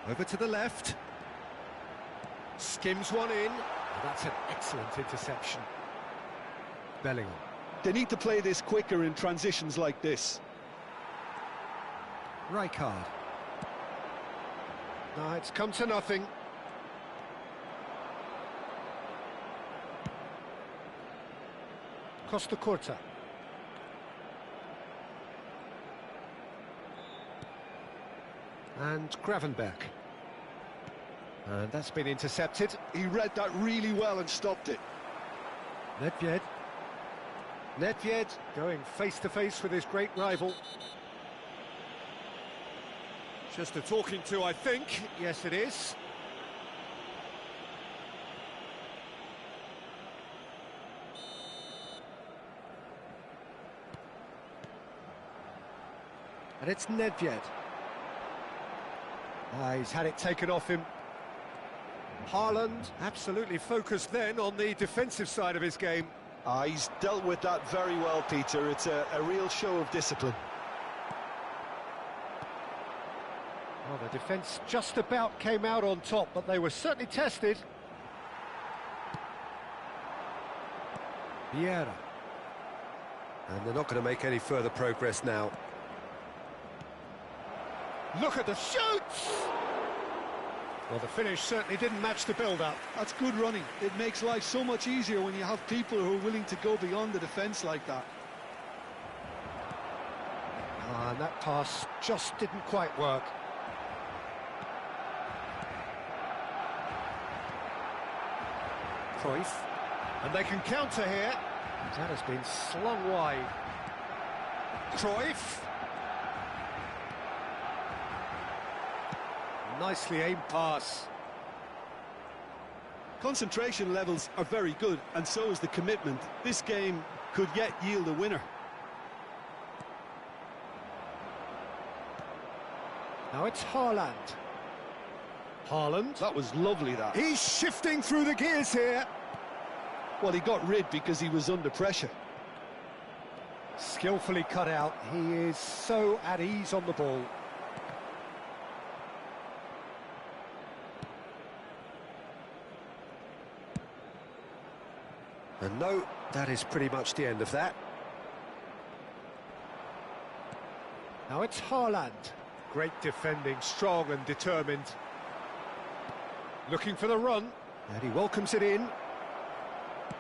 B: Over to the left. Skims one in. Oh, that's an excellent interception. Bellingham.
C: They need to play this quicker in transitions like this.
B: Rijkaard. No, it's come to nothing. Costa Curta. And Gravenberg. And that's been intercepted.
C: He read that really well and stopped it.
B: Nedved. Nedved going face-to-face with his great rival. Just a talking to, I think. Yes, it is. And it's Nedved. He's had it taken off him. Haaland absolutely focused then on the defensive side of his game.
C: He's dealt with that very well, Peter. It's a real show of discipline.
B: Well, the defence just about came out on top, but they were certainly tested. Vieira. And they're not going to make any further progress now. Look at the shoots! Well, the finish certainly didn't match the build-up.
C: That's good running. It makes life so much easier when you have people who are willing to go beyond the defence like that.
B: And that pass just didn't quite work. Cruyff. And they can counter here. That has been slung wide. Cruyff. Nicely aimed pass.
C: Concentration levels are very good, and so is the commitment. This game could yet yield a winner.
B: Now it's Haaland. Haaland.
C: That was lovely, that.
B: He's shifting through the gears here.
C: Well, he got rid because he was under pressure.
B: Skillfully cut out. He is so at ease on the ball. And no, that is pretty much the end of that. Now it's Haaland. Great defending, strong and determined. Looking for the run, and he welcomes it in.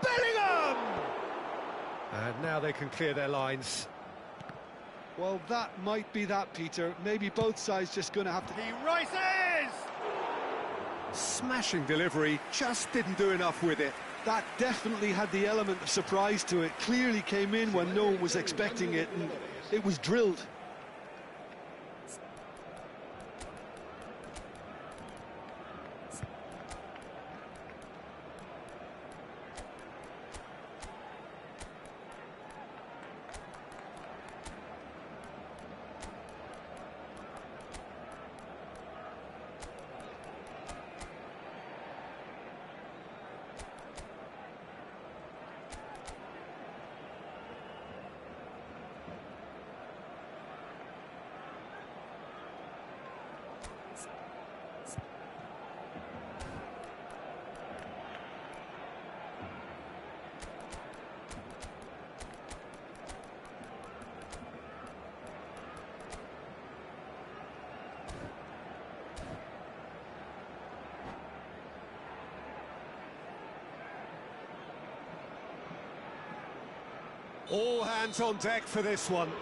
B: Bellingham! And now they can clear their lines.
C: Well, that might be that, Peter. Maybe both sides just going to have to...
B: He rises! Smashing delivery, just didn't do enough with it.
C: That definitely had the element of surprise to it. Clearly came in when no one was expecting it, and it was drilled.
B: All hands on deck for this one.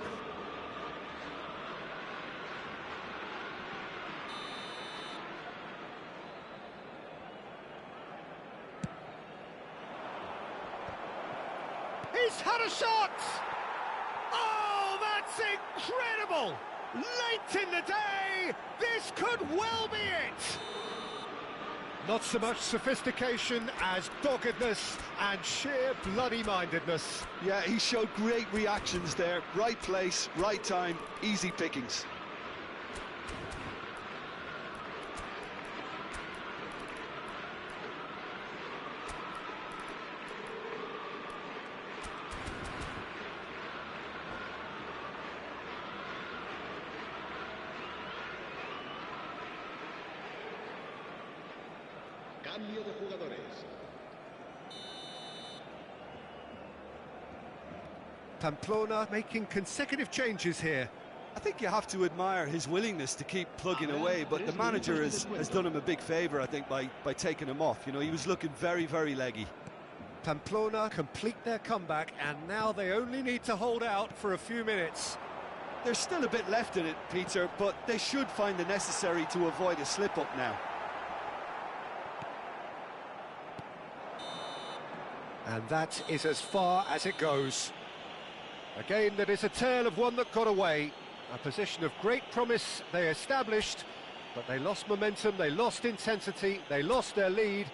B: He's had a shot! Oh, that's incredible! Late in the day, this could well be it! Not so much sophistication as doggedness and sheer bloody-mindedness.
C: Yeah, he showed great reactions there. Right place, right time, easy pickings.
D: Cambio de jugadores.
B: Pamplona making consecutive changes here.
C: I think you have to admire his willingness to keep plugging away, but the manager has done him a big favour, I think, by taking him off. You know, he was looking very, very leggy.
B: Pamplona complete their comeback, and now they only need to hold out for a few minutes.
C: There's still a bit left in it, Peter, but they should find the necessary to avoid a slip-up now.
B: And that is as far as it goes. Again, that is a tale of one that got away. A position of great promise they established, but they lost momentum, they lost intensity, they lost their lead,